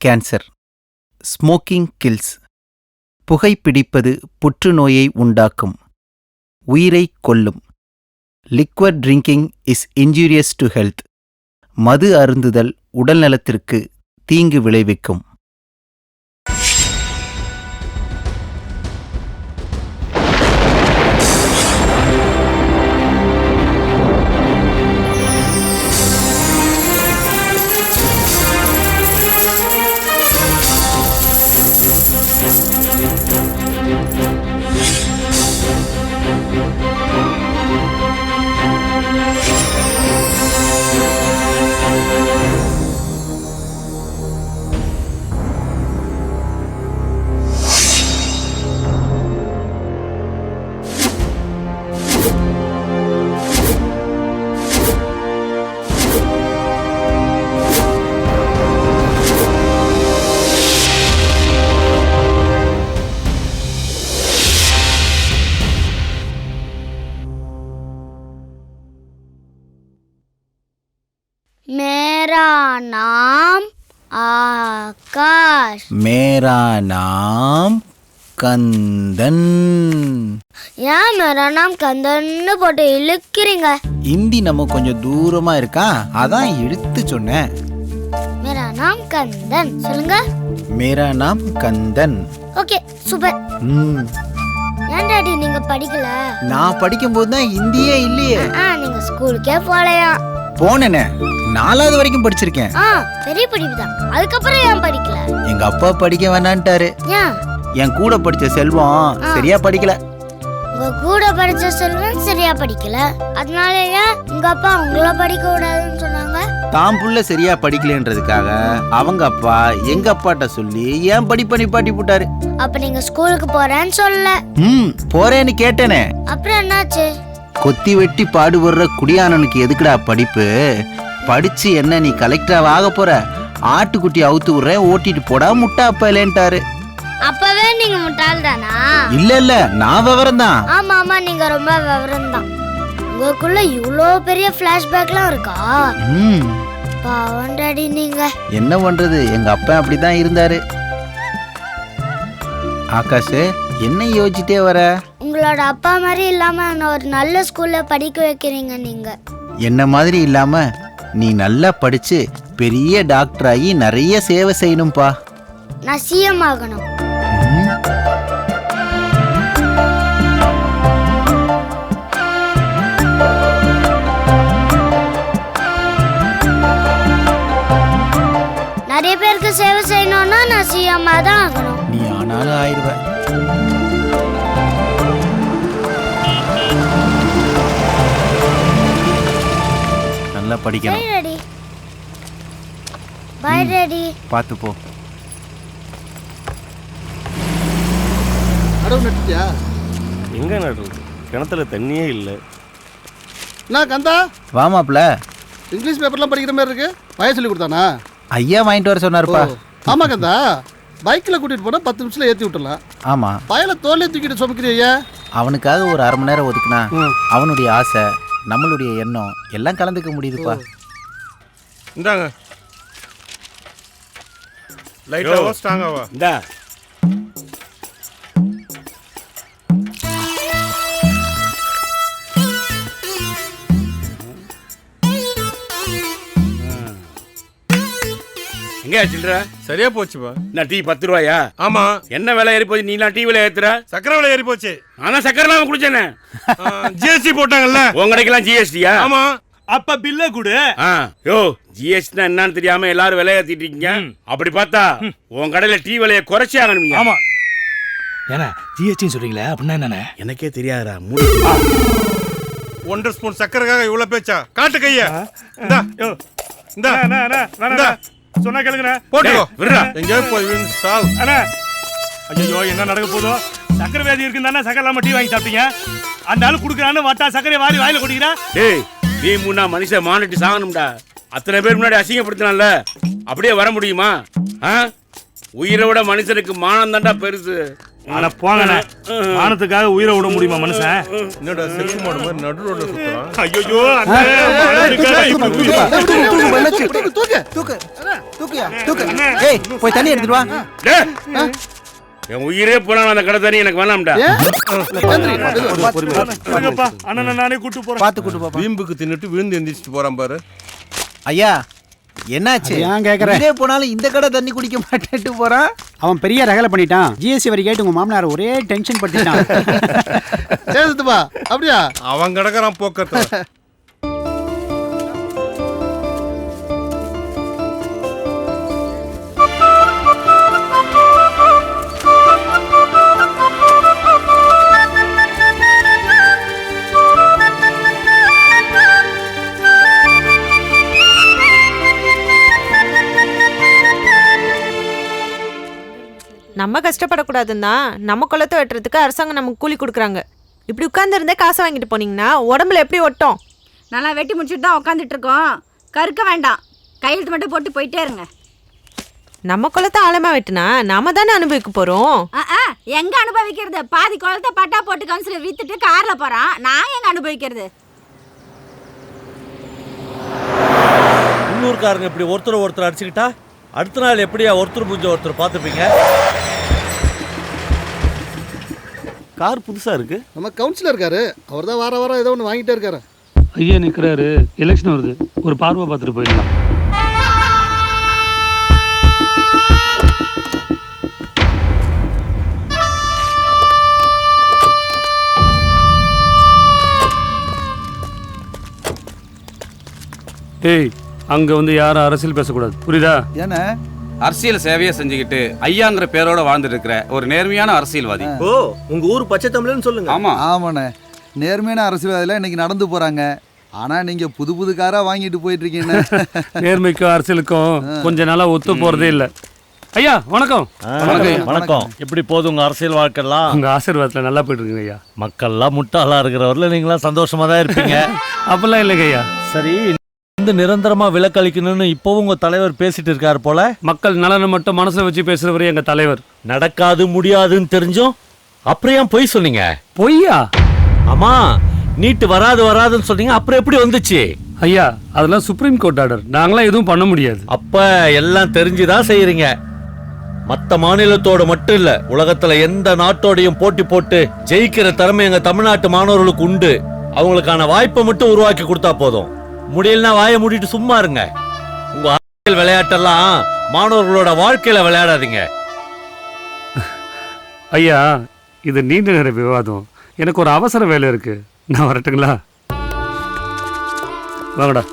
Cancer. Smoking kills. புகைப்பிடிப்பது புற்றுநோயை உண்டாக்கும், உயிரை கொல்லும். Liquid drinking is injurious to health. மது அருந்துதல் உடல்நலத்திற்கு தீங்கு விளைவிக்கும். मेरा नाम आकाश. मेरा नाम கந்தன். ஏன் मेरा नाम கந்தன்னு போட்டு இழுக்கிறீங்க? இந்தி நம்ம கொஞ்சம் தூரமா இருக்கா, அதான் எடுத்து சொன்னேன். मेरा नाम கந்தன் சொல்லுங்க. मेरा नाम கந்தன். Okay super. ஏன் டாடி நீங்க படிக்கல? நான் படிக்கும்போது தான் ஹிந்தியே இல்லையே. நீங்க ஸ்கூலுக்கே போலையா? போனேனே, 4வது வரைக்கும் படிச்சிருக்கேன். பெரிய படிப்பு தான். அதுக்கப்புறம் ஏன் படிக்கல? எங்க அப்பா படிக்க வேணான்ட்டாரு. ஏன்? என் கூட படிச்ச செல்வம் சரியா படிக்கல. உங்க கூட படிச்ச செல்வம் சரியா படிக்கல, அதனால ஏன் உங்க அப்பா உங்களை படிக்க கூடாதுன்னு சொன்னாங்க? தாம் புள்ள சரியா படிக்கலன்றதுக்காக அவங்க அப்பா எங்க அப்பாட்ட சொல்லி ஏன் படிப்பை நிப்பாட்டி போட்டாரு. அப்ப நீங்க ஸ்கூலுக்கு போறேன்னு சொல்லல? போறேன்னு கேட்டேனே. அப்புறம் என்னாச்சு? கொத்தி வெட்டி பாடுபடுற குடியானனுக்கு எதுக்குடா படிப்பு? படிச்சு என்ன நீ கலெக்டரா ஆக போற? ஆட்டுக்குட்டி அவுத்து விடுறேன், ஓட்டிட்டு போடா முட்டா அப்பலேன்ட்டாரு. அப்பவே நீங்க முட்டாள் தானா? இல்ல நான் விவரம் தான். ஆமா ஆமா, நீங்க ரொம்ப விவரம் தான். உங்களுக்குள்ள இவ்ளோ பெரிய பிளாஷ்பேக்லாம் இருக்கா? பாவம் டாடி நீங்க. என்ன பண்றது, எங்க அப்பா அப்படிதான் இருந்தாரு. ஆகாஷ், என்ன யோசிச்சிட்டே வர? உங்களோட அப்பா மாதிரி இல்லாம ஒரு நல்ல ஸ்கூல்ல படிக்க வைக்கிறீங்க நீங்க. என்ன மாதிரி இல்லாம நீ நல்லா படிச்சு பெரிய டாக்டர் ஆகி நிறைய சேவை செய்யணும்பா. நான் சிஎம் ஆகணும். நிறைய பேருக்கு சேவை செய்யணும்னா நான் சிஎம் தான் ஆகணும். நீ ஆனாலும் ஆயிடுவ. நல்லா படிக்கணும். Bye daddy. Bye daddy. பாத்து போ. அடவு நட்டுட்டியா? எங்க நடுறது? கிணத்துல தண்ணியே இல்லை. நான் கந்தா வாமாப்ல. இங்கிலீஷ் பேப்பர்லாம் படிக்கிற மாதிரி இருக்கு. பையன் சொல்லி கொடுத்தானா? ஐயா வாங்கிட்டு வர சொன்னாருப்பா. ஆமா கந்தா, பைக்கில் கூட்டிட்டு போனா 10 நிமிஷத்துல ஏற்றி விட்டுலாம். ஆமா, பயல தோல்லே தூக்கிட்டு சுமக்கிறியா? அவனுக்காக ஒரு 1/2 மணி நேரம் ஒதுக்குனா அவனுடைய ஆசை, நம்மளுடைய எண்ணம் எல்லாம் கலந்துக்க முடியுதுப்பா. இந்தாங்க. லைட்டாவா ஸ்ட்ராங்காவா? இந்தா. எங்க சில்ற சரியா போச்சுப்பா. நான் டீ 10 ரூபாயா? ஆமா. என்ன விலை ஏறி போச்சு? நீலாம் டீ விலை ஏத்துற? சக்கரை விலை ஏறி போச்சு. ஆனா சக்கரை இல்லாம குடிச்சேனே. ஜிஎஸ்டி போட்டாங்கல்ல. உங்க கடைக்கெல்லாம் ஜிஎஸ்டியா? ஆமா. அப்ப பில்ல குடு. யோ, ஜிஎஸ்டி என்னன்னு தெரியாம எல்லாரும் விலை ஏத்திட்டு இருக்கீங்க. அப்படி பார்த்தா உன் கடையில டீ விலையை குறைச்சி ஆகணுங்க. ஆமா. ஏன்னா ஜிஎஸ்டி சொல்றீங்களே, அப்படின்னா என்னன்னு எனக்கே தெரியாதுடா. 1 ஸ்பூன் சக்கரைக்காக இவ்வளவு பேச்சா? காட்டு கைய. இந்தா. யோ, இந்தா. வேணா சொன்னா கேளுங்கண்ணா. போட்டுக்கோ. விடுடா. எங்கேயோ போய் சாவு. அண்ணா, ஐயோ என்ன நடக்க போதோ? சக்கரை வியாதி இருக்குன்னு சக்கரை இல்லாம டீ வாங்கி சாப்பிட்டீங்க. அந்த ஆளு குடுக்குறான்னு வட்டா சக்கரை வாரி வாயில குடிக்கிறா. டேய், நீ முன்னா மனுஷன் மானிட்டு சாகணும்டா. அத்தனை பேர் முன்னாடி அசிங்கப்படுத்தினால அப்படியே வர முடியுமா? உயிரை விட மனுஷனுக்கு மானம் தாண்டா பெருசு. ஆனா போங்கண்ணே, மானத்துக்காக உயிரை விட முடியுமா மனுஷன்? என்னடா செல்ஃபி மாடு மாதிரி நடு ரோட்ல சுத்துறான். ஐயோ ஏய் போய் தண்ணி எடுத்துட்டு வா. என் உயிரே போனா அந்த கடை தண்ணி எனக்கு வேணாம்டா. அண்ணன் நானே கூட்டு போறேன். பாத்து கூட்டு பாப்பா. வீம்புக்கு தின்னுட்டு விழுந்து எந்திரிச்சிட்டு போறான் பாரு. ஐயா என்னாச்சு? ஏன் கேக்குற? இதே போனாலும் இந்த கடை தண்ணி குடிக்க மாட்டேன்ட்டு போறான். அவன் பெரிய ரகலை பண்ணிட்டான். ஜிஎஸ்டி வரி கேட்டு உங்க மாமனார் ஒரே டென்ஷன் படுத்திட்டான். சரி சித்தப்பா, அப்படியா? அவன் கிடக்குறான் போக்கத்துல. நம்ம கஷ்டப்படக்கூடாதுன்னா நம்ம குளத்தை வெட்டுறதுக்கு அரசாங்கம் நமக்கு கூலி கொடுக்குறாங்க. இப்படி உட்கார்ந்துருந்தே காசை வாங்கிட்டு போனீங்கன்னா உடம்புல எப்படி ஒட்டும்? நல்லா வெட்டி முடிச்சுட்டு தான் உட்காந்துட்டு இருக்கோம். கருக்க வேண்டாம், கையெழுத்து மட்டும் போட்டு போயிட்டே இருங்க. நம்ம குளத்தை ஆழமா வெட்டினா நாம தானே அனுபவிக்க போறோம். எங்க அனுபவிக்கிறது? பாதி குளத்தை பட்டா போட்டு கவுன்சிலர் வித்துட்டு கார்ல போறான். நான் எங்க அனுபவிக்கிறது? உள்ளூர்காரங்க இப்படி ஒருத்தர் அடிச்சுக்கிட்டா அடுத்த நாள் எப்படியா ஒருத்தர் புரிஞ்ச ஒருத்தர் பார்த்துப்பீங்க? கார் புதுசா இருக்கு. நம்ம கவுன்சிலர் இருக்காரு, அவர் தான் வார வாரம் ஏதோ ஒன்று வாங்கிட்டே இருக்காரு. ஐயா நிற்கிறாரு, எலெக்ஷன் வருது, ஒரு பார்வை பார்த்துட்டு போயிடலாம். ஏய், அங்க வந்து யாரும் அரசியல் பேசக்கூடாது, புரியுதா? ஏன்னா அரசியல் சேவையை செஞ்சுக்கிட்டு ஐயாங்கிற பேரோட வாழ்ந்துட்டு இருக்கிற ஒரு நேர்மையான அரசியல்வாதி. ஓ, உங்க ஊர் பச்சை தமிழ்னு சொல்லுங்க. ஆமா ஆமாண்ணே, நேர்மையான அரசியல்வாதியில் இன்னைக்கு நடந்து போறாங்க. ஆனா நீங்க புது புது காரா வாங்கிட்டு போயிட்டு இருக்கீங்க. நேர்மைக்கும் அரசியலுக்கும் கொஞ்ச நாளா ஒத்து போறதே இல்ல. ஐயா வணக்கம். வணக்கம். எப்படி போகுது உங்க அரசியல் வாழ்க்கைலாம்? உங்க ஆசீர்வாதத்துல நல்லா போயிட்டு இருக்குங்க ஐயா. மக்கள்லாம் முட்டாளா இருக்கிறவரில் நீங்களாம் சந்தோஷமா தான் இருப்பீங்க. அப்பெல்லாம் இல்லைங்க ஐயா. சரி, இந்த நிரந்தரமா விலக்களிக்கணும்னு இப்பவும் உங்க தலைவர் பேசிட்டு இருக்காரு போல. மக்கள் நலனை மட்டும் மனசுல வச்சு பேசுறவரே எங்க தலைவர். நடக்காது முடியாதுன்னு தெரிஞ்சும் அப்புறம் ஏன் பொய் சொன்னீங்க? பொய்யா? ஆமா, நீட்டு வராதுன்னு சொன்னீங்க, அப்புறம் எப்படி வந்துச்சு? ஐயா அதெல்லாம் சுப்ரீம் கோர்ட் ஆர்டர், நாங்களாம் எதுவும் பண்ண முடியாது. அப்ப எல்லாம் தெரிஞ்சுதான் செய்யறீங்க. மத்த மாநிலத்தோட மட்டும் இல்ல, உலகத்துல எந்த நாட்டோடையும் போட்டி போட்டு ஜெயிக்கிற திறமை எங்க தமிழ்நாட்டு மாணவர்களுக்கு உண்டு. அவங்களுக்கான வாய்ப்பை மட்டும் உருவாக்கி கொடுத்தா போதும். முடியலன்னா வாயை மூடிட்டு சும்மா இருங்க. உங்க அரசியல் விளையாட்டெல்லாம் மாணவர்களோட வாழ்க்கையில விளையாடாதீங்க. ஐயா இது நீண்ட நேர விவாதம், எனக்கு ஒரு அவசர வேலை இருக்கு, நான் வரட்டுங்களா? வாங்கடா.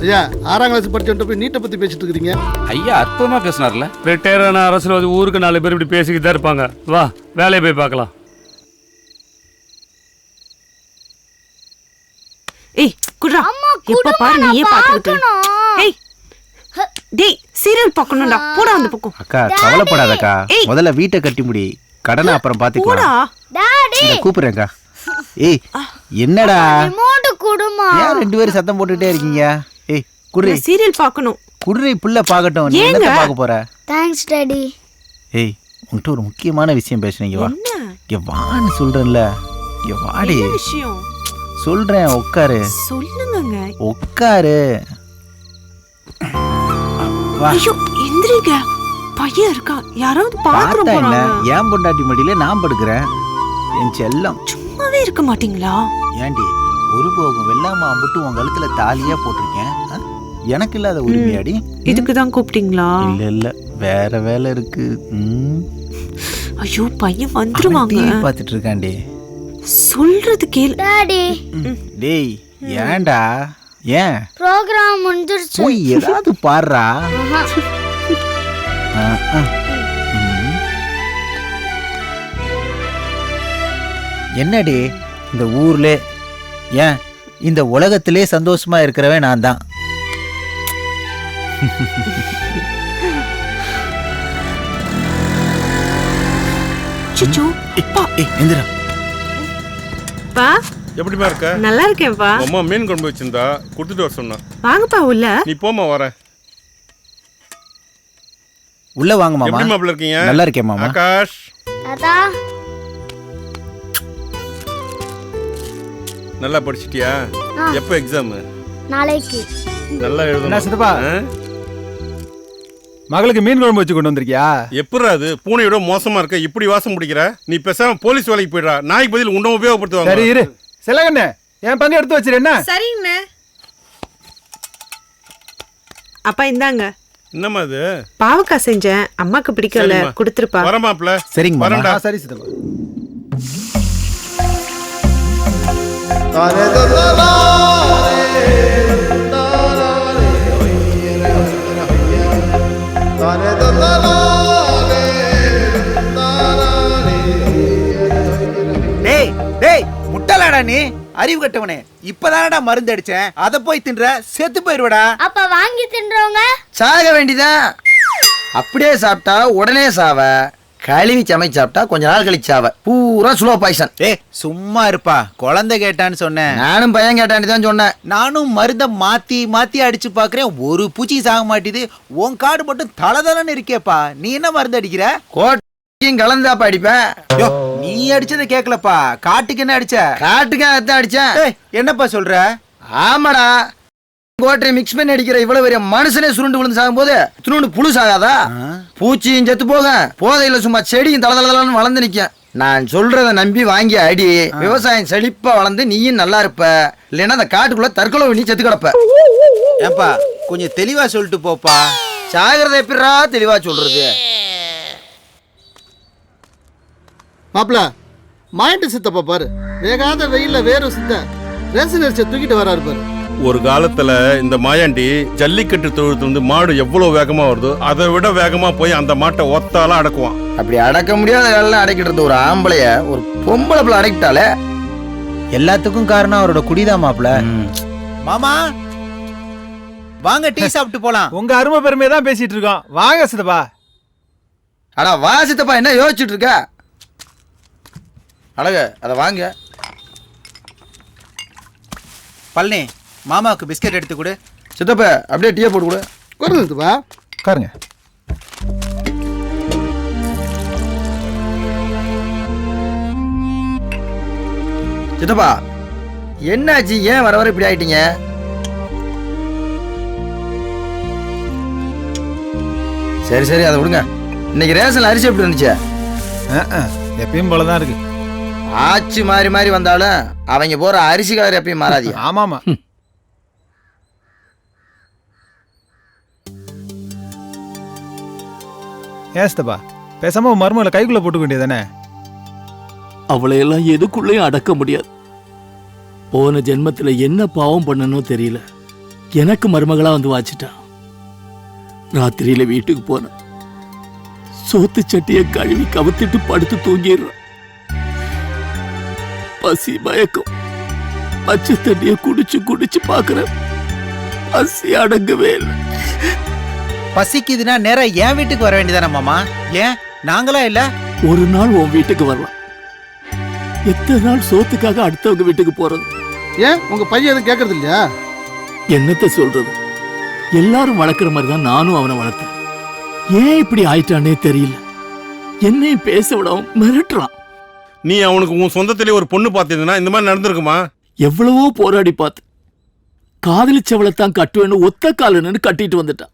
ஐயா 6ஆம் கிளாஸ் படிச்சுட்டு போய் நீட்டை பத்தி பேசிட்டு இருக்கிறீங்க. ஐயா அற்புதமா பேசினார்ல. ரிட்டையரான அரசியல்வாதி ஊருக்கு 4 பேர் இப்படி பேசிக்கிட்டு தான் இருப்பாங்க. வா வேலையை போய் பார்க்கலாம். ஏய் குட்ரா, எப்ப பாரு நீயே பாத்துக்கிட்டு. ஏய் டேய், சீரியல் பார்க்கணும்டா, போடா அந்த பக்கம். அக்கா கவலைப்படாதக்கா, முதல்ல வீட்டை கட்டி முடி, கடனை அப்புறம் பாத்துக்கலாம். டாடி கூப்பிடுறேன்க்கா. ஏய் என்னடா ரிமோட் குடுமா? ஏன் 2 பேரும் சத்தம் போட்டுட்டே இருக்கீங்க? ஏய் குடுறி, சீரியல் பார்க்கணும். குடுறி புள்ள பாக்கட்டும். நீ என்ன பார்க்க போற? Thanks daddy. ஏய் உன்கிட்ட ஒரு முக்கியமான விஷயம் பேசுறீங்க. வா இங்க வான்னு சொல்றேன்ல, இங்க வாடி. என்ன விஷயம்? சொல்றேன், உட்காரு. சொல்லுங்க. உட்காரு. ஐயோ எந்திரிங்க, பையன் இருக்கா, யாராவது பாக்குறோம் போறாங்க. ஏன் பொண்டாட்டி மடியில நான் படுக்கிறேன், என் செல்லம். சும்மாவே இருக்க மாட்டீங்களா? ஏண்டி ஒரு போகம் வெள்ளாம அம்புட்டு உன் கழுத்துல தாலியா போட்டிருக்கேன், எனக்கு இல்லாத உரிமையாடி? இதுக்கு தான் கூப்பிட்டீங்களா? இல்ல வேற வேலை இருக்கு. ஐயோ பையன் வந்துருவாங்க. பாத்துட்டு இருக்காண்டி. சொல்றது கேளு டாடி. டேய் ஏன்டா? ஏன் ப்ரோகிராம் முடிஞ்சிருச்சு. போய் ஏதாவது பாடுறா. என்னடி இந்த ஊர்ல, ஏன் இந்த உலகத்திலே சந்தோஷமா இருக்கிறவன் நான் தான். சிச்சு அப்பா, எந்திரா. பா எப்படிமா இருக்க? நல்லா இருக்கேன்ப்பா. அம்மா மீன் குழம்பு வச்சிருந்தா கொடுத்துட்டு வர சொன்னா. வாங்கப்பா உள்ள. நீ போமா, வரேன். உள்ள வாங்க மாமா. எப்படி மாப்பிள்ள இருக்கீங்க? நல்லா இருக்கேன் மாமா. ஆகாஷ் தாத்தா நல்லா படிச்சிட்டியா? ஆ. எப்போ எக்ஸாம்? நாளைக்கு. நல்லா என்ன எழுதணும். சித்தப்பா மகளுக்கு மீன் குழம்பு வச்சு கொண்டு வந்திருக்கியா? எப்படிடா அது பூனையோட மோசமா இருக்க இப்படி வாசம் பிடிக்கிற? நீ பேசாம போலீஸ் வேலைக்கு போயிடுறா. நாய்க்கு பதில் உன்னை உபயோகப்படுத்துவாங்க. சரி இரு. செலகண்ணே என் பங்கு எடுத்து வச்சிரு என்ன? சரிங்கண்ணே. அப்பா இந்தாங்க. என்னம்மா இது? பாவக்காய் செஞ்சேன், அம்மாக்கு பிடிக்கல, சரிம்மா. கொடுத்துருப்பா. வர மாப்பிள்ள. சரிங்க மாமா. வரேன்டா. சரி சித்தப்பா. டேய் டேய் முட்டாளாடா நீ, அறிவு கட்டவனே. இப்பதானடா மருந்து அடிச்சேன், அத போய் தின்ற செத்து போயிருவடா. அப்ப வாங்கி தின்றவங்க சாக வேண்டியதா? அப்படியே சாப்பிட்டா உடனே சாவ, கழுவி சமைச்சு சாப்பிட்டா கொஞ்ச நாள் கழிச்சு சாவ. பூரா ஸ்லோ பாய்சன். ஏய் சும்மா இருப்பா, குழந்தை கேட்டான்னு சொன்னேன். நானும் பையன் கேட்டான்னு தான் சொன்னேன். நானும் மருந்த மாத்தி மாத்தி அடிச்சு பாக்குறேன், ஒரு பூச்சி சாக மாட்டேது. உன் காடு மட்டும் தளதளன்னு இருக்கேப்பா. நீ என்ன மருந்து அடிக்கிற? கோட்டையும் கலந்தாப்பா அடிப்பேன். யோ, நீ அடிச்சதை கேட்கலப்பா. காட்டுக்கு என்ன அடிச்ச? காட்டுக்கு அதான் அடிச்சேன். ஏய், என்னப்பா சொல்ற? ஆமாடா, கோட்டை மிக்ஸ் பண்ணி அடிக்கிற இவ்வளவு பெரிய மனுஷனே சுருண்டு விழுந்து சாகும் போது துணுண்டு புழு சாகாதா? பூச்சியும் செத்து போக, போதையில சும்மா செடியும் தளதளன்னு வளர்ந்து நிக்க. நான் சொல்றத நம்பி வாங்கி அடி, விவசாயம் செழிப்பா வளர்ந்து நீயும் நல்லா இருப்ப. இல்லைன்னா அந்த காட்டுக்குள்ள தற்கொலை பண்ணி செத்து கிடப்ப. ஏப்பா கொஞ்சம் தெளிவா சொல்லிட்டு போப்பா. சாகிறத எப்படிரா தெளிவா சொல்றது? மாப்பிள்ள மாயிட்டு சித்தப்பா பாரு, வேகாத வெயில்ல வேறு சித்த ரேஷன் அரிசியை தூக்கிட்டு வராரு பாரு. ஒரு காலத்துல இந்த மாயாண்டி ஜல்லிக்கட்டு தொழுத்து வந்து மாடு எவ்வளவு வேகமா வருதோ அதை விட வேகமா போய் அந்த மாட்டை ஒத்தால அடக்குவான். அப்படி அடக்க முடியாத காலம் அடக்கிட்டு இருந்த ஒரு ஆம்பளைய ஒரு பொம்பளை பிள்ளை அடக்கிட்டாலே. எல்லாத்துக்கும் காரணம் அவரோட குடிதான் மாப்பிள. மாமா வாங்க டீ சாப்பிட்டு போலாம். உங்க அருமை பெருமையை தான் பேசிட்டு இருக்கோம். வாங்க சித்தப்பா. அடா வா சித்தப்பா, என்ன யோசிச்சுட்டு இருக்க? அழக அதை வாங்க. பழனி மாமாவுக்கு பிஸ்கட் எடுத்து கொடு. சித்தப்பா அப்படியே டீயை போட்டு கொடு. குறைஞ்சு சித்தப்பா உட்காருங்க. சித்தப்பா என்னாச்சு, ஏன் வர வர இப்படி ஆயிட்டீங்க? சரி சரி அதை விடுங்க. இன்னைக்கு ரேஷன்ல அரிசி எப்படி இருந்துச்சு? எப்பயும் போலதான் இருக்கு. ஆச்சு மாறி மாறி வந்தாலும் அவங்க போற அரிசி கலர் எப்பயும் மாறாது. ஆமாமா. ஏஸ்தப்பா பேசாம மருமகளை கைக்குள்ள போட்டுக்க வேண்டியதானே? அவளை எல்லாம் எதுக்குள்ளேயும் அடக்க முடியாது. போன ஜென்மத்துல என்ன பாவம் பண்ணணும் தெரியல, எனக்கு மருமகளா வந்து வாச்சிட்டான். ராத்திரியில வீட்டுக்கு போன சோத்து சட்டிய கழுவி கவுத்திட்டு படுத்து தூங்கிடுறான். பசி மயக்கம், பச்சை தண்ணிய குடிச்சு குடிச்சு பாக்குறேன், பசி அடங்கவே இல்லை. பசிக்குதுன்னா நேரா என் வீட்டுக்கு வர வேண்டியதானே மாமா? ஏன் நாங்களா இல்ல? ஒரு நாள் உன் வீட்டுக்கு வரலாம், எத்தனை நாள் சோத்துக்காக அடுத்தவங்க வீட்டுக்கு போறது? ஏன் உங்க பையன் எதுவும் கேட்கறது இல்லையா? என்னத்த சொல்றது, எல்லாரும் வளர்க்குற மாதிரி தான் நானும் அவனை வளர்த்தேன். ஏன் இப்படி ஆயிட்டானே தெரியல. என்னையும் பேச விடாம மிரட்டுறான். நீ அவனுக்கு உன் சொந்தத்திலே ஒரு பொண்ணு பார்த்தீங்கன்னா இந்த மாதிரி நடந்திருக்குமா? எவ்வளவோ போராடி பார்த்து காதலிச்சவளைத்தான் கட்டுவேன்னு ஒத்த காலன்னு கட்டிட்டு வந்துட்டான்.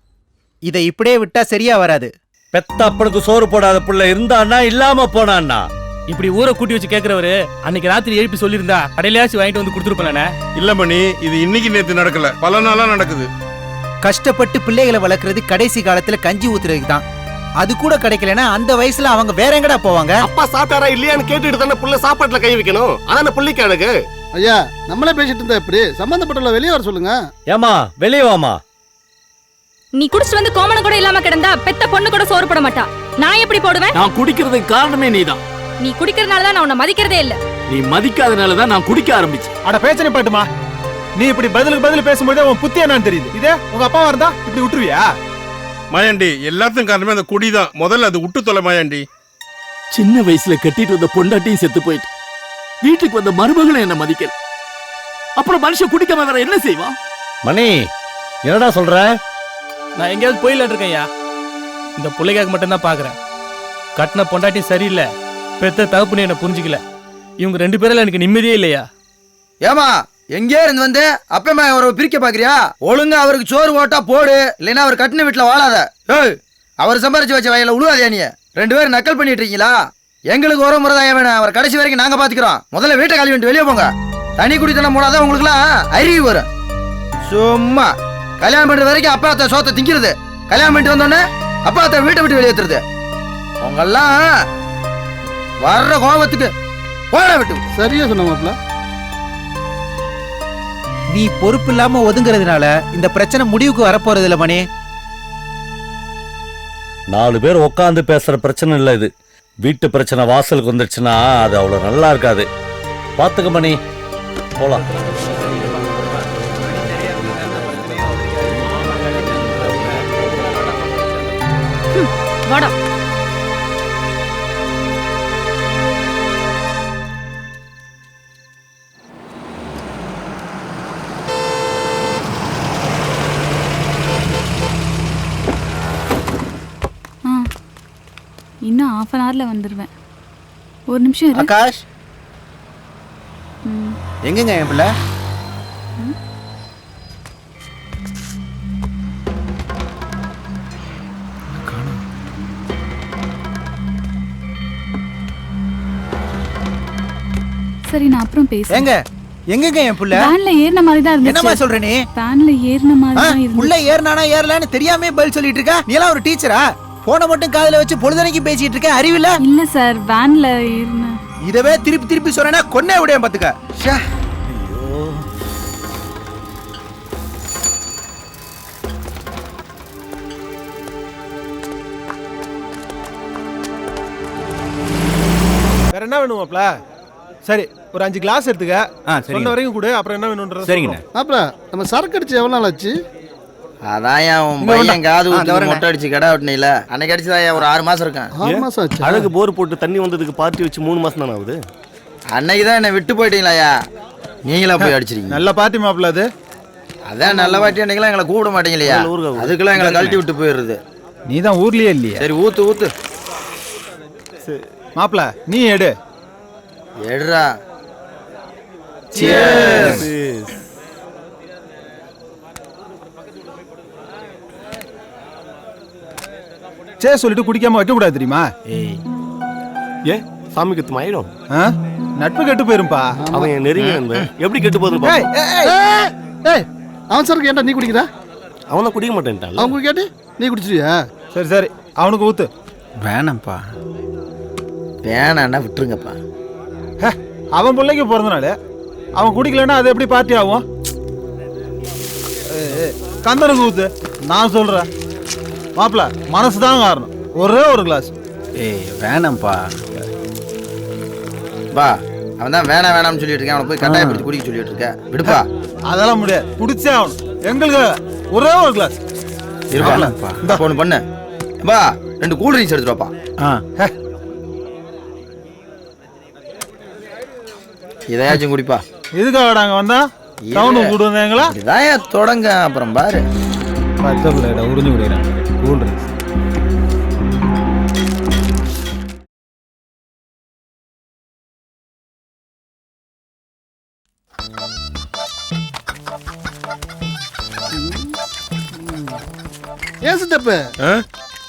இதை இப்படியே விட்டா சரியா வராது. பெத்த அப்பனுக்கு சோறு போடாத பிள்ளை இருந்தான்னா இல்லாம போனான்னா. இப்படி ஊரை கூட்டி வச்சு கேக்குறவரு அன்னைக்கு ராத்திரி எழுப்பி சொல்லியிருந்தா கடையிலாச்சும் வாங்கிட்டு வந்து கொடுத்துருப்பானே. இல்ல மணி, இது இன்னைக்கு நேத்து நடக்கல, பல நாளா நடக்குது. கஷ்டப்பட்டு பிள்ளைகளை வளர்க்கறது கடைசி காலத்துல கஞ்சி ஊத்துறதுக்கு தான். அது கூட கிடைக்கலன்னா அந்த வயசுல அவங்க வேற எங்கடா போவாங்க? அப்பா சாப்பிட்டாரா இல்லையான்னு கேட்டுட்டு தானே புள்ள சாப்பாட்டுல கை வைக்கணும். அதான் புள்ளிக்கு அழகு. ஐயா நம்மளே பேசிட்டு இருந்தா எப்படி? சம்பந்தப்பட்டவங்கள வெளியே வர சொல்லுங்க. ஏமா வெளியே வாமா. நீ குடிச்சிட்டு வந்து கோமணம் கூட இல்லாம கிடந்தா பெத்த பொண்ணு கூட சோறு போட மாட்டா. நான் எப்படி போடுவேன்? நான் குடிக்கிறதுக்கு காரணமே நீதான். நீ குடிக்கிறதுனால தான் நான் உன்னை மதிக்கிறதே இல்ல. நீ மதிக்காதனால தான் நான் குடிக்க ஆரம்பிச்சேன். அட பேச்சனை பாட்டுமா, நீ இப்படி பதிலுக்கு பதில் பேசும்போதே உன் புத்தி என்னன்னு தெரியுது. இதே உங்க அப்பாவா இருந்தா இப்படி விட்டுருவியா? மாயாண்டி, எல்லாத்துக்கும் காரணமே அந்த குடிதான். முதல்ல அது விட்டு தொலை மாயாண்டி. சின்ன வயசுல கட்டிட்டு வந்த பொண்டாட்டியும் செத்து போயிட்டு வீட்டுக்கு வந்த மருமகளும் என்ன மதிக்கல. அப்புறம் மனுஷன் குடிக்காம வேற என்ன செய்வான்? மணி என்னடா சொல்ற? நான் எங்கேயாவது போயிடலாம் இருக்கேன். இந்த பிள்ளைக்காக மட்டும்தான் பார்க்குறேன். கட்டின பொண்டாட்டி சரியில்லை, பெத்த தகப்புன்னு என்னை புரிஞ்சிக்கல. இவங்க 2 பேரில் எனக்கு நிம்மதியே இல்லையா? ஏமா எங்கே இருந்து வந்து அப்பமா அவரை பிரிக்க பாக்குறியா? ஒழுங்கா அவருக்கு சோறு ஓட்டா போடு, இல்லைன்னா அவர் கட்டின வீட்டுல வாழாத. ஏய், அவர் சம்பாரிச்சு வச்ச வயல உழுவாதே நீ. 2 பேரும் நக்கல் பண்ணிட்டு இருக்கீங்களா? எங்களுக்கு ஒரு முறை தான் வேணும், அவர் கடைசி வரைக்கும் நாங்க பாத்துக்கிறோம். முதல்ல வீட்டை கழுவி விட்டு வெளியே போங்க. தனி குடித்தனம் போனாதான் உங்களுக்குலாம் அறிவு வரும். சும்மா கல்யாணம் பண்ற வரைக்கும் அப்பா அத்தை சோத்தை திங்கிறது, கல்யாணம் பண்ணிட்டு வந்தோடனே அப்பா அத்தை வீட்டை விட்டு வெளியேற்றுறது. உங்கெல்லாம் வர்ற கோபத்துக்கு போட விட்டு. சரியா சொன்ன மாப்பிள்ள. நீ பொறுப்பு இல்லாம ஒதுங்குறதுனால இந்த பிரச்சனை முடிவுக்கு வரப்போறது இல்ல மணி. 4 பேர் உட்காந்து பேசுற பிரச்சனை இல்ல இது. வீட்டு பிரச்சனை வாசலுக்கு வந்துருச்சுன்னா அது அவ்வளவு நல்லா இருக்காது. பாத்துக்க மணி, போலாம். வாடா. இன்னும் 1/2 hourல வந்துடுவேன். ஒரு நிமிஷம் இரு. ஆகாஷ் எங்கங்க என் பிள்ளை? சரி நான் அப்புறம் பேசுறேன். எங்கங்க என் புள்ள? வேன்ல ஏறின மாதிரி தான் இருந்துச்சு. என்னமா சொல்ற நீ? வேன்ல ஏறின மாதிரி தான் இருந்துச்சு. புள்ள ஏறனானா ஏறலன்னு தெரியாமே பதில் சொல்லிட்டு இருக்க. நீ எல்லாம் ஒரு டீச்சரா? போனை மட்டும் காதுல வச்சு பொழுதனைக்கு பேசிட்டு இருக்க, அறிவில்ல? இல்ல சார், வேன்ல ஏறின. இதவே திருப்பி திருப்பி சொன்னா கொன்னே விட பாத்துக்க. வேற என்ன வேணுமாப்ல? சரி, ஒரு 5 கிளாஸ் எடுத்துக்க. சொன்ன வரைக்கும் கூட அப்புறம் என்ன வேணும்ன்றது. சரிங்க மாப்பிள்ள. நம்ம சரக்கு அடிச்சு எவ்வளவு நாள் ஆச்சு? அதான் உன் பையன் காது ஊத்தி மொட்டை அடிச்சு கடை வெட்டினில அன்னைக்கு அடிச்சுதான் ஒரு 6 மாசம் இருக்கான். 6 மாசம் ஆச்சு. அழகு போர் போட்டு தண்ணி வந்ததுக்கு பார்ட்டி வச்சு 3 மாசம் தானே ஆகுது. அன்னைக்கு தான் என்ன விட்டு போயிட்டீங்களாயா? நீங்களா போய் அடிச்சிருக்கீங்க. நல்ல பார்ட்டி மாப்பிள்ள அது. அதான் நல்ல பார்ட்டி. அன்னைக்கெல்லாம் எங்களை கூப்பிட மாட்டீங்களையா? அதுக்கெல்லாம் எங்களை கழட்டி விட்டு போயிடுறது. நீ தான் ஊர்லயே இல்லையா? சரி ஊத்து ஊத்து மாப்பிள்ள, நீ எடு. எடுறா. சே சொல்லிட்டு குடிக்காம வைக்க கூடாது தெரியுமா? ஏ சாமி கத்து ஆயிடும். நட்பு கெட்டு போயிரும்பா. அவன் நெருங்க எப்படி கெட்டு போகுது? அவன் சரக்கு ஏன்டா நீ குடிக்கிறா? அவன் தான் குடிக்க மாட்டேன்ட்டான். அவன் குடிக்காட்டி நீ குடிச்சிருவியா? சரி சரி, அவனுக்கு ஊத்து. வேணாம்ப்பா. வேணான்னா விட்டுருங்கப்பா. அவன் பிள்ளைக்கு பிறந்தனால அவன் குடிக்கலன்னா அது எப்படி பார்ட்டி ஆகும்? கந்தனுக்கு ஊத்து. நான் சொல்றேன் மாப்பிள்ள, மனசுதான் காரணம். ஒரே ஒரு கிளாஸ். வேணாம்ப்பா. பா, அவன் தான் வேணாம் வேணாம்னு சொல்லிட்டு இருக்கேன். அவனை போய் கட்டாயப்படுத்தி குடிக்க சொல்லிட்டு இருக்க. விடுப்பா. அதெல்லாம் முடியாது, குடிச்சே ஆகணும். எங்களுக்கு ஒரே ஒரு கிளாஸ் இருப்பா. இந்த பொண்ணு பண்ணு பா, 2 கூல் ட்ரிங்க்ஸ் எடுத்துருவாப்பா. இதையாச்சும் குடிப்பா. இதுக்காக நாங்க வந்தா டவுனுக்கு கூட்டு வந்தாங்களா? இதான் தொடங்க. அப்புறம் பாரு பச்சை உறிஞ்சு குடிக்கிறாங்க கூல் ட்ரிங்க்ஸ். ஏன் சித்தப்பு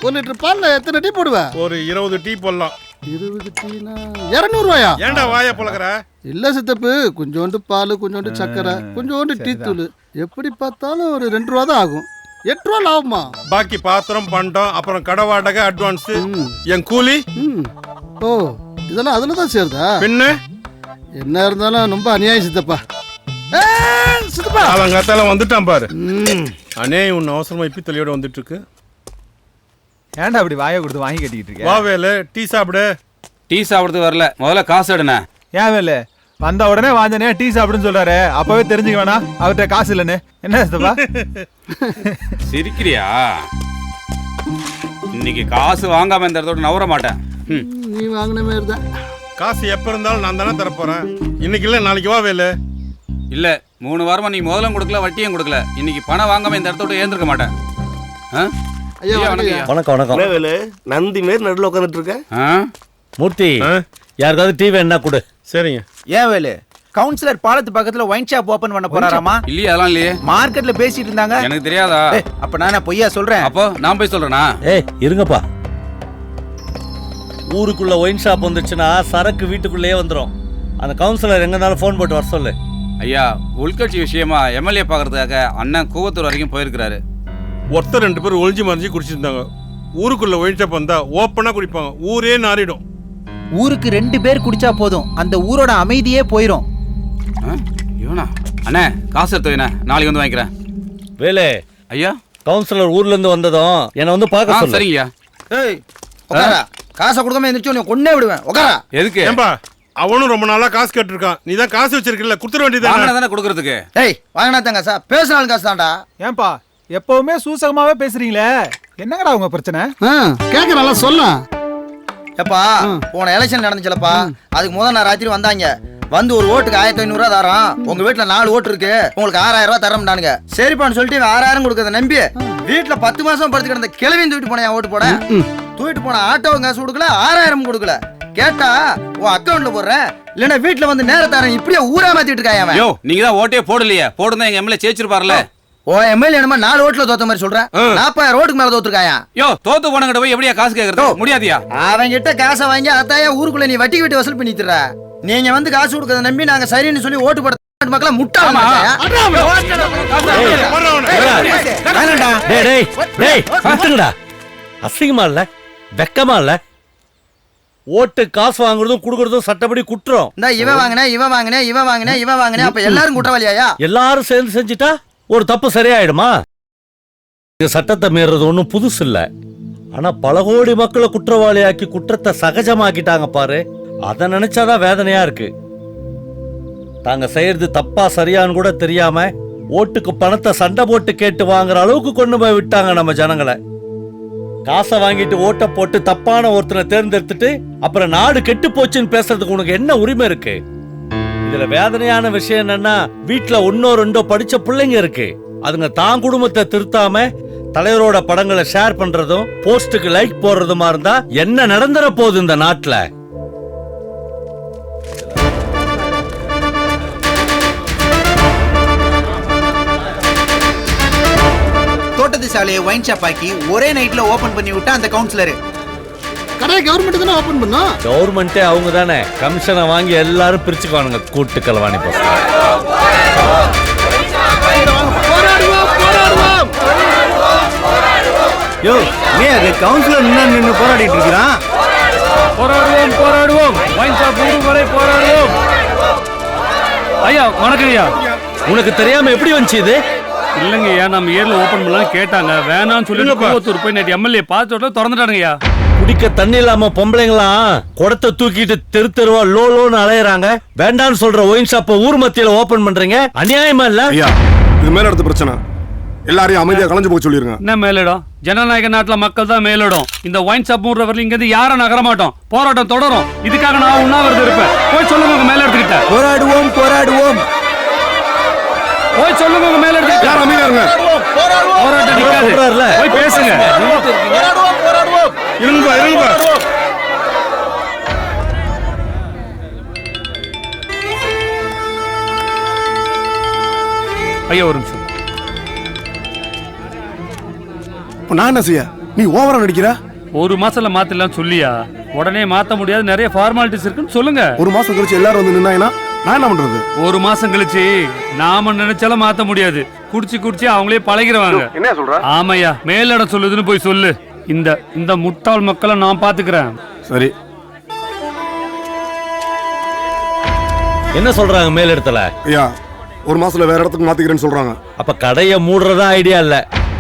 1 லிட்டர் பால்ல எத்தனை டீ போடுவ? ஒரு 20 டீ போடலாம். 20 டீனா 200 ரூபாயா? ஏன்டா வாயை பழக்கற? இல்ல சித்தப்பு, கொஞ்சோண்டு பால், கொஞ்சோண்டு சக்கரை, கொஞ்சோண்டு டீ தூள், எப்படி பார்த்தாலும் ஒரு 2 ரூபா தான் ஆகும். 8 ரூபா லாபமா? பாக்கி பாத்திரம் பண்டம், அப்புறம் கடை வாடகை, அட்வான்ஸ், என் கூலி. ஓ, இதெல்லாம் அதுல தான் சேருதா? பின்ன என்ன இருந்தாலும் ரொம்ப அநியாயம் சித்தப்பா. சித்தப்பா அவங்காத்தால வந்துட்டான் பாரு. அண்ணே, உன் அவசரமா இப்பி தலையோட வந்துட்டு இருக்கு. ஏன்டா அப்படி வாயை கொடுத்து வாங்கி கட்டிக்கிட்டு இருக்க? வா வேலு, டீ சாப்பிடு. டீ சாப்பிடுறது வரல, முதல்ல காசு எடுண்ணே. ஏன் வேலு, வந்த உடனே வாஞ்சனே டீ சாப்பிடுன்னு சொல்றாரு. அப்பவே தெரிஞ்சுக்க வேணாம் அவர்கிட்ட காசு இல்லைன்னு. என்ன சித்தப்பா சிரிக்கிறியா? இன்னைக்கு காசு வாங்காம இந்த இடத்தோட நவர மாட்டேன். நீ வாங்கின மாதிரி தான். காசு எப்ப இருந்தாலும் நான் தானே தரப்போறேன். இன்னைக்கு இல்ல நாளைக்கு வா வேலு. இல்ல, 3 வாரமா நீ முதலும் கொடுக்கல, வட்டியும் கொடுக்கல. இன்னைக்கு பணம் வாங்காம இந்த இடத்தோட ஏந்திருக்க மாட்டேன். ஐயா வணக்கம் ஐயா. வணக்கம் வணக்கம். நந்தி மாரி நடுவில் உட்காந்துட்டு இருக்க. மூர்த்தி யாருக்காவது டிவி என்ன கொடு. சரிங்க. ஏன் வேலு கவுன்சிலர் பாலத்து பக்கத்துல ஒயின் ஷாப் ஓபன் பண்ண போறாராமா? இல்லையே, அதெல்லாம் இல்லையே. மார்க்கெட்ல பேசிட்டு இருந்தாங்க. எனக்கு தெரியாதா? அப்ப நான் பொய்யா சொல்றேன்? அப்போ நான் போய் சொல்றேனா? இருங்கப்பா. ஊருக்குள்ள ஒயின் ஷாப் வந்துச்சுன்னா சரக்கு வீட்டுக்குள்ளேயே வந்துடும். அந்த கவுன்சிலர் எங்கனாலும் ஃபோன் போட்டு வர சொல்லு. ஐயா, உள்கட்சி விஷயமா எம்எல்ஏ பார்க்கறதுக்காக அண்ணன் கூவத்தூர் வரைக்கும் போயிருக்கிறாரு. ஒருத்தர் 2 பேர் ஒளிஞ்சு மறைஞ்சு குடிச்சிருந்தாங்க. ஊருக்குள்ள ஒயின் ஷாப் வந்தா ஓப்பனா குடிப்பாங்க, ஊரே நாறிடும். ஊருக்கு 2 பேர் குடிச்சா போதும், அந்த ஊரோட அமைதியே போயிடும். இவனா? அண்ணே காசு எடுத்து வைண்ணே, நாளைக்கு வந்து வாங்கிக்கிறேன். வேலே ஐயா, கவுன்சிலர் ஊர்ல இருந்து வந்ததும் என்ன வந்து பார்க்க சொல்லு. சரிங்கய்யா. ஏய் உட்காரா. காசை கொடுக்காம எந்திரிச்சு உன்னை கொன்னே விடுவேன். உட்காரா. எதுக்கு? ஏம்பா அவனும் ரொம்ப நாளா காசு கேட்டிருக்கான். நீ தான் காசு வச்சிருக்கல, குடுத்துற வேண்டியதானே. தானே கொடுக்கறதுக்கு. ஏய் வாங்கினா தாங்க சார், பேசினாலும் காசு தான்டா. ஏன்பா எப்பவுமே சூசகமாவே பேசுறீங்களே, என்னங்கடா உங்க பிரச்சனை? கேட்க நல்லா சொல்ல. எப்பா போன எலெக்ஷன் நடந்துச்சுலப்பா, அதுக்கு முதல் நான் ராத்திரி வந்தாங்க. வந்து ஒரு ஓட்டுக்கு 1500 ரூபா தரோம், உங்க வீட்டுல 4 ஓட்டு இருக்கு, உங்களுக்கு 6000 ரூபா தரம்டானுங்க. சரிப்பான்னு சொல்லிட்டு 6000 கொடுக்கறத நம்பி வீட்டுல 10 மாசம் படுத்து கிடந்த கிழவியும் தூக்கிட்டு போனேன் ஓட்டு போட. தூக்கிட்டு போன ஆட்டோவும் காசு கொடுக்கல, 6000 கொடுக்கல. கேட்டா உன் அக்கௌண்ட்ல போடுறேன், இல்லன்னா வீட்டுல வந்து நேரத்தாரன். இப்படியே ஊரா மாத்திட்டு இருக்கான். யோ, நீங்க தான் ஓட்டே போடலையே. போடுதான் எங்க எம்எல்ஏ ஜெயிச்சிருப்பார்ல. ஓ எம்எல்ஏ என்னமா 4 ஓட்டுல தோத்த மாதிரி சொல்றேன். 40,000 ஓட்டுக்கு மேல தோத்துருக்காயா? யோ, தோத்து போனங்கிட்ட போய் எப்படியா காசு கேக்குறது? முடியாதியா? அவங்க கிட்ட காசை வாங்கி அத்தாயா ஊருக்குள்ள நீ வட்டி வட்டி வசூல் பண்ணிட்டுற. நீங்க வந்து காசு கொடுக்கறத நம்பி நாங்க சரின்னு சொல்லி ஓட்டு போட மக்கள முட்டாள. அசிங்கமா இல்ல, வெக்கமா இல்ல? ஓட்டு காசு வாங்குறதும் குடுக்கறதும் சட்டப்படி குற்றம். இந்த இவன் வாங்கினே இவன் வாங்கினே இவன் வாங்கினே இவன் வாங்கினே, அப்ப எல்லாரும் குற்றவாளியா? எல்லாரும் சேர்ந்து செஞ்சுட்டா ஒரு தப்பு சரியாயிடுமா? சட்டத்தை மீறது ஒன்றும் புதுசு இல்ல. ஆனா பல கோடி மக்களை குற்றவாளியாக்கி குற்றத்தை சகஜமாக்கிட்டாங்க பாரு. அதை நினைச்சாதான் வேதனையா இருக்கு. தாங்க செய்யறது தப்பா சரியான்னு கூட தெரியாம ஓட்டுக்கு பணத்தை சண்டை போட்டு கேட்டு வாங்குற அளவுக்கு கொண்டு போய் விட்டாங்க நம்ம ஜனங்களை. காசை வாங்கிட்டு ஓட்ட போட்டு தப்பான ஒருத்தனை தேர்ந்தெடுத்துட்டு அப்புறம் நாடு கெட்டு போச்சுன்னு பேசுறதுக்கு உனக்கு என்ன உரிமை இருக்கு? இதுல வேதனையான விஷயம் என்னன்னா, வீட்டுல 1-2 படிச்ச பிள்ளைங்க இருக்கு. அதுங்க தான் குடும்பத்தை திருத்தாம தலைவரோட படங்களை ஷேர் பண்றதும் போஸ்டுக்கு லைக் போடுறதுமா இருந்தா என்ன நடந்துற போகுது இந்த நாட்டுல? தோட்டத்து சாலையை ஒயின் ஷாப் ஆக்கி ஒரே நைட்ல ஓபன் பண்ணி விட்டா அந்த கவுன்சிலர். கடையை கவர்மெண்ட் தானே ஓபன் பண்ணா? கவர்மெண்டே அவங்க தானே. கமிஷனை வாங்கி எல்லாரும் பிரிச்சுக்குவானுங்க கூட்டு கலவாணி பசங்க. யோ, நீ அது கவுன்சிலர் நின்னு போராடிட்டு இருக்கிறான். போராடுவோம் போராடுவோம், ஒயின் ஷாப் ஊருக்கு வரை போராடுவோம். ஐயா வணக்கம் ஐயா. உனக்கு தெரியாம எப்படி வந்துச்சு இது? இல்லங்க ஐயா, நம்ம ஏர்ல ஓபன் பண்ணலாம் கேட்டாங்க, வேணாம்னு சொல்லி கோவத்தூர் போய் நேற்று எம்எல்ஏ பார்த்து திறந்துட்டானுங்க ஐயா. குடிக்க தண்ணி இல்லாம பொம்பளைங்களாம் குடத்தை தூக்கிட்டு தெரு தெருவா லோன்னு அலையறாங்க. வேண்டான்னு சொல்ற ஒயின் ஷாப்ப ஊர் மத்தியில ஓபன் பண்றீங்க, அநியாயமா இல்ல? ஐயா, இது மேல எடுத்த பிரச்சனை. எல்லாரையும் அமைதியா கலந்து போக சொல்லிருங்க. என்ன மேலிடம்? ஜனநாயக நாட்டுல மக்கள் தான் மேலிடம். இந்த ஒயின் ஷாப் மூடுற வரல இங்க இருந்து யாரும் நகர மாட்டோம். போராட்டம் தொடரும். இதுக்காக நான் உண்ணாவிரதம் இருப்பேன். போய் சொல்லுங்க உங்க மேல எடுத்துக்கிட்ட. போராடுவோம் போராடுவோம். போய் சொல்லுங்க உங்க மேல எடுத்துக்கிட்ட. யார் அமைதியா இருங்க. போராட்டம் நிக்காது. போய் பேசுங்க. போராடுவோம் போராடுவோம். இருங்க இருங்க. ஐயா ஒரு நிமிஷம். நான் என்ன செய்ய? நீ ஓவரா நடிக்கிற. ஒரு மாசத்துல மாத்தலாம் சொல்லியா? உடனே மாத்த முடியாது, நிறைய ஃபார்மாலிட்டிஸ் இருக்குன்னு சொல்லுங்க. ஒரு மாசம் கழிச்சு எல்லாரும் வந்து நின்னாங்கன்னா நான் என்ன பண்றது? ஒரு மாசம் கழிச்சு நாம நினைச்சாலும் மாத்த முடியாது. குடிச்சு குடிச்சு அவங்களே பழகிடுவாங்க. என்ன சொல்ற? ஆமையா, மேலிடம் சொல்லுதுன்னு போய் சொல்லு. இந்த முட்டாள் மக்களை நான் பாத்துக்கிறேன். சரி. என்ன சொல்றாங்க மேலிடத்துல? ஐயா, ஒரு மாசத்துல வேற இடத்துக்கு மாத்திக்கிறேன்னு சொல்றாங்க. அப்ப கடையை மூடுறதா ஐடியா இல்ல,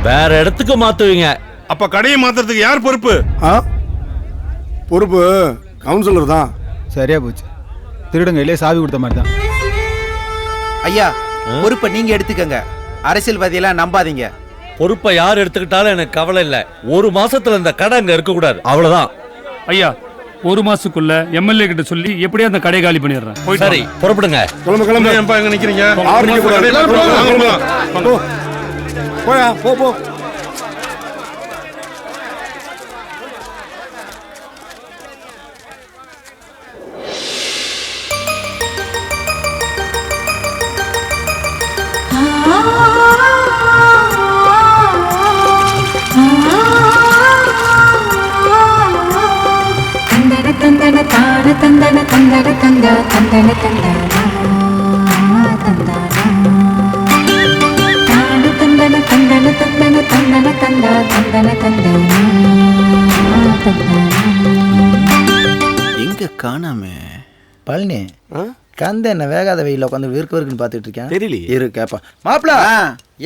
வேற இடத்துக்கு மாத்துவீங்க. அப்ப கடையை மாத்துறதுக்கு யார் பொறுப்பு? பொறுப்பு கவுன்சிலர் தான். சரியா போச்சு. திருடுங்க இல்லையே சாவி கொடுத்த மாதிரி தான். ஐயா, பொறுப்பை நீங்க எடுத்துக்கங்க. அரசியல்வாதியெல்லாம் நம்பாதீங்க. பொறுப்பை யார் எடுத்துக்கிட்டாலும் எனக்கு கவலை இல்ல. ஒரு மாசத்துல இந்த கடை அங்க இருக்க கூடாது, அவ்வளவுதான். ஐயா, ஒரு மாசத்துக்குள்ள எம்எல்ஏ கிட்ட சொல்லி எப்படியா அந்த கடை காலி பண்ணிடுறேன். சரி, புறப்படுங்க. கிளம்பு கிளம்பு. ஏன்பா எங்க நிக்கிறீங்க? போயா போ போ. தந்தன தந்தன தந்த தந்தன தந்தன தந்தன தந்தன தந்தன தந்தன தந்த தந்தன தந்தன எங்க காணாம பழனி கந்த என்ன வேகாத வெயில உட்காந்து இருக்குன்னு பாத்துட்டு இருக்கேன். தெரியலையே. இரு கேப்பா. மாப்பிள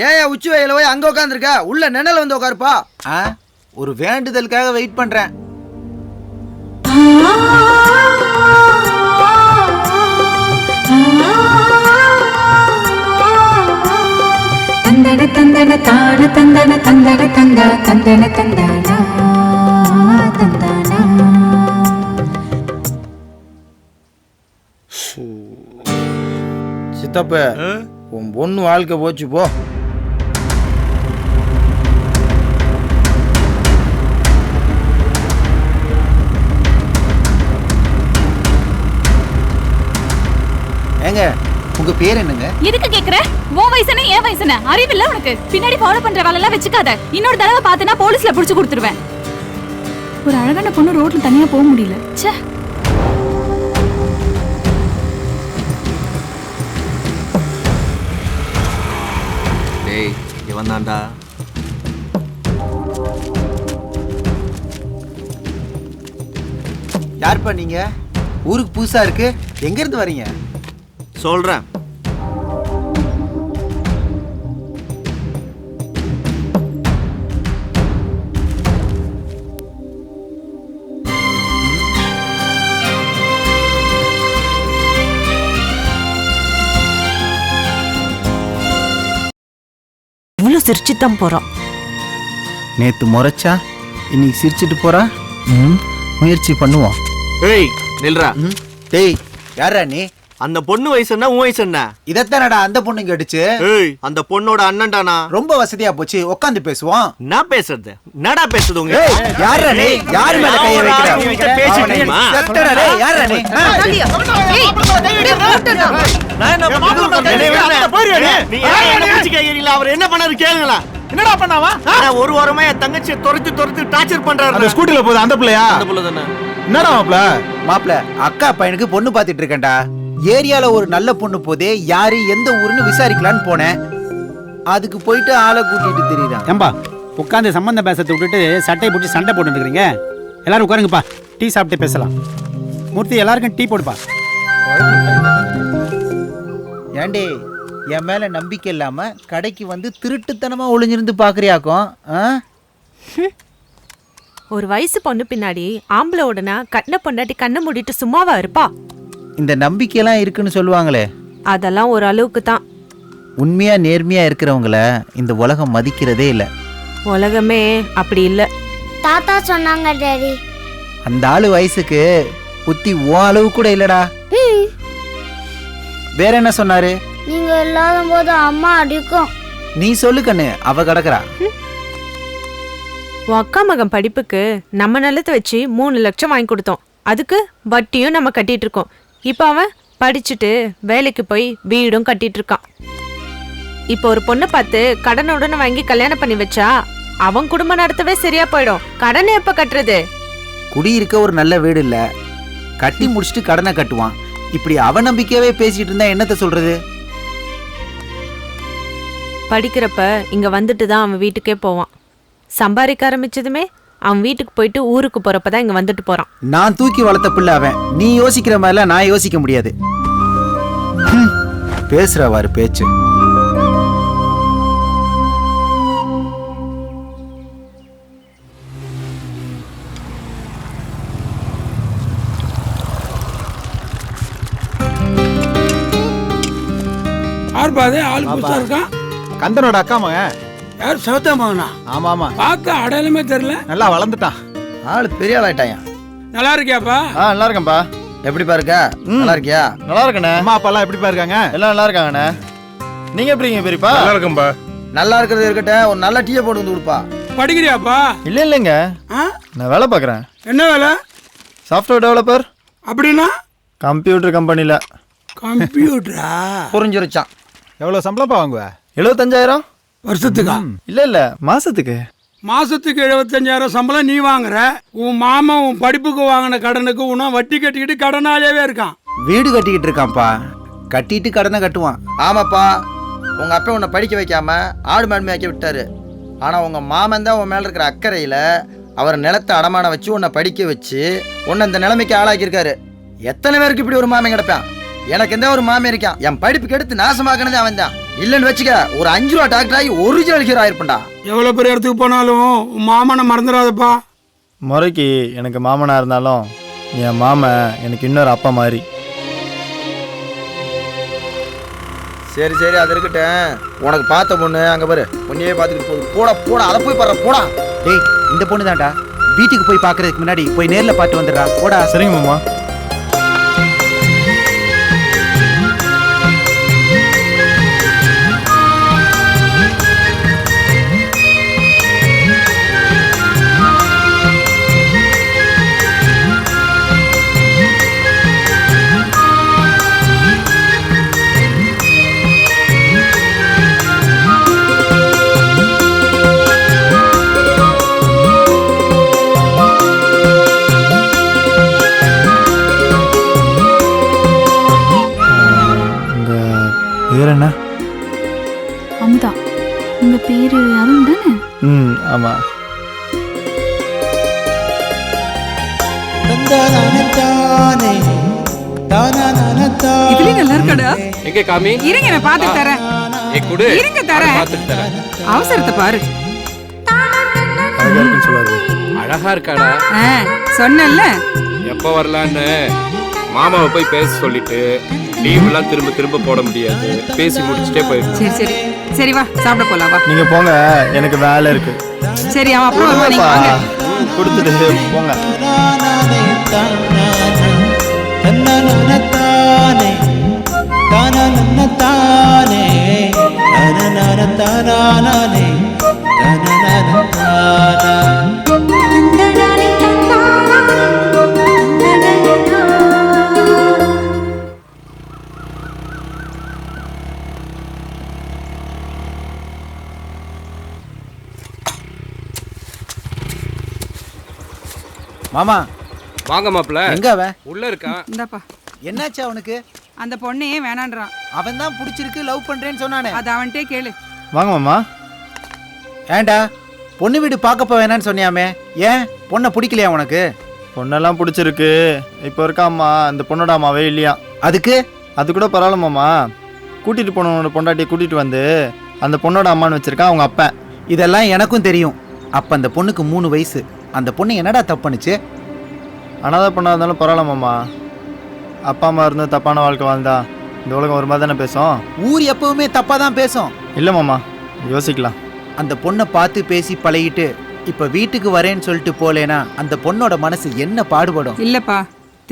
ஏன் உச்சி வெயில போய் அங்க உட்காந்துருக்க? உள்ள நிழல் வந்து உட்காருப்பா. ஒரு வேண்டுதலுக்காக வெயிட் பண்றேன். தந்தன தந்தன தான தந்தன தந்தன தந்த தந்தன தந்தன தந்தன. சித்தப்ப உன் பொண்ணு வாழ்க்கை போச்சு போ. ஏங்க உங்க பேர் என்னங்க? எதுக்கு கேக்குற? உன் வயசுனே என் வயசுனே அறிவில்ல உனக்கு? பின்னாடி ஃபாலோ பண்ற வேலை எல்லாம் வச்சுக்காத. இன்னொரு தடவை பார்த்தனா போலீஸ்ல புடிச்சு கொடுத்துருவேன். ஒரு அழகான பொண்ணு ரோட்ல தனியா போக முடியல. ச்சே. டேய் இவன் தான்டா. யார்ப்பா நீங்க? ஊருக்கு புதுசா இருக்கு. எங்க இருந்து வரீங்க? சொல்றேன். இவ்வளவு சிரிச்சுதான் போறோம். நேத்து முறைச்சா இன்னைக்கு சிரிச்சிட்டு போறா. முயற்சி பண்ணுவோம். ஏய் நில்றா. டேய் யாரா நீ? அந்த பொண்ணு வயசு என்ன உன் வயசு என்ன? இதத்தானடா அந்த பொண்ணு கேட்டுச்சு. ஏய் அந்த பொண்ணோட அண்ணன்டானா? ரொம்ப வசதியா போச்சு. உட்காந்து பேசுவோம். நான் பேசுறது என்னடா பேசுது உங்க? ஏய் யாரா நீ? யார் மேல கைய வைக்கிற? பேசிட்டீமா? சத்தடா டேய் யாரா நீ? நான் என்ன பண்ணுறேன்? நீ என்ன பிடிச்சு கையறீங்களா? அவர் என்ன பண்ணாரு கேளுங்களா? என்னடா பண்ணாவா? நான் ஒரு வாரமா என் தங்கச்சியை துரத்தி டார்ச்சர் பண்றாரு. அந்த ஸ்கூட்டில போகுது அந்த பிள்ளையா? அந்த பிள்ளை தானே. என்னடா மாப்ள? மாப்ள அக்கா பையனுக்கு பொண்ணு பாத்துட்டு இருக்கேன்டா. ஏரியால ஒரு நல்ல பொண்ணு போதே யாரு எந்த ஊருன்னு விசாரிக்கலான்னு போனேன். அதுக்கு போயிட்டு ஆளை கூட்டிட்டு தெரியுறான். ஏம்பா உட்காந்து சம்பந்தம் பேசத்தை விட்டுட்டு சட்டையை பிடிச்சி சண்டை போட்டு இருக்கிறீங்க. எல்லாரும் உட்காருங்கப்பா, டீ சாப்பிட்டு பேசலாம். மூர்த்தி எல்லாருக்கும் டீ போடுப்பா. ஏண்டே என் மேல நம்பிக்கை இல்லாம கடைக்கு வந்து திருட்டுத்தனமா ஒளிஞ்சிருந்து பாக்குறியாக்கும். ஒரு வயசு பொண்ணு பின்னாடி ஆம்பளை உடனே கண்ண பொண்டாட்டி கண்ணை மூடிட்டு சும்மாவா இருப்பா? இந்த நம்பிக்கையெல்லாம் இருக்குன்னு சொல்லுவாங்களே, அதெல்லாம் ஒரு அளவுக்கு தான். உண்மையா நேர்மையா இருக்கிறவங்கள இந்த உலகம் மதிக்கிறதே இல்லை. உலகமே அப்படி இல்ல. தாத்தா சொன்னாங்க டாடி. அந்த ஆளு வயசுக்கு புத்தி ஓ அளவு கூட இல்லடா. வேற என்ன சொன்னாரு? நீங்க இல்லாத போது அம்மா அடிக்கும். நீ சொல்லு கண்ணு, அவ கிடக்குறா. உன் அக்கா மகன் படிப்புக்கு நம்ம நிலத்தை வச்சு 3 லட்சம் வாங்கி கொடுத்தோம். அதுக்கு வட்டியும் நம்ம கட்டிட்டு இருக்கோம். இப்போ அவன் படிச்சுட்டு வேலைக்கு போய் வீடும் கட்டிட்டு இருக்கான். இப்போ ஒரு பொண்ணை பார்த்து கடனுடனே வாங்கி கல்யாணம் பண்ணி வச்சா அவன் குடும்பம் நடத்தவே சரியா போயிடும். கடனை எப்ப கட்டுறது? குடியிருக்க ஒரு நல்ல வீடு இல்ல, கட்டி முடிச்சுட்டு கடனை கட்டுவான். இப்படி அவநம்பிக்கையாவே பேசிட்டு இருந்தா என்னத்த சொல்றது? படிக்கிறப்ப இங்க வந்துட்டு தான் அவன் வீட்டுக்கே போவான். சம்பாதிக்க ஆரம்பிச்சதுமே அவன் வீட்டுக்கு போயிட்டு ஊருக்கு போறப்பதான் இங்க வந்துட்டு போறான். நான் தூக்கி வளர்த்த பிள்ளை அவன். நீ யோசிக்கிற மாதிரிலாம் நான் யோசிக்க முடியாது. பேசுறவாரு பேச்சு. கந்தனோட அக்கா மகன். யார் சௌத்தா மகனா? ஆமா ஆமா. பார்க்க அடையாளமே தெரியல. நல்லா வளர்ந்துட்டான். ஆளு பெரிய ஆளாயிட்டாயா? நல்லா இருக்கியாப்பா? நல்லா இருக்கேன்பா. எப்படிப்பா இருக்க? நல்லா இருக்கியா? நல்லா இருக்கண்ணே. அம்மா அப்பா எல்லாம் எப்படிப்பா இருக்காங்க? எல்லாம் நல்லா இருக்காங்கண்ணே. நீங்க எப்படிங்க பெரியப்பா? நல்லா இருக்கேன்பா. நல்லா இருக்கிறது இருக்கட்டும், ஒரு நல்ல டீயை போட்டு வந்து கொடுப்பா. படிக்கிறியாப்பா? இல்ல இல்லைங்க, நான் வேலை பார்க்குறேன். என்ன வேலை? Software developer. அப்படின்னா? கம்ப்யூட்டர் கம்பெனில. கம்ப்யூட்டரா? புரிஞ்சிருச்சான். எவ்வளவு சம்பளம்ப்பா வாங்குவ? 75,000 வருஷத்துக்கா? இல்ல இல்ல மாசத்துக்கு. மாசத்துக்கு 75,000 சம்பளம் நீ வாங்குற. உன் மாமன் உன் படிப்புக்கு வாங்கின கடனுக்கு உன்னும் வட்டி கட்டிக்கிட்டு கடனாலேயே இருக்கான். வீடு கட்டிக்கிட்டு இருக்கான்ப்பா. கட்டிட்டு கடனை கட்டுவான். ஆமாப்பா, உங்க அப்பா உன்னை படிக்க வைக்காம ஆடு மாடு மேய்க்க விட்டாரு. ஆனா உங்க மாமன் தான் உன் மேல இருக்கிற அக்கறையில அவர் நிலத்தை அடமான வச்சு உன்னை படிக்க வச்சு உன்னை இந்த நிலைமைக்கு ஆளாக்கியிருக்காரு. எத்தனை பேருக்கு இப்படி ஒரு மாமன் கிடப்பான்? எனக்கு எந்த ஒரு மாமன் இருக்கான். என் படிப்புக்கு எடுத்து நாசமாக்கினதே அவன் தான். இல்லைன்னு வச்சுக்க, ஒரு 5 ரூபா டாக்டர் ஆகி ஒரிஜினல் ஹீரோ ஆயிருப்பா. எவ்வளவு பெரிய இடத்துக்கு போனாலும் உன் மாமனை மறந்துடாதப்பா. முறைக்கு எனக்கு மாமனா இருந்தாலும் என் மாமன் எனக்கு இன்னொரு அப்பா மாதிரி. சரி சரி, அது இருக்கட்டும். உனக்கு பார்த்த பொண்ணு அங்க பாரு, பொண்ணையே பார்த்துக்கிட்டு போகுது. போடா போடா, அதை போய் பாரு, போடா. டேய், இந்த பொண்ணு தான்டா. வீட்டுக்கு போய் பார்க்கறதுக்கு முன்னாடி போய் நேர்ல பார்த்து வந்துடுறா. போடா. சரிங்க மாமா. பேர் என்ன? அமுதா. உங்க பேரு அருண் தானே? ஆமா. இதுல நல்லா இருக்கடா. எங்க காமி? இருங்க, நான் பாத்து தரேன். இருங்க தரேன். அவசரத்தை பாரு. அழகா இருக்காடா. சொன்னல எப்ப வரலான்னு மாமாவை போய் பேச சொல்லிட்டு லீவ் எல்லாம் திரும்ப திரும்ப போட முடியாது. பேசி முடிச்சுட்டே போயிடும். சரி சரி சரி, வா சாப்பிட போலாம். வா நீங்க போங்க, எனக்கு வேலை இருக்கு. சரி, அவன் அப்புறம் வருவா. நீங்க வாங்க. கொடுத்துட்டு போங்க. மாமா வாங்க மாப்ள. எங்க அவன்? உள்ள இருக்கான். இந்தாப்பா. என்னாச்சு அவனுக்கு? அந்த பொண்ணையே வேணான்றான். அவன் தான் பிடிச்சிருக்கு, லவ் பண்றேன்னு சொன்னானே. அது அவன்கிட்டே கேளு. வாங்க மாமா. ஏண்டா, பொண்ணு வீடு பார்க்க போவேனான்னு சொன்னியாமே, ஏன் பொண்ணை பிடிக்கலையா உனக்கு? பொண்ணெல்லாம் பிடிச்சிருக்கு. இப்போ இருக்காம்மா, அந்த பொண்ணோட அம்மாவே இல்லையா. அதுக்கு அது கூட பரவாயில்ல மாமா. கூட்டிட்டு போனவனோட பொண்டாட்டியை கூட்டிட்டு வந்து அந்த பொண்ணோட அம்மான்னு வச்சிருக்கான் அவங்க அப்பா. இதெல்லாம் எனக்கும் தெரியும். அப்ப அந்த பொண்ணுக்கு 3 வயசு. அந்த பொண்ணு என்னடா தப்புனுச்சு? அனாதை பொண்ணா இருந்தாலும் பரவாயில்ல மாமா. அப்பா அம்மா இருந்து தப்பான வாழ்க்கை வாழ்ந்தா இந்த உலகம் ஒரு மாதிரி தானே பேசும். ஊர் எப்பவுமே தப்பா தான் பேசும். இல்லை மாமா, யோசிக்கலாம். அந்த பொண்ணை பார்த்து பேசி பழகிட்டு இப்ப வீட்டுக்கு வரேன்னு சொல்லிட்டு போலேனா அந்த பொண்ணோட மனசு என்ன பாடுபடும்? இல்லப்பா,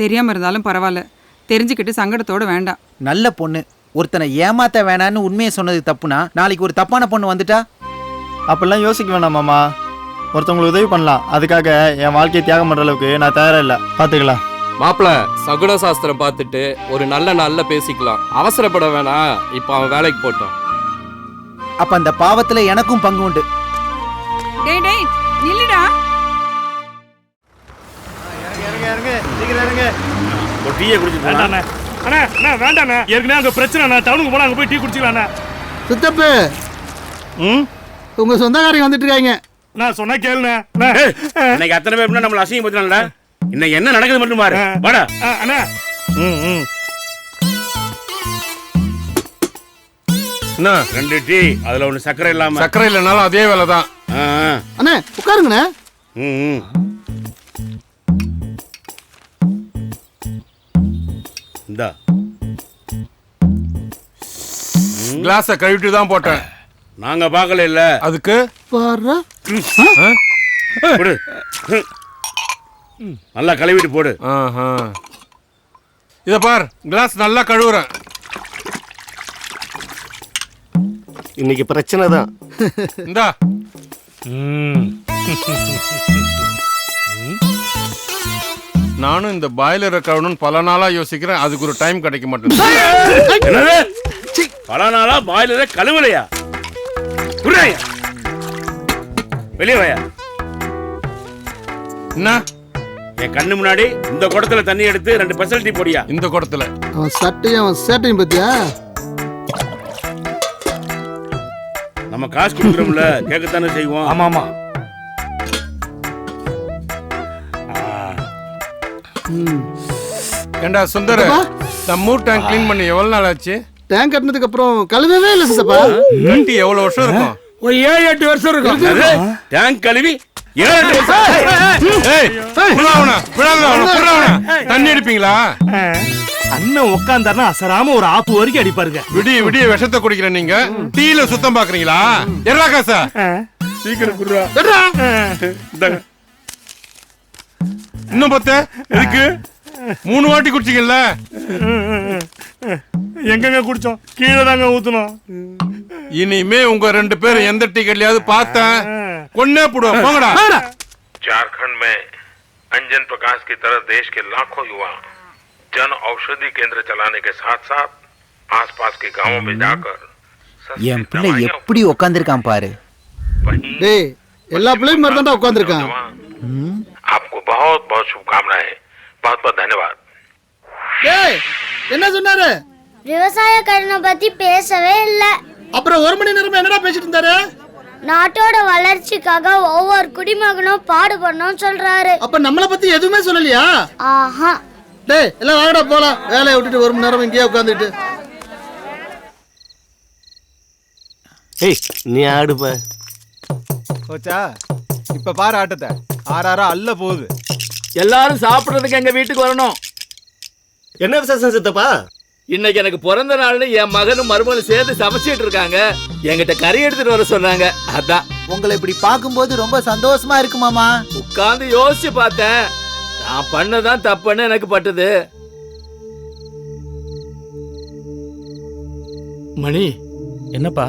தெரியாம இருந்தாலும் பரவாயில்ல. தெரிஞ்சுக்கிட்டு சங்கடத்தோட வேண்டாம். நல்ல பொண்ணு ஒருத்தனை ஏமாத்த வேணான்னு உண்மையை சொன்னது தப்புனா, நாளைக்கு ஒரு தப்பான பொண்ணு வந்துட்டா அப்படிலாம் யோசிக்க வேண்டாம் மாமா. ஒருத்தவங்களுக்கு உதவி பண்ணலாம், அதுக்காக என் வாழ்க்கையை தியாகம் பண்ற அளவுக்கு நான் தயாரா இல்லை. பார்த்துக்கலாம். மாப்பிள, சகுன சாஸ்திரம் பார்த்துட்டு ஒரு நல்ல நாள்ல பேசிக்கலாம். அவசரப்பட வேணாம். இப்ப அவன் வேலைக்கு போட்டோம். அப்ப அந்த பாவத்துல எனக்கும் பங்கு உண்டு. டேய் டேய், நில்லுடா. ஒரு டீயை குடிச்சு போலாம். வேண்டாண்ணே. அண்ணா அண்ணா வேண்டாண்ணே. ஏற்கனவே அங்க பிரச்சனை. நான் டவுனுக்கு போனா அங்க போய் டீ குடிச்சுக்கலாண்ணே. சித்தப்பு, உங்க சொந்தக்காரங்க வந்துட்டு இருக்காங்க. நான் சொன்னா கேளுண்ணே. இன்னைக்கு அத்தனை பேர் நம்மள அசிங்கப்படுத்தல. இன்னைக்கு என்ன நடக்குது மட்டும் பாரு. வாடா அண்ணா. என்ன 2 டீ, அதுல 1 சக்கரை இல்லாம. சக்கரை இல்லைனாலும் அதே வேலை தான். அண்ணே உட்காருங்கண்ணே. இந்தா கிளாஸை கழுவிட்டு தான் போட்டேன். நாங்க பார்க்கல இல்ல. அதுக்கு பாரு, போடு. நல்லா கழுவிட்டு போடு. இத பார், கிளாஸ் நல்லா கழுவுறேன். இன்னைக்கு பிரச்சனை தான். இந்தா. நானும் இந்த பாய்லரை கழுவணும்னு பல நாளா யோசிக்கிறேன். அதுக்கு ஒரு டைம் கிடைக்க மாட்டேங்குது. பல நாளா பாய்லரை கழுவலையா? வெளியே வாயா. என்ன என் கண்ணு முன்னாடி இந்த குடத்துல தண்ணி எடுத்து 2 ஸ்பெஷல் டீ போடியா. இந்த குடத்துல அவன் சட்டையும் அவன் சேட்டையும் பத்தியா? நம்ம காசு கொடுக்குறோம்ல, கேட்கத்தானே செய்வோம். ஆமா ஆமா. ஏண்டா சுந்தர, நம்ம ஊர் டேங்க் க்ளீன் பண்ணி எவ்வளவு நாள் ஆச்சு? டேங்க் கட்டினதுக்கு அப்புறம் கழுவவே இல்லை சித்தப்பா. கட்டி எவ்வளவு வருஷம் இருக்கும்? ஒரு 7-8 வருஷம் இருக்கும். டேங்க் கழுவி 7-8 வருஷம். ஏய், புறாவனா, புறாவனா, தண்ணி அடிப்பீங்களா? அண்ணன் உட்கார்ந்தாருன்னா அசராம ஒரு ஆப்பு வரைக்கும் அடிப்பாருங்க. விடிய விடிய விஷத்தை குடிக்கிற நீங்க டீல சுத்தம் பாக்குறீங்களா? எர்ரா காசா சீக்கிரம் குடுறா. இன்னும் 10 எதுக்கு? 3 வாட்டி குடிச்சீங்கல்ல? எங்கங்க குடிச்சோம்? கீழே தாங்க ஊத்துனோம். இனிமே உங்க 2 பேரும் எந்த டிக்கெட்லயாவது பார்த்தேன் கொன்னே போடுவோம். போங்கடா. झारखंड में अंजन प्रकाश की तरह देश के लाखों युवा जन औषधि केंद्र चलाने के साथ साथ आसपास के गांवों में जाकर என் பிள்ளை எப்படி உட்காந்துருக்கான் பாரு. டேய், எல்லா பிள்ளையும் மாதிரி தான்டா உட்காந்துருக்கான். आपको बहुत बहुत शुभकामनाएं. बहुत बहुत धन्यवाद. டேய், என்ன சொன்னாரு? விவசாய கடனை பத்தி பேசவே இல்ல. அப்புறம் 1 மணி நேரமா என்னடா பேசிட்டு இருந்தாரு? நாட்டோட வளர்ச்சிக்காக ஒவ்வொரு குடிமகனும் பாடுபடணும்னு சொல்றாரு. அப்ப நம்மள பத்தி எதுவுமே சொல்லலையா? ஆஹா. டேய், எல்லாம் வாங்கடா போலாம். வேலையை விட்டுட்டு 1 மணி நேரம் இங்கேயே உட்காந்துட்டு. ஏய், நீ ஆடுப்ப. போச்சா? இப்ப பாரு ஆட்டத்தை. ஆறாரா அல்ல போகுது. எல்லாரும் சாப்பிடுறதுக்கு எங்க வீட்டுக்கு வரணும். என்ன விசேஷம் சித்தப்பா? இன்னைக்கு எனக்கு பிறந்த நாள்னு என் மகனும் மருமகளும் சேர்ந்து சமைச்சிட்டு இருக்காங்க. என்கிட்ட கறி எடுத்துட்டு வர சொன்னாங்க. அதான் உங்களை இப்படி பார்க்கும்போது ரொம்ப சந்தோஷமா இருக்கு மாமா. உட்கார்ந்து யோசிச்சு பார்த்தேன். நான் பண்ணதான் தப்புன்னு எனக்கு பட்டது. மணி, என்னப்பா?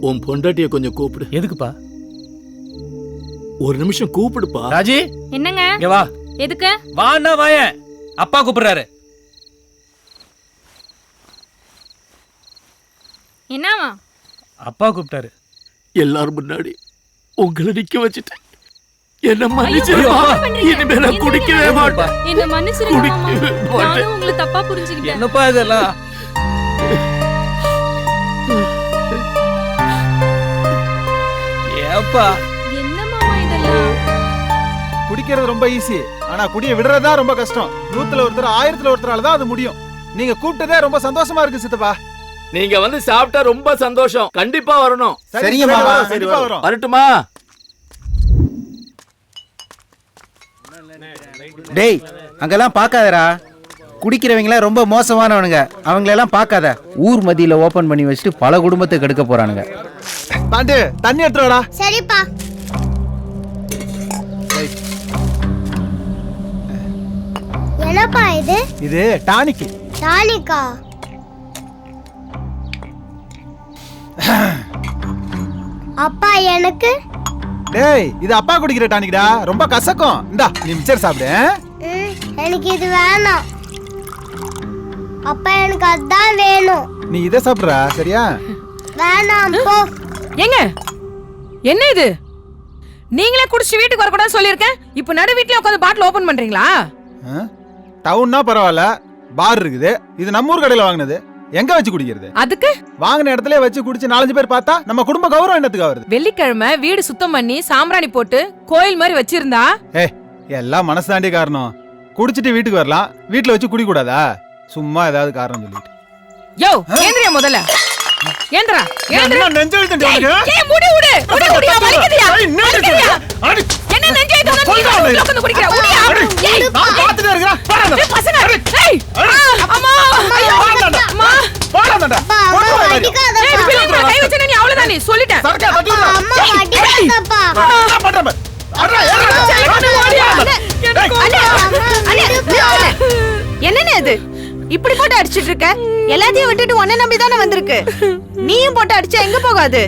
உன் பொண்டாட்டிய கொஞ்சம் கூப்பிடு. எதுக்குப்பா? 1 நிமிஷம் கூப்பிடுப்பா. ராஜி, என்னங்க? இங்க வா. எதுக்கு? வாண்ணா வாயேன். அப்பா கூப்பிடுறாரு. என்னவா? அப்பா கூப்பிட்டாரு. எல்லாரும் முன்னாடி உங்களை நிக்க வச்சுட்டேன். என்ன மன்னிச்சிருப்பா. இனிமே நான் குடிக்கவே மாட்டேன். என்ன மன்னிச்சிருங்க மாமா. நானும் உங்களை தப்பா புரிஞ்சுக்கிட்டேன். என்னப்பா இதெல்லாம்? ஏப்பா, என்ன மாமா இதெல்லாம்? குடிக்கிறது ரொம்ப ஈஸி, ஆனா குடிய விடுறதா ரொம்ப கஷ்டம். 100ல ஒருத்தர் 1000ல ஒருத்தரால தான் அது முடியும். நீங்க கூப்பிட்டதே ரொம்ப சந்தோஷமா இருக்கு சித்தப்பா. நீங்க வந்து சாப்பிட்டா ரொம்ப சந்தோஷம். கண்டிப்பா வரணும். சரிங்க மாமா. கண்டிப்பா வரும். வரட்டுமா? டேய், அங்கெல்லாம் பார்க்காதடா. குடிக்கிறவங்கள ரொம்ப மோசமானவனுங்க. அவங்களெல்லாம் பார்க்காத. ஊர் மத்தியில ஓபன் பண்ணி வச்சுட்டு பல குடும்பத்தை கெடுக்க போறானுங்க. பாண்டு, தண்ணி எடுத்துடா. சரிப்பா. என்னப்பா இது? இது டானிக். டானிக்கா? அப்பா எனக்கு? டேய், இது அப்பா குடிக்கிற டானிக்டா. ரொம்ப கசக்கும். இந்தா, நீ மிச்சர் சாப்பிடு. எனக்கு இது வேணாம். அப்பா எனக்கு அதான் வேணும். நீ இத சாப்பிடுறா, சரியா? வேணாம் போ. ஏங்க, என்ன இது? நீங்களே குடிச்சு வீட்டுக்கு வரக்கூடாதுன்னு சொல்லியிருக்கேன். இப்போ நடு வீட்லயே உட்காந்து பாட்டில் ஓபன் பண்றீங்களா? டவுன்னா பரவாயில்ல, பார் இருக்குது. இது நம்ம ஊர் கடையில வாங்கினது. எங்க வச்சு குடிக்கிறது? அதுக்கு வாங்கின இடத்துல வச்சு குடிச்சு 4-5 பேர் பார்த்தா நம்ம குடும்ப கௌரவம் என்னத்துக்கு வருது? வெள்ளிக்கிழமை வீடு சுத்தம் பண்ணி சாம்பிராணி போட்டு கோயில் மாதிரி வச்சிருந்தா எல்லாம் மனசாண்டி காரணம். குடிச்சிட்டு வீட்டுக்கு வரலாம், வீட்டுல வச்சு குடி கூடாதா? சும்மா ஏதாவது காரணம் சொல்லிட்டு. யோ, ஏந்திரியா முதல்ல. ஏந்திரா, ஏந்திரா. நெஞ்சு இழுத்துட்டு ஏய், முடி விடு. முடி விடுயா, வலிக்குதுயா. என்ன நெஞ்சு இழுத்துட்டு நீ உட்கார்ந்து குடிக்கிற? உடியா. ஏய், நான் பாத்துட்டே இருக்கேன். பாருங்க. ஏய், பசங்க. ஏய், அம்மா. ஐயோ, அம்மா. பாருங்கடா. அம்மா அடிக்காதப்பா. ஏய், பிள்ளைங்க கை வச்சனே நீ அவ்வளவுதான். நீ சொல்லிட்டேன். சர்க்கா தட்டிடுறா. அம்மா அடிக்காதப்பா. என்ன பண்றே? அடடா, என்னன்னு அது இப்படி போட்டு அடிச்சிட்டு இருக்க? எல்லாத்தையும் விட்டுட்டு உன்னை நம்பி தானே வந்திருக்கு. நீயும் போட்டு அடிச்சா எங்க போகாது?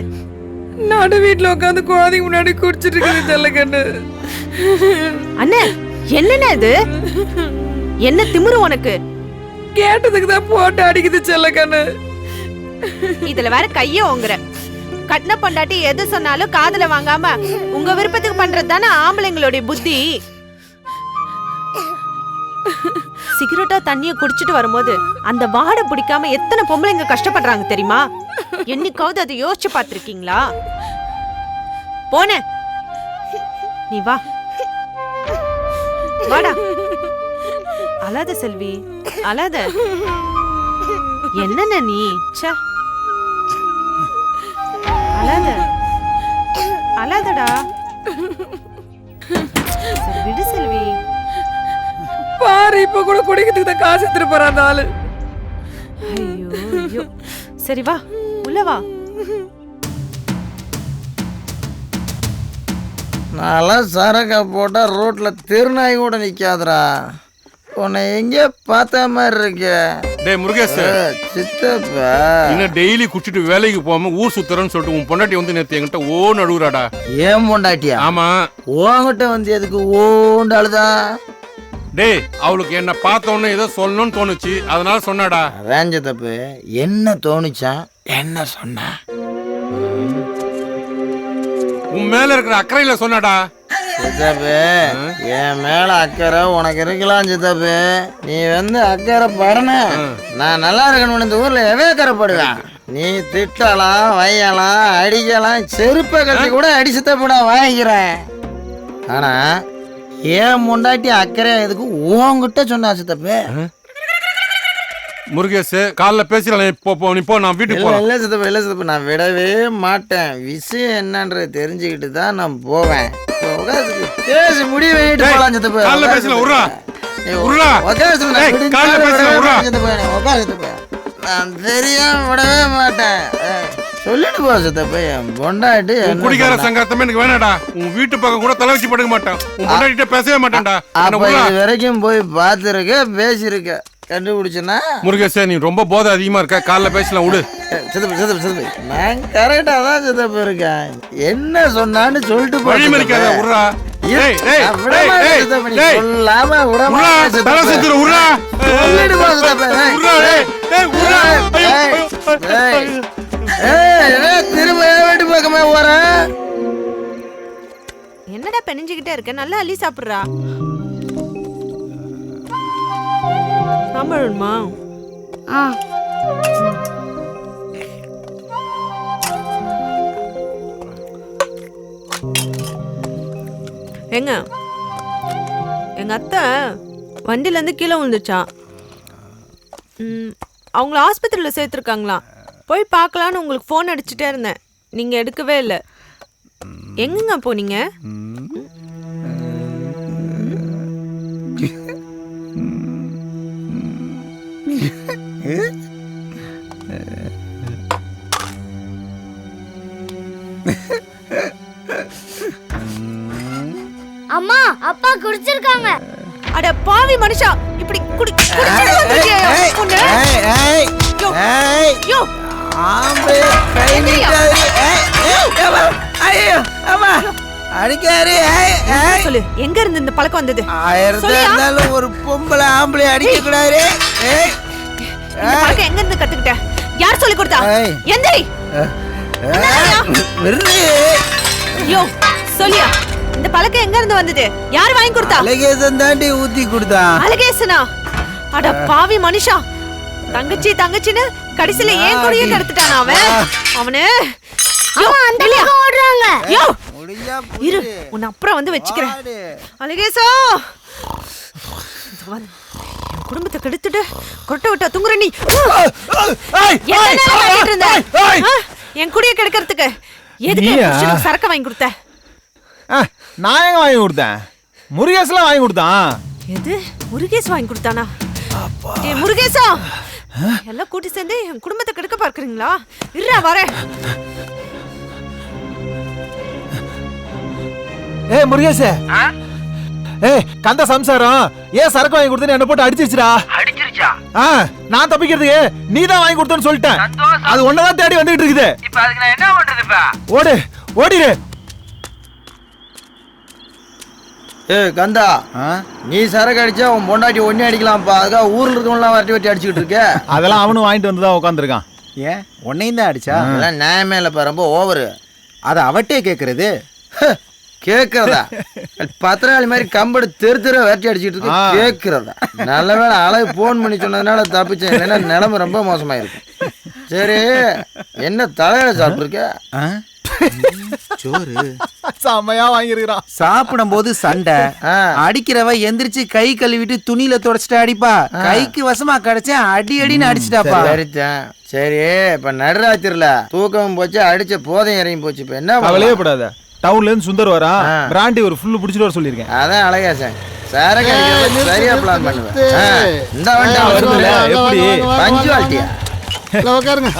நடு வீட்டுல உட்காந்து குழந்தைங்க முன்னாடி குடிச்சிட்டு இருக்குது செல்லக்கண்ணு. அண்ணே, என்னன்னு இது? என்ன திமிரு உனக்கு? கேட்டதுக்கு தான் போட்டு அடிக்குது செல்லக்கண்ணு. இதுல வேற கைய ஓங்குற. கட்டின பொண்டாட்டி எது சொன்னாலும் காதுல வாங்காம உங்க விருப்பத்துக்கு பண்றது தானே ஆம்பளைங்களுடைய புத்தி. சிகரெட்டா தண்ணிய குடிச்சிட்டு வரும்போது அந்த வாடை பிடிக்காம எத்தனை பொம்பளைங்க கஷ்டப்படுறாங்க தெரியுமா? என்னைக்காவது அதை யோசிச்சு பார்த்திருக்கீங்களா? போன நீ வா, வாடா. அழாத செல்வி, அழாத. என்னென்ன நீ அழாத, அழாதடா. விடு செல்வி. பாரு, இப்ப கூட குடிக்கிறதுக்கு தான் காசு எடுத்துட்டு போறான் அந்த ஆளு. ஐயோ ஐயோ. சரி வா, உள்ள வா. நான்லாம் சரக்கா போட்டா ரோட்ல திருநாய் கூட நிக்காதுடா. உன்னை எங்கேயோ பார்த்த மாதிரி இருக்க. டேய் முருகேஷ், சித்தப்பா இன்னும் டெய்லி குடிச்சிட்டு வேலைக்கு போகாம ஊர் சுத்துறன்னு சொல்லிட்டு உன் பொண்டாட்டி வந்து நேத்து என்கிட்ட ஓன்னு அழுகுறாடா. ஏன் பொண்டாட்டியா? ஆமா. உன்கிட்ட வந்து எதுக்கு ஓண்டு அழுதா? டேய், அவளுக்கு என்ன பார்த்தோன்னு ஏதோ சொல்லணும்னு தோணுச்சு, அதனால சொன்னாடா. அதான் சித்தப்பு. என்ன தோணுச்சா? என்ன சொன்னா? உன் மேல இருக்கிற அக்கறையில சொன்னாடா. சித்தப்பு, என் மேல அக்கறை உனக்கு இருக்கலாம் சித்தப்பு. நீ வந்து அக்கறை படன நான் நல்லா இருக்கணும். இந்த ஊர்ல எவே அக்கறைப்படுவேன். நீ திட்டலாம், வையலாம், அடிக்கலாம், செருப்பை கட்டி கூட அடி சித்தப்பு நான் வாங்கிக்கிறேன். ஆனா ஏன் முண்டாட்டி அக்கறை எதுக்கு உன்கிட்ட சொன்னா சித்தப்பு? முருகேஷ், காலைல பேசலாம். இப்போ நான் வீட்டுக்கு போறேன். இல்ல சித்தப்பு, இல்ல சித்தப்பு, நான் விடவே மாட்டேன். விஷயம் என்னன்றது தெரிஞ்சுக்கிட்டு தான் நான் போவேன். பேசி முடிவு பண்ணிட்டு போலாம் சித்தப்பு. காலைல பேசலாம். உர்ரா உர்ரா. காலைல பேசலாம். உர்ரா உட்கார் சித்தப்பு. நான் தெரியாம விடவே மாட்டேன். சொல்லிட்டு போ சித்தப்பு. என் பொண்டாட்டி குடிக்கார சங்கத்தமே எனக்கு வேணாடா. உன் வீட்டு பக்கம் கூட தலை வச்சு படுக்க மாட்டேன். உன் பொண்டாட்டிட்ட பேசவே மாட்டேன்டா. இது வரைக்கும் போய் பார்த்துருக்க, பேசியிருக்க, கண்டுபிடிச்சனா? முருகேஷ், நீ ரொம்ப போதை அதிகமா இருக்க. காலைல பேசலாம் விடு. சித்தப்பு சித்தப்பு சித்தப்பு, நான் கரெக்டா தான் சித்தப்பு இருக்கேன். என்ன சொன்னான்னு சொல்லிட்டு போ. வழிமறிக்காத. உர்ரா. சொல்லாம திரும்ப வீட்டு பக்கமே போறேன். என்னடா பெனிஞ்சுக்கிட்டே இருக்க? நல்லா அள்ளி சாப்பிடுறா. சாம்பிடுமா? எங்க எங்க அத்தை வண்டியில இருந்து கீழே விழுந்துச்சான். அவங்கள ஆஸ்பத்திரியில் சேர்த்துருக்காங்களாம். போய் பார்க்கலான்னு உங்களுக்கு ஃபோன் அடிச்சுட்டே இருந்தேன், நீங்க எடுக்கவே இல்லை. எங்கங்க போனீங்க? அம்மா, அப்பா குடிச்சிருக்காங்க. அட பாவி மனுஷா, இப்படி குடிச்சிட்டு வந்திருக்கியே பொண்ணு. யோ ஆம்பே கை நீட்டாரு. ஐயோ அம்மா அடிக்காரு. சொல்லு, எங்க இருந்து இந்த பழக்கம் வந்தது? இருந்தாலும் ஒரு பொம்பளை ஆம்பளை அடிக்க கூடாது. இந்த பழக்கம் எங்க இருந்து கத்துக்கிட்ட? யார் சொல்லி கொடுத்தா? எந்திரி. யோ சொல்லியா, இந்த பழக்கம் எங்க இருந்து வந்தது? யார் வாங்கி கொடுத்தா? அழகேசன் தாண்டி ஊத்தி கொடுத்தான். அழகேசனா? அட பாவி மனுஷா, தங்கச்சி தங்கச்சின்னு கடைசில ஏன் கூடயே கடத்திட்டான் அவன். அவனே ஓடுறாங்க. யோ இரு, உன்னை அப்புறம் வந்து வச்சுக்கிறேன். அழகேசா, என் குடும்பத்தை கெடுத்துட்டு கொட்டை விட்டா தூங்குற நீ. என் குடிய கெடுக்கிறதுக்கு எதுக்கு சரக்கு வாங்கி கொடுத்த? நான் எங்க வாங்கி கொடுத்தேன்? முருகேஸ்லாம் வாங்கி கொடுத்தான். எது? முருகேஸ் வாங்கி கொடுத்தானா? முருகேசா, எல்லாம் கூட்டி சேர்ந்து என் குடும்பத்தை கெடுக்க பார்க்கறீங்களா? இருடா வரேன். ஏய் முருகேசே, ஏய் கந்த சம்சாரம் ஏன் சரக்கு வாங்கி கொடுத்தேன்னு என்ன போட்டு அடிச்சிருச்சுடா. அடிச்சிருச்சா? நான் தப்பிக்கிறதுக்கு நீ தான் வாங்கி கொடுத்தேன்னு சொல்லிட்டேன். அது ஒன்னதான் தேடி வந்துகிட்டு இருக்குது. இப்ப அதுக்கு நான் என்ன பண்றது? இப்ப ஓடு ஓடிரு. கந்தா, நீ சரக்கு அடிச்சா உன் பொண்டாட்டி ஒன்னே அடிக்கலாம்ப்பா. அதுக்காக ஊர்ல இருக்கவங்களாம் வரட்டி வெட்டி அடிச்சுக்கிட்டு இருக்க. அதெல்லாம் அவனும் வாங்கிட்டு வந்து தான் உட்காந்துருக்கான். ஏன் உன்னையும் தான் அடிச்சா? அதெல்லாம் நியாயமே இல்லப்பா, ரொம்ப ஓவரு. அதை அவட்டே கேட்கறது கேட்கறதா? பத்திராளி மாதிரி கம்பெடு தெரு வேட்டி அடிச்சுட்டு இருக்கு. கேட்கறதா? நல்ல வேளை அழகு போன் பண்ணி சொன்னதுனால தப்பிச்சேன், இல்லைன்னா நிலைமை ரொம்ப மோசமாயிருக்கும். சரி, என்ன தலையில சாப்பிட்டுருக்க? சோறு செமையா வாங்கிருக்கான். சாப்பிடும் போது சண்டை, அடிக்கிறவ எந்திரிச்சு கை கழுவிட்டு துணியில தொடச்சிட்டு அடிப்பா. கைக்கு வசமா கிடைச்சேன், அடி அடின்னு அடிச்சுட்டாப்பா. சரி, இப்ப நடுராத்திரில தூக்கம் போச்சு, அடிச்ச போதையும் இறங்கி போச்சு. இப்ப என்ன கவலையே படாத, டவுன்ல இருந்து சுந்தர் வரா, பிராண்டி ஒரு ஃபுல்லு பிடிச்சிட்டு வர சொல்லியிருக்கேன். அதான் அழகா சார், சரக்கு சரியா பிளான் பண்ணுவேன். இந்த எப்படி பஞ்சுவாலிட்டியா? உட்காருங்க.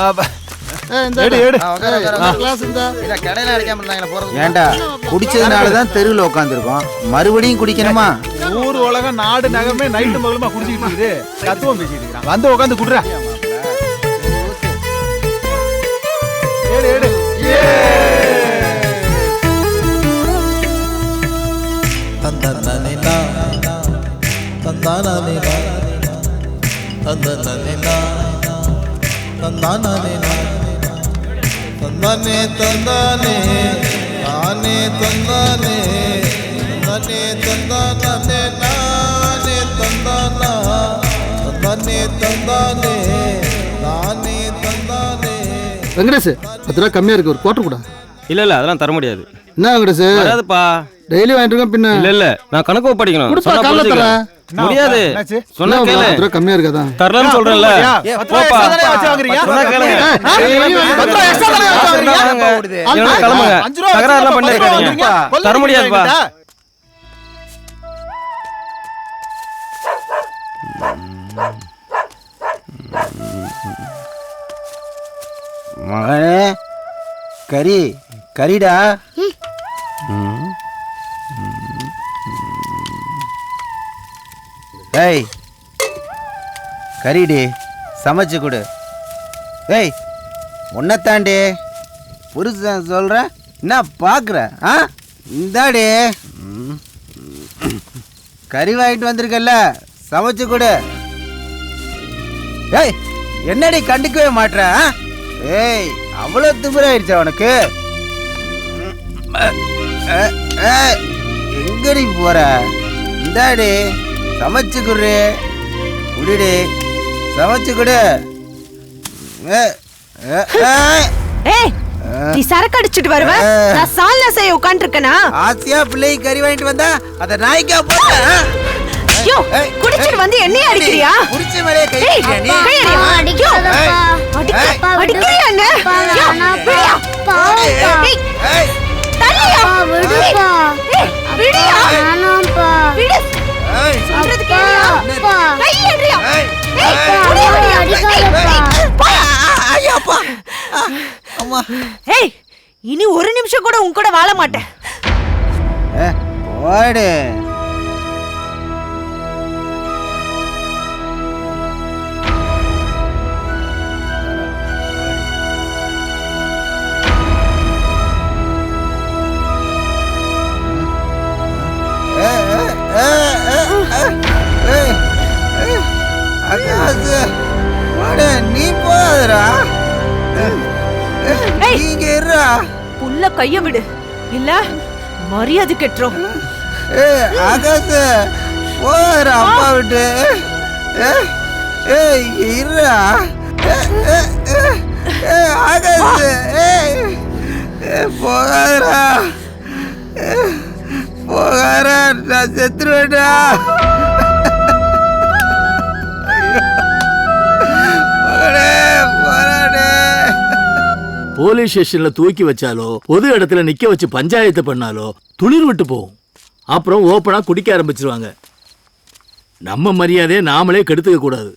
ஏண்டா குடிச்சதுனாலதான் தெருவில் உட்காந்துருக்கோம், மறுபடியும் குடிக்கணுமா? ஊர் உலகம் நாடு நகமே நைட்டு மகளுமா குடிச்சிட்டு இருக்குது. தத்துவம் பேசிட்டு இருக்கான். வந்து உட்காந்து குடுறா. ஏடு ஏடு. வெங்கடேஷ், 10 ரூபா கம்மியா இருக்கு, ஒரு குவார்டர் கூட. இல்ல இல்ல அதெல்லாம் தர முடியாது. என்ன வெங்கடேஷ்? வராதுப்பா. டெய்லி வாங்கிட்டு இருக்கேன். பின்ன இல்ல நான் கணக்கு படிக்கணும். சொன்னா புரிஞ்சுக்க. முடியாது. சொன்னா கேளு. 10 ரூபா கம்மியா இருக்காதா? தரலன்னு சொல்றேன்ல. போப்பா. சொன்னா கேளு. கிளம்புங்க. தகராறுலாம் பண்ணிருக்கீங்க. தர முடியாதுப்பா. மகனே, கறிடா. ஏய், கறிடி, சமைச்சு கொடு. ஏய், உன்னைத்தாண்டி புருஷன் சொல்ற, என்ன பாக்குற? இந்தாடி கறி வாங்கிட்டு வந்திருக்கல, சமைச்சு கொடு. ஏய், என்னடி கண்டுக்கவே மாட்ற? ஏய், அவ்வளவு திமிராயிடுச்சா உனக்கு? எங்கடி போற? இந்தாடி சமைச்சு குடு. குடிடி, சமைச்சு கொடு. நீ சரக்கு அடிச்சிட்டு வருவ, நான் சால்னா செய்ய உட்கார்ந்திருக்கேனா? ஆசியா பிள்ளை கறி வாங்கிட்டு வந்தா அத நாய்க்கா போட்ட. ஐயோ, குடிச்சிட்டு வந்து என்னைய அடிக்கிறியா? புடிச்ச மேலே கை வைக்கிறியா நீ? அடிக்கிறியா என்ன? விடுயா. ஏய், தள்ளியா. விடுப்பா. விடுயா. வேணாம்ப்பா. விடு. சொல்றது கேளியா? கை எடுறியா? ஏய், இனி ஒரு நிமிஷம் கூட உன் கூட வாழ மாட்டேன். போடு. நீ போதுரா, நீங்க இருடா. புள்ள கைய விடு, இல்ல மரியாதை கெட்டுரும். ஆகாச போதுரா, அப்பா விட்டு. இருடா ஆகாச, போகாதரா போகாரா, நான் செத்துருவேடா. போலீஸ் ஸ்டேஷன்ல தூக்கி வச்சாலோ பொது இடத்துல நிக்க வச்சு பஞ்சாயத்து பண்ணாலோ துளிர் விட்டு போகும். அப்புறம் ஓப்பனா குடிக்க ஆரம்பிச்சிருவாங்க. நம்ம மரியாதையை நாமளே கெடுத்துக்க கூடாது.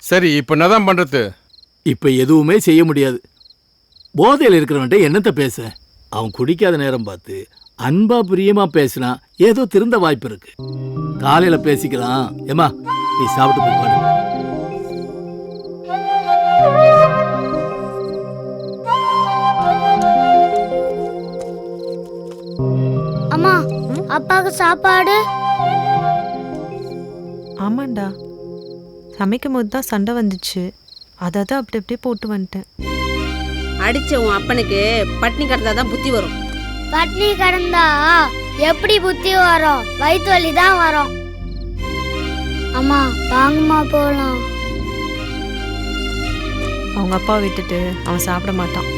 சரி, இப்ப என்னதான் பண்றது? இப்ப எதுவுமே செய்ய முடியாது. போதையில் இருக்கிறவன்ட்ட என்னத்த பேச? அவன் குடிக்காத நேரம் பார்த்து அன்பா பிரியமா பேசினா ஏதோ திருந்த வாய்ப்பு இருக்கு. காலையில பேசிக்கலாம். ஏமா, நீ சாப்பிட்டு போய் பாரு. அம்மா, அப்பாவுக்கு சாப்பாடு. ஆமாண்டா, சமைக்கும் போது தான் சண்டை வந்துச்சு. அதான் அப்படி அப்படியே போட்டு வந்துட்டேன். அடிச்ச உன் அப்பனுக்கு பட்னி கிடந்தாதான் புத்தி வரும். பட்னி கிடந்தா எப்படி புத்தி வரும்? வயிற்று வலி தான் வரும். அம்மா வாங்கம்மா போலாம். அவங்க அப்பா விட்டுட்டு அவன் சாப்பிட மாட்டான்.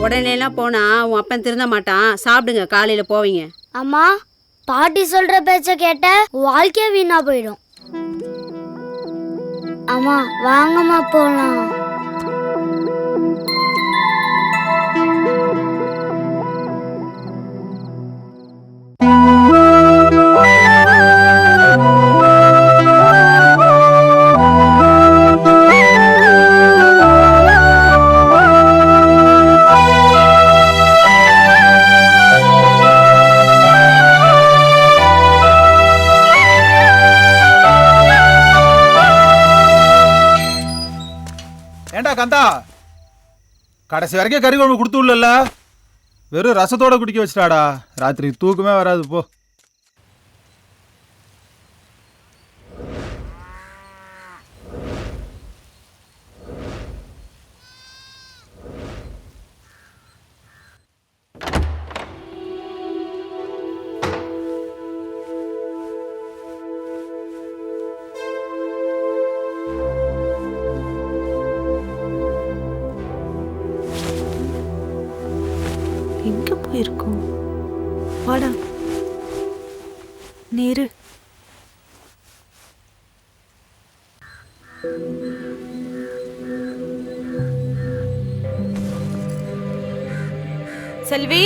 உடனேலாம் போனா உன் அப்பன் திருந்த மாட்டான். சாப்பிடுங்க, காலையில போவீங்க. அம்மா பாட்டி சொல்ற பேச்ச கேட்ட வாழ்க்கையே வீணா போயிடும். அம்மா வாங்கம்மா போலாம். ஏண்டா கந்தா, கடைசி வரைக்கும் கறி குழம்பு கொடுத்து உள்ளல, வெறும் ரசத்தோட குடிக்க வச்சிட்டாடா. ராத்திரி தூக்கமே வராது போ. எங்க போயிருக்கோம்? வாடா நேரு. செல்வி,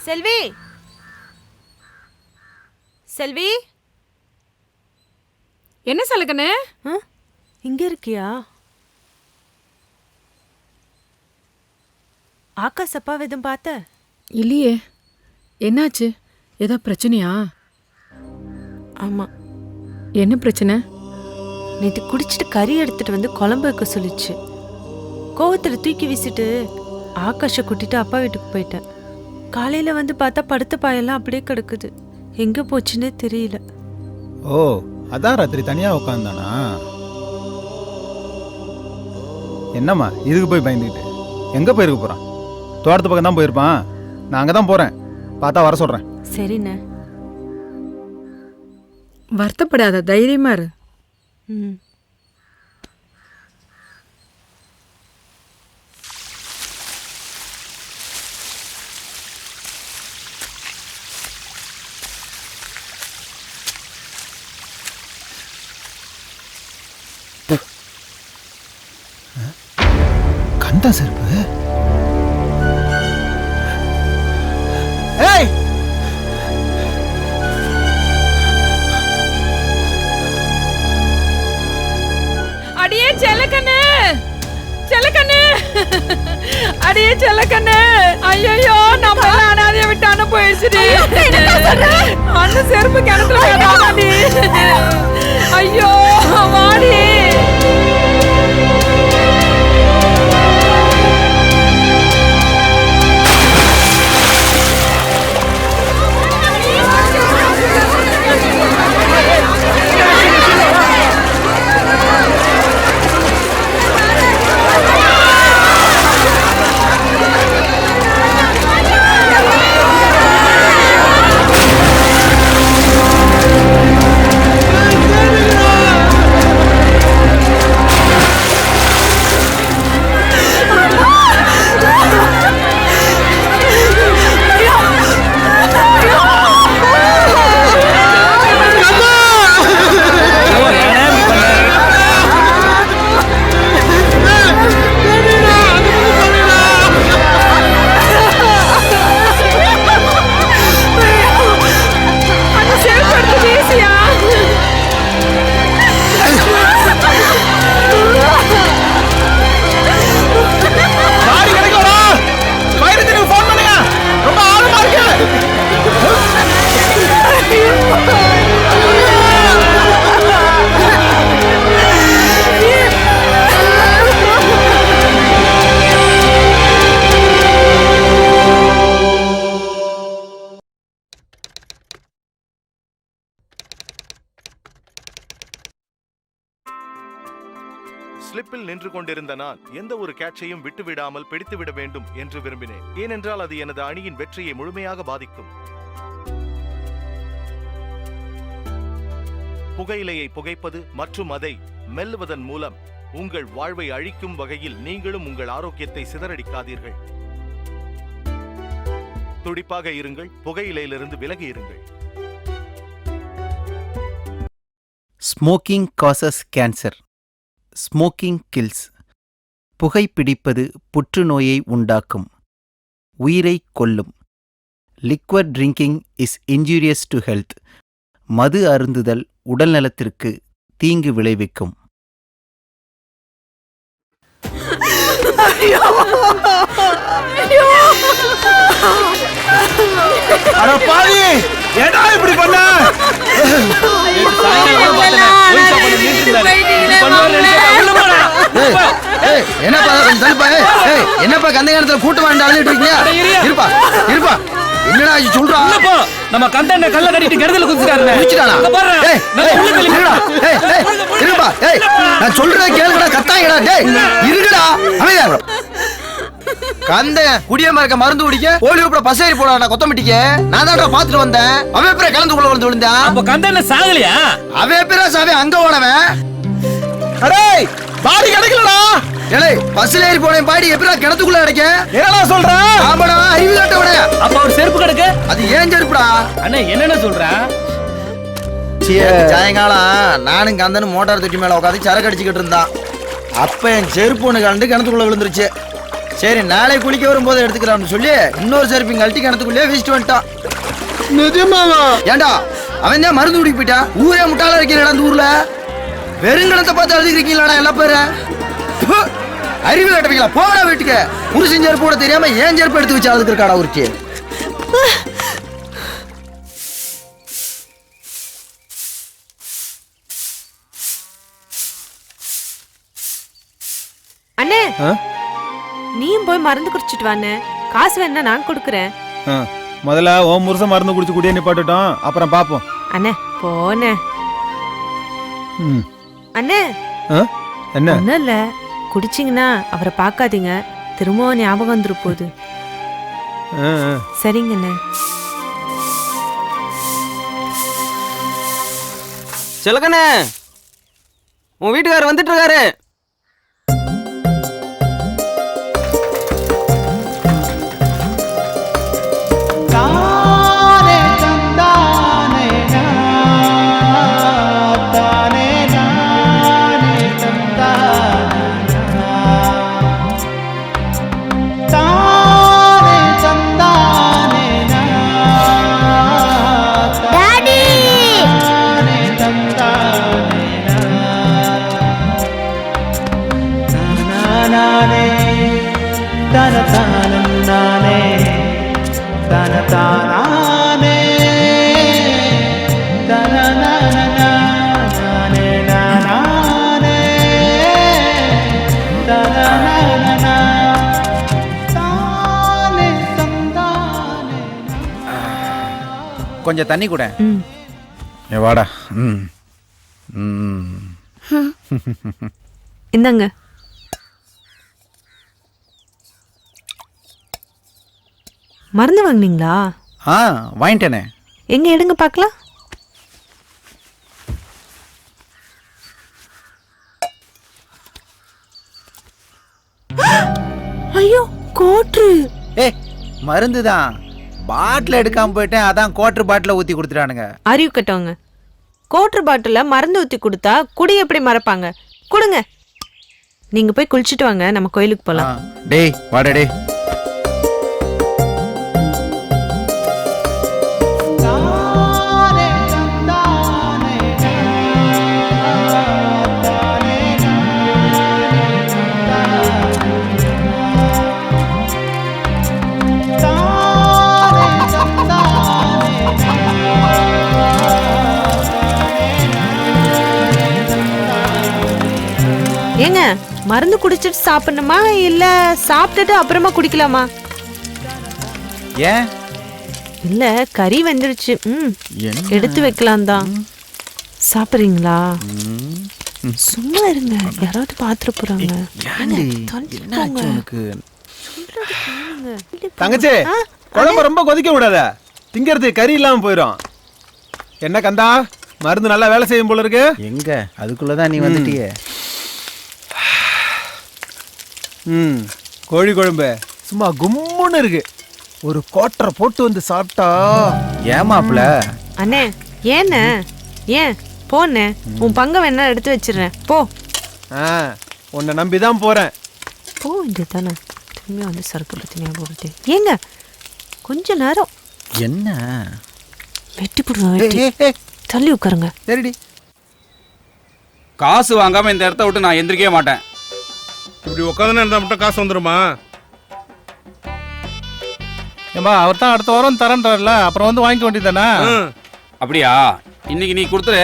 செல்வி, செல்வி. என்ன சலக்கண்ணே? இங்க இருக்கியா? ஆகாஷ் அப்பா எதுவும் பார்த்த? இல்லையே, என்னாச்சு? ஏதோ பிரச்சனையா? ஆமா. என்ன பிரச்சனை? நேற்று குடிச்சிட்டு கறி எடுத்துட்டு வந்து குழம்பு வைக்க சொல்லிச்சு. கோவத்தில் தூக்கி வீசிட்டு ஆகாஷை கூட்டிட்டு அப்பா வீட்டுக்கு போயிட்டேன். காலையில வந்து பார்த்தா படுத்த பாயெல்லாம் அப்படியே கிடக்குது. எங்க போச்சுன்னே தெரியல. ஓ, அதான் ராத்திரி தனியா உட்காந்தானா? என்னம்மா இதுக்கு போய் பயந்துக்கிட்டு எங்க போயிருக்க போறான்? தோட்டத்து பக்கம் தான் போயிருப்பான். நான் அங்கே தான் போறேன், பார்த்தா வர சொல்றேன். சரிண்ணே. வருத்தப்படாத, தைரியமா இரு. கந்தா செருப்பு. ஏய், அடியே செல்லக்கண்ணு, செல்லக்கண்ணு, அடியே செல்லக்கண்ணு. ஐயோ, நம்ம எல்லாம் அனாதைய விட்டு அண்ணன் போயிடுச்சுடி. அண்ணன் செருப்பு கிணத்துல போட்டாடி. ஐயோ வாடி. ஸ்லிப்பில் நின்று கொண்டிருந்த நான் எந்த ஒரு கேட்சையும் விட்டுவிடாமல் பிடித்துவிட வேண்டும் என்று விரும்பினேன். ஏனென்றால் அது எனது அணியின் வெற்றியை முழுமையாக பாதிக்கும். புகையிலையை புகைப்பது மற்றும் அதை மெல்லுவதன் மூலம் உங்கள் வாழ்வை அழிக்கும் வகையில் நீங்களும் உங்கள் ஆரோக்கியத்தை சிதறடிக்காதீர்கள். துடிப்பாக இருங்கள், புகையிலையிலிருந்து விலகி இருங்கள். Smoking causes cancer. Smoking kills. புகைப்பிடிப்பது புற்றுநோயை உண்டாக்கும், உயிரை கொல்லும். Liquid drinking is injurious to health. மது அருந்துதல் உடல் நலத்திற்கு தீங்கு விளைவிக்கும். அட பாவி, ஏடா இப்படி பண்ண? என்னப்பா கொஞ்சம் தள்ளுப்பா. என்னப்பா கந்த நேரத்துல கூட்டு வாண்டி அழுதுட்டு இருக்கீங்க? இருப்பா இருப்பா. என்னடா சொல்றா? நம்ம கந்தண்ண கல்ல கட்டிட்டு கிடத்துல குதிச்சுட்டாருல. இருப்பா. நான் சொல்றத கேளுடா, கத்தாங்கடா. டேய் இருங்கடா, அமைதியா இரு. கந்த குடியமா இருக்க மருந்து குடிக்க ஓடி உப்பட பசேரி போடாடா கொத்தமட்டிக்க. நான் தான்டா பாத்துட்டு வந்தேன். அவன் எப்பற கலந்துக்குள்ள வந்து விழுந்தான்? அப்ப கந்தண்ண சாகலையா? அவன் எப்பற சாவே அங்க ஓடவன்? அரே பாடி கிடைக்கலடா. ஏலே பஸ்ல ஏறி போனேன், பாடி எப்பற கிணத்துக்குள்ள கிடைக்க? என்னடா சொல்ற? ஆமாடா, அறிவு கட்டவனே. அப்ப ஒரு செருப்பு கிடக்கு. அது ஏன் செருப்புடா? அண்ணா என்னென்ன சொல்ற? சாயங்காலம் நானும் கந்தனும் மோட்டார் தொட்டி மேல உட்காந்து சரக்கு அடிச்சுக்கிட்டு இருந்தான். அப்ப என் செருப்பு ஒண்ணு கலந்து கிணத்துக்குள்ள விழுந்துருச்சு. சரி நாளை குளிக்க வரும்போது எடுத்துக்கலாம்னு சொல்லி இன்னொரு செருப்பு கழட்டி கிணத்துக்குள்ளே வீசிட்டு வந்துட்டான். நிஜமாவா? ஏண்டா அவன் தான் மருந்து குடிக்க போயிட்டான். ஊரே முட்டாளா இருக்கீங்களா அந்த ஊர்ல? வெறுங்கணத்தை பார்த்து அழுதுக்கிறீங்களாடா எல்லா பேரும். அறிவு கட்டவீங்களா? போடா வீட்டுக்கு. புருஷன் செருப்பு போட தெரியாம ஏன் செருப்பு எடுத்து வச்சு அழுதுக்கு இருக்காடா உரிச்சு. அண்ணே நீயும் போய் மருந்து குடிச்சிட்டு வாண்ணே. காசு வேணா நான் கொடுக்குறேன். முதல்ல ஓம் முருசம் மருந்து குடிச்சு குடியே நிப்பாட்டட்டும், அப்புறம் பாப்போம். அண்ணே போனே. அண்ணே என்ன? ஒன்னும் இல்ல, குடிச்சிங்கன்னா அவரை பார்க்காதீங்க, திரும்பவும் ஞாபகம் வந்துரு போகுது. சரிங்கண்ணே. செலகண்ணே, உன் வீட்டுக்காரர் வந்துட்டு இருக்காரு. கொஞ்சம் தண்ணி கூட. வாடா. இந்தாங்க. மருந்து வாங்குனீங்களா? வாங்கிட்டேனே. எங்க எடுங்க பார்க்கலாம். ஐயோ கோட்ரு. மருந்து தான், பாட்டில் எடுக்காம போயிட்டேன், அதான் குவார்டர் பாட்டில ஊத்தி கொடுத்துட்டானுங்க. அறிவு கட்டவங்க. கோட்ரு பாட்டில மருந்து ஊத்தி கொடுத்தா குடி எப்படி மறப்பாங்க? கொடுங்க. நீங்க போய் குளிச்சுட்டு வாங்க, நம்ம கோயிலுக்கு போலாம். டேய் வாடா டேய். ஏங்க மருந்து குடிச்சிட்டு சாப்பிடணுமா இல்ல சாப்பிட்டுட்டு அப்புறமா குடிக்கலாமா? ஏன்? இல்ல கறி வெந்துருச்சு, எடுத்து வைக்கலாம் தான். சாப்பிடுறீங்களா? சும்மா இருங்க, யாராவது பாத்துட்டு போறாங்க. தங்கச்சி குழம்பு ரொம்ப கொதிக்க விடாத, திங்கிறதுக்கு கறி இல்லாம போயிடும். என்ன கந்தா, மருந்து நல்லா வேலை செய்யும் போல இருக்கு. எங்க அதுக்குள்ளதான் நீ வந்துட்டியே. கோழி குழம்பு சும்மா கும்முன்னு இருக்கு. ஒரு கோட்டரை போட்டு வந்து சாப்பிட்டா. ஏமாப்ல அண்ணே, ஏண்ணே ஏன் போண்ணே, உன் பங்கம் வேணா எடுத்து வச்சிடுறேன் போ. உன்னை நம்பிதான் போறேன். போ இதுதானே திரும்பி வந்து சரக்கு பத்தி ஞாபகம். ஏங்க கொஞ்ச நேரம் என்ன வெட்டி போடுறேன், தள்ளி உட்காருங்க. சரிடி. காசு வாங்காம இந்த இடத்த விட்டு நான் எந்திரிக்கவே மாட்டேன். இப்படி உட்காந்து இருந்தா மட்டும் காசு வந்துருமா? ஏம்பா அவர் தான் அடுத்த வாரம் தரேன்றார்ல, அப்புறம் வந்து வாங்கிக்க வேண்டியதானே. அப்படியா? இன்னைக்கு நீ கொடுத்துரு,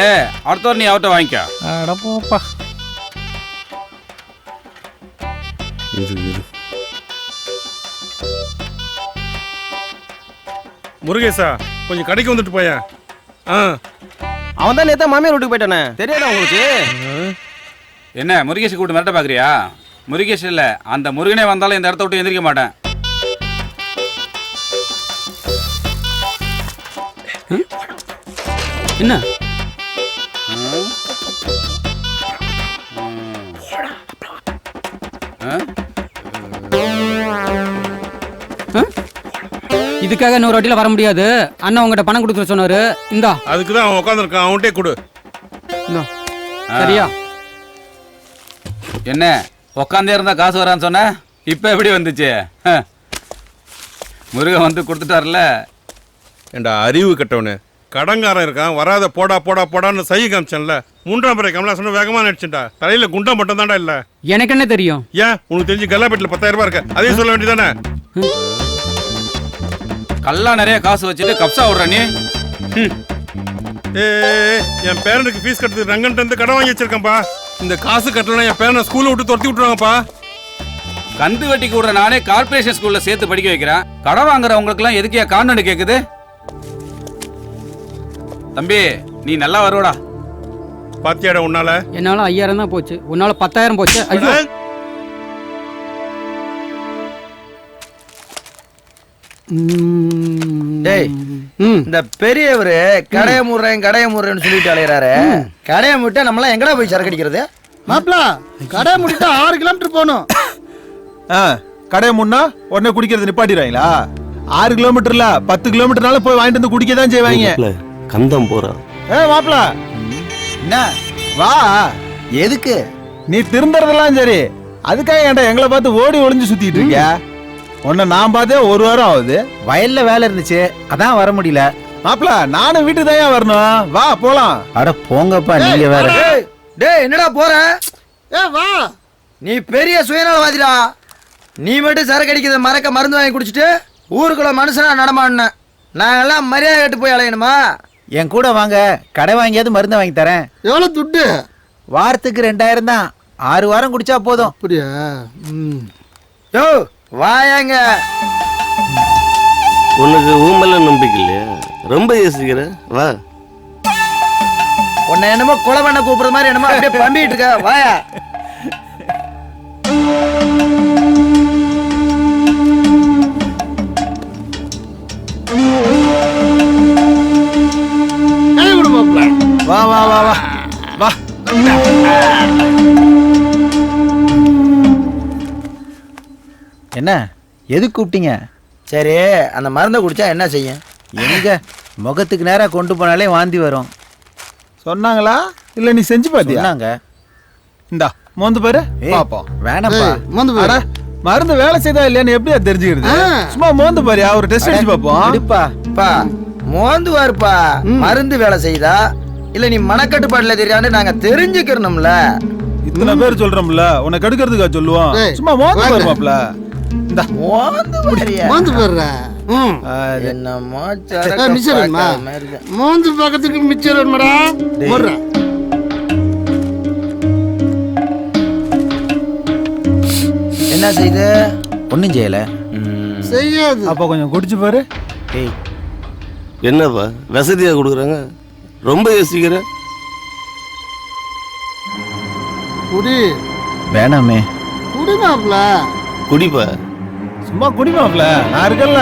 அடுத்த வாரம் நீ அவர்கிட்ட வாங்கிக்க. அட போப்பா. முருகேசா, கொஞ்சம் கடைக்கு வந்துட்டு போய. அவன் தான் நேத்தா மாமியார் வீட்டுக்கு போயிட்டானே, தெரியாதா உங்களுக்கு? என்ன முருகேஷ் கூப்பிட்டு மிரட்ட பாக்குறியா? முருகேஷ் இல்ல, அந்த முருகனே வந்தாலும் இந்த இடத்த விட்டு எந்திரிக்க மாட்டேன். என்ன இதுக்காக இன்னொரு வாட்டில வர முடியாது. அண்ணா உங்ககிட்ட பணம் கொடுக்க சொன்னாரு. இந்தா. அதுக்குதான் அவன் உட்காந்துருக்கான், அவன்கிட்டே கொடு. சரியா? என்ன உக்காந்தே இருந்தா காசு வரான்னு சொன்ன, இப்ப எப்படி வந்துச்சு? முருகன் வந்து கொடுத்துட்டார்ல. ஏண்டா அறிவு கட்டவனு, கடங்காரன் இருக்கான், வராத போடா போடா போடான்னு சை காமிச்சேன்ல. 3ஆம் பிறை கமலாசன் வேகமா நடிச்சுட்டா. தலையில குண்டா மட்டும் தான்டா இல்ல. எனக்கு என்ன தெரியும்? ஏன் உனக்கு தெரிஞ்சு கல்லாப்பேட்டில் 10,000 ரூபாய் இருக்கு, அதையும் சொல்ல வேண்டியதானே? கல்லா நிறைய காசு வச்சுட்டு கப்சா விடுற நீ. என் பேரனுக்கு ஃபீஸ் கட்டுறது ரங்கன்ட்டு இருந்து கடன் வாங்கி வச்சிருக்கேன்ப்பா. இந்த காசு கட்டலாம் என் பேரனை ஸ்கூல்ல விட்டு துரத்தி விட்டுருவாங்கப்பா. கந்து வெட்டிக்கு விடுற நானே கார்பரேஷன் ஸ்கூல்ல சேர்த்து படிக்க வைக்கிறேன். கடன் வாங்குறவங்களுக்கு எல்லாம் எதுக்கு கான்வென்ட் கேக்குது? தம்பி நீ நல்லா வருவடா. பாத்தியாடா, உன்னால என்னால 5000 தான் போச்சு, உன்னால 10,000 போச்சு. ஐயோ டேய், இந்த பெரியவரு கடைய முடுறேன்னு சொல்லிட்டு அலையறாரு. கடைய முட்டா நம்மளாம் எங்கடா போய் சரக்கு அடிக்கிறது? மாப்பிள கடைய முடிட்டா 6 கிலோமீட்டர் போகணும். கடையை முன்னா உடனே குடிக்கிறது நிப்பாட்டிடுவாங்களா? 6 கிலோமீட்டர்ல 10 கிலோமீட்டர்னால போய் வாங்கிட்டு வந்து குடிக்க தான் செய்வாங்க. கந்தம் போறான். மாப்பிள என்ன வா. எதுக்கு நீ திருந்தறதெல்லாம் சரி, அதுக்காக ஏன்டா எங்களை பார்த்து ஓடி ஒளிஞ்சு சுத்திட்டு இருக்க? உன்னை நான் பார்த்தே 1 வாரம் ஆகுது. வயல்ல வேலை இருந்துச்சு, அதான் வர முடியல. மாப்பிள நானும் வீட்டுக்கு தான் வரணும், வா போலாம். அட போங்கப்பா நீங்க வேற. டேய் என்னடா போற? வா, நீ பெரிய சுயநலவாதிடா. நீ மட்டும் சரக்கு அடிக்கிறத மறக்க மருந்து வாங்கி குடிச்சிட்டு ஊருக்குள்ள மனுஷனா நடமாடின. நாங்கெல்லாம் மரியாதை கேட்டு போய் அலையணுமா? என் கூட வாங்க, கடை வாங்கியாவது மருந்து வாங்கி தரேன். எவ்வளவு துட்டு? வாரத்துக்கு 2000 தான், 6 வாரம் குடிச்சா போதும். அப்படியா? யோ வாயாங்க. உனக்கு ஊமல்ல நம்பிக்கை இல்லையா? ரொம்ப யோசிக்கிற. வா. உன்னை என்னமோ கொலை பண்ண கூப்பிடுற மாதிரி என்னமோ அப்படியே பம்பிட்டு இருக்க. வாயா. வா வா வா வா வா. என்ன எதுக்கு கூப்பிட்டீங்க? சரி, அந்த மருந்தை குடிச்சா என்ன செய்யும்? எங்க முகத்துக்கு நேரா கொண்டு போனாலே வாந்தி வரும் சொன்னாங்களா? இல்ல நீ செஞ்சு பாத்தியா? சொன்னாங்க. இந்தா மோந்து பாரு பாப்போம். வேணாப்பா, மோந்து பாரு. மருந்து வேலை செய்தா இல்லையான்னு எப்படியா தெரிஞ்சுக்கிறது? சும்மா மோந்து பாரு, ஒரு டெஸ்ட் அடிச்சு பாப்போம். மோந்து வாருப்பா. மருந்து வேலை செய்தா இல்ல நீ மனக்கட்டுப்பாடுல தெரியான்னு நாங்க தெரிஞ்சுக்கணும்ல. இத்தனை பேர் சொல்றோம்ல, உன்னை கெடுக்கிறதுக்கா சொல்லுவோம். சும்மா மோந்து பாரு மாப்ள. இந்த மோந்து பாரியா? மோந்து பாரு. என்னமா மிச்சரமா? மோந்து பக்கத்துக்கு மிச்சரமாடா. போடுற. என்ன செய்து? ஒண்ணும் செய்யல. செய்யாது. அப்ப கொஞ்சம் குடிச்சு பாரு. டேய் என்னப்பா வசதியா கொடுக்குறாங்க, ரொம்ப யோசிக்கிற. குடி வேணாமே. குடி மாப்ள. குடிப்பா. சும்மா குடிமாப்ல, நான் இருக்கல்ல.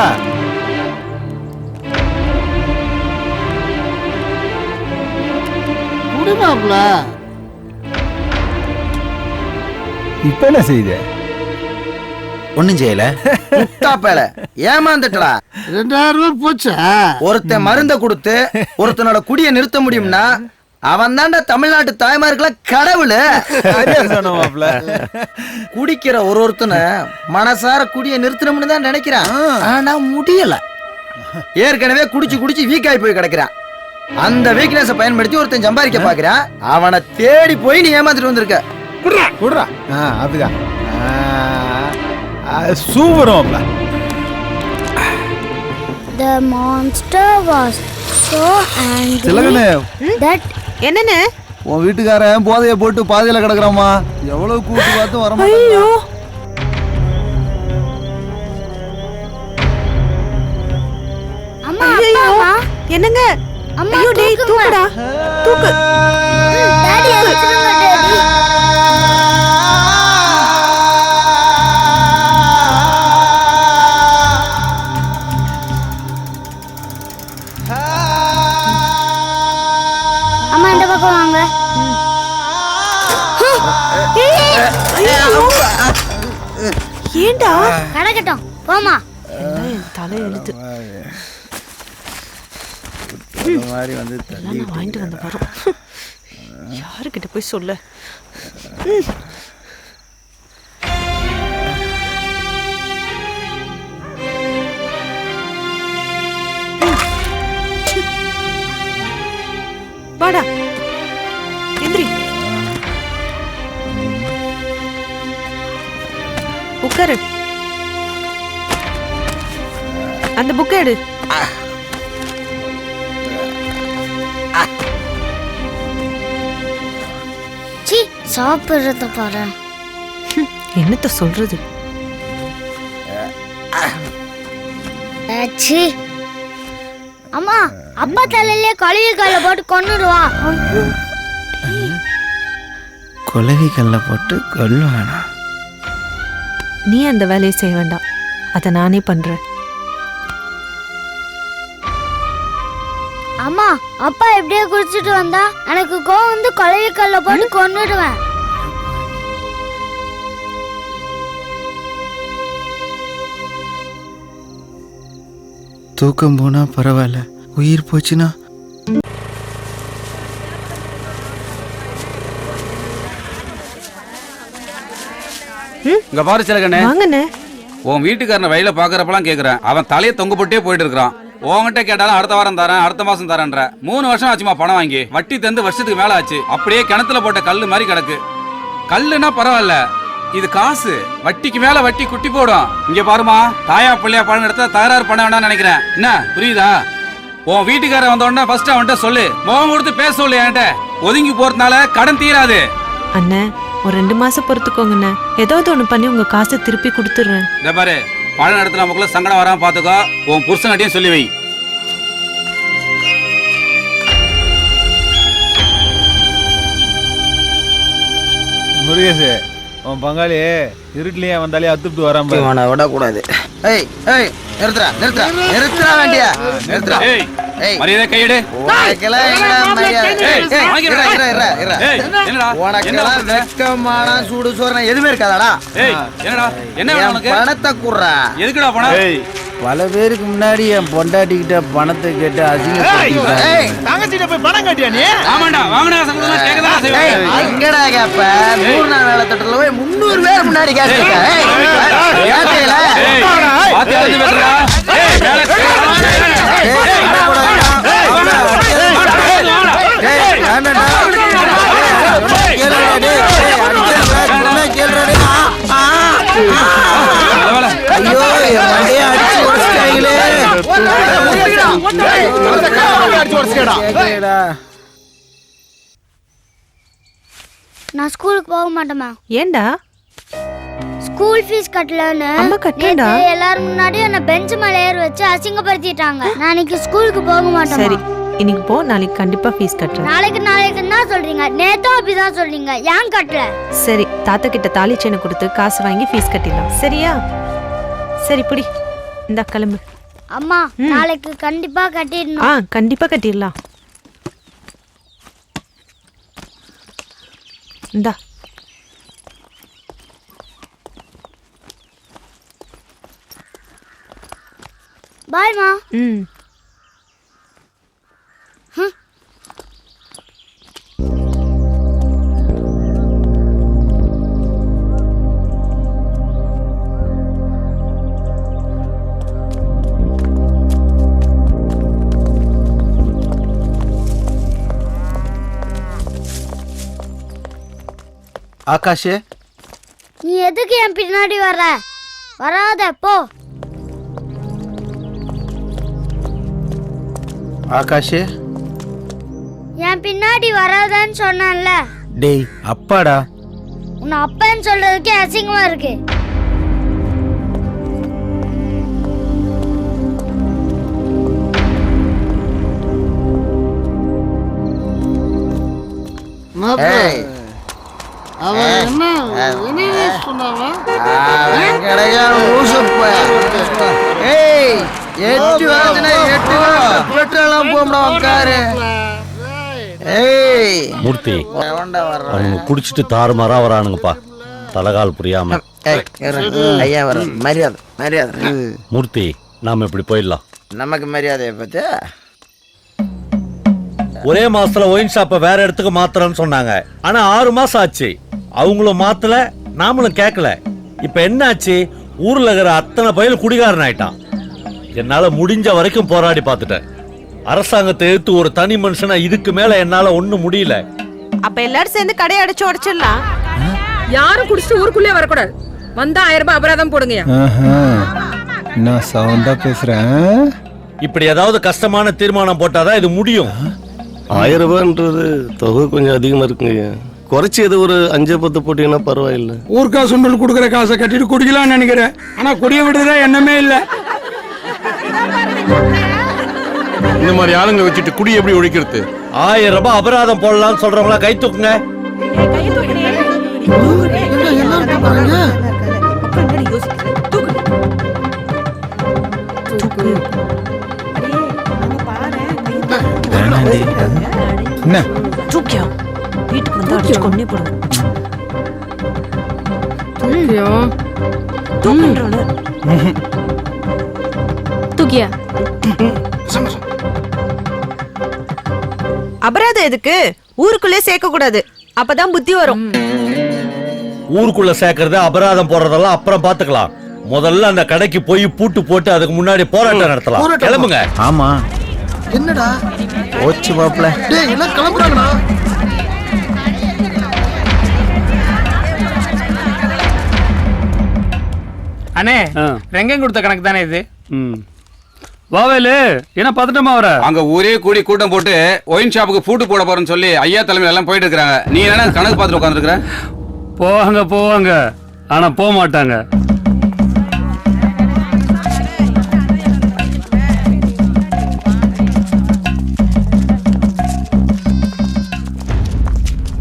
குடி மாப்ள. இப்ப என்ன செய்யுது? ஒண்ணும் செய்யல. முட்டாப்பேல ஏமாந்துட்டா. 2000 ரூபாய் போச்சா? ஒருத்தன் மருந்த கொடுத்து ஒருத்தனோட குடிய நிறுத்த முடியும்னா அவன் தான்டா தமிழ்நாட்டு தாய்மார்கள கடவுள். குடிக்கிற ஒருத்தனை மனசார குடிய நிறுத்தணும்னு தான் நினைக்கிறான். ஆனா முடியல. ஏற்கனவே குடிச்சு குடிச்சு வீக் ஆகி போய் கிடக்கிறான். அந்த வீக்னஸை பயன்படுத்தி ஒருத்தன் சம்பாதிக்க பாக்குறான். அவனை தேடி போய் நீ ஏமாத்திட்டு வந்திருக்க. குடுறா. அப்படிதான். Super. The monster was so angry சிலகனே. that என்னன்னு உன் வீட்டுக்காரன் போதைய போட்டு பாதையில கிடக்குறாமா. எவ்வளவு கூட்டு பார்த்து வர ஐயோ அம்மா ஐயோ என்னங்க அம்மா ஐயோ டேய் தூக்குடா தூக்கு. டாடி அடிச்சுங்க டாடி. அம்மா இந்த பக்கம் வாங்க. ஏண்டா கடக்கட்டும் போமா. தலை எழுத்து மாதிரி வந்து வாங்கிட்டு வந்து வரும். யாருக்கிட்ட போய் சொல்ல? வாடா எந்திரி உட்காரு. அந்த புக்கை எடு. சி சாப்பிடுறத பாரு. என்னத்த சொல்றது? சி அம்மா அப்பா தலையிலே கழுவி கல்ல போட்டு கொன்னுடுவா. குலவி கல்ல போட்டு கொல்லுவானா? நீ அந்த வேலையை செய்ய வேண்டாம், அதை நானே பண்றேன். அம்மா அப்பா எப்படியே குடிச்சிட்டு வந்தா எனக்கு கோவம் வந்து கழுவி கல்ல போட்டு கொன்னுடுவேன். தூக்கம் போனா பரவாயில்ல, உயிர் போச்சுன்னா இங்க பாரு சிலகண்ணே, வாங்கண்ணே. உன் வீட்டுக்காரனை வயல பாக்குறப்பெல்லாம் கேக்குறேன், அவன் தலையை தொங்க போட்டே போயிட்டு இருக்கிறான். உன்கிட்ட கேட்டாலும் அடுத்த வாரம் தரேன், அடுத்த மாசம் தரேன்ற. 3 வருஷம் ஆச்சுமா பணம் வாங்கி, வட்டி தந்து வருஷத்துக்கு மேல ஆச்சு. அப்படியே கிணத்துல போட்ட கல்லு மாதிரி கிடக்கு. கல்லுனா பரவாயில்ல, இது காசு. வட்டிக்கு மேல வட்டி குட்டி போடும். இங்க பாருமா, தாயா பிள்ளையா பணம் எடுத்தா தகராறு பண்ண வேண்டாம்னு நினைக்கிறேன். என்ன புரியுதா? உன் வீட்டுக்காரன் வந்த உடனே ஃபர்ஸ்ட் அவன்கிட்ட சொல்லு, முகம் கொடுத்து பேச சொல்லு. என்கிட்ட ஒதுங்கி போறதுனால கடன் தீராது. அண்ணே ஒரு 2 மாசம் பொறுத்துக்கோங்கண்ணே, ஏதாவது ஒண்ணு பண்ணி உங்க காசை திருப்பி கொடுத்துடுறேன். இந்த பாரு, பழம் இடத்துல நமக்குள்ள சங்கடம் வராம பாத்துக்கோ. உன் புருஷன்கிட்டயும் சொல்லி வை. முருகேசு, உன் பங்காளி இருட்டிலேயே வந்தாலே அத்துட்டு வராம விடக்கூடாது. ஏய் ஏய் நிறுத்துறா நிறுத்துறா நிறுத்துறா வேண்டியா நிறுத்துறா. ஏய் மரியாதை கையெடு. வெக்கமான சூடு சோறு எதுவுமே இருக்காதாடா? பணத்தை குடுறா. எதுக்குடா பணம்? பல பேருக்கு முன்னாடி என் பொண்டாட்டிக்கிட்ட பணத்தை கேட்டு தங்கச்சிட்ட போய் பணம் கட்டியா நீ? ஆமாண்டா, வாங்கடா சங்கத்துல கேக்கதா செய்வேன். எங்கடா கேப்ப? 100 நாள் வேலை தட்டல போய் 300 பேர் முன்னாடி கேட்டீங்க. கேட்டீங்களா? பாத்து வந்து பேசுறா. ஏய் வேலை நான் ஸ்கூலுக்கு போக மாட்டேமா. ஏண்டா? ஸ்கூல் ஃபீஸ் கட்டலன்னு அம்மா கட்டலடா. எல்லாரும் முன்னாடி என்ன பெஞ்ச் மேல ஏற வச்சு அசிங்கப்படுத்திட்டாங்க. நான் இன்னைக்கு ஸ்கூலுக்கு போக மாட்டேன். சரி இன்னைக்கு போ, நாளைக்கு கண்டிப்பா ஃபீஸ் கட்டுறேன். நாளைக்கு தான் சொல்றீங்க, நேத்தும் அப்படிதான் சொல்றீங்க, ஏன் கட்டல? சரி, தாத்தா கிட்ட தாலி செயினை கொடுத்து காசு வாங்கி ஃபீஸ் கட்டிடலாம். சரியா? சரி புடி, இந்த கிளம்பு. அம்மா நாளைக்கு கண்டிப்பா கட்டிடணும். கண்டிப்பா கட்டிடலாம். இந்தா. பாய்மா. ஆகாஷ், நீ எதுக்கு என் பின்னாடி வர? வராத போ. ஆகாஷ், என் பின்னாடி வராதன்னு சொன்னேன்ல. டேய் அப்பாடா. உன்னை அப்பன்னு சொல்றதுக்கே அசிங்கமா இருக்கு. மூர்த்தி, அவங்க குடிச்சிட்டு தாறுமாறா வரானுங்கப்பா, தலகால் புரியாம. ஐயா வர மரியாதை மரியாதை. மூர்த்தி, நாம இப்படி போயிடலாம். நமக்கு மரியாதையை பத்தி ஒரே மாசத்துல ஒயின் ஷாப்பை வேற இடத்துக்கு மாத்துறேன்னு சொன்னாங்க. ஆனா 6 மாசம் ஆச்சு, அவங்களும் மாத்தல, நாமளும் கேட்கல. இப்ப என்ன ஆச்சு? ஊர்ல இருக்கிற அத்தனை பயிலும் குடிகாரன் ஆயிட்டான். என்னால முடிஞ்ச வரைக்கும் போராடி பார்த்துட்டேன். அரசாங்கத்தை எடுத்து ஒரு தனி மனுஷனா இதுக்கு மேல என்னால ஒண்ணும் முடியல. அப்ப எல்லாரும் சேர்ந்து கடையை அடைச்சு உடைச்சிடலாம். யாரும் குடிச்சிட்டு ஊருக்குள்ளே வரக்கூடாது. வந்தா 1000 ரூபாய் அபராதம் போடுங்க. நான் சவுண்டா பேசுறேன். இப்படி ஏதாவது கஷ்டமான தீர்மானம் போட்டாதான் இது முடியும். 1000 ரூபான்றது தொகை கொஞ்சம் அதிகமா இருக்குங்க. குறைச்சி ஏதோ ஒரு 5-10 போட்டீங்கன்னா பரவாயில்ல. ஊர்க்கா சுண்டல் கொடுக்குற காசை கட்டிட்டு குடிக்கலாம்னு நினைக்கிறேன். ஆனா குடிய விடுறதா எண்ணமே இல்ல. இந்த மாதிரி ஆளுங்களை வச்சுட்டு குடி எப்படி ஒழிக்கிறது? 1000 ரூபாய் அபராதம் போடலாம்னு சொல்றவங்களா கை தூக்குங்க. வீட்டுக்கு வந்து அடிச்சு கொன்னே போடுங்க. தூக்கியா? அபராதம் எதுக்கு? ஊருக்குள்ளே சேர்க்க கூடாது, அப்பதான் புத்தி வரும். ஊருக்குள்ள சேர்க்கறது அபராதம் போடுறதெல்லாம் அப்புறம் பாத்துக்கலாம். முதல்ல அந்த கடைக்கு போய் பூட்டு போட்டு அதுக்கு முன்னாடி போராட்டம் நடத்தலாம். கிளம்புங்க. ஆமா. என்னடா ஓச்சு மாப்ள. டேய் எல்லாம் கிளம்புறாங்கடா. அண்ணே, ரெங்கம் கொடுத்த கணக்கு தானே இது? வாவேலு, என்ன பதட்டமா வர? அங்க ஊரே கூடி கூட்டம் போட்டு ஒயின் ஷாப்புக்கு பூட்டு போட போறேன்னு சொல்லி ஐயா தலைமையில எல்லாம் போயிட்டு இருக்காங்க. நீ என்ன கணக்கு பார்த்துட்டு உட்காந்துருக்கிற? போவாங்க, ஆனா போக மாட்டாங்க.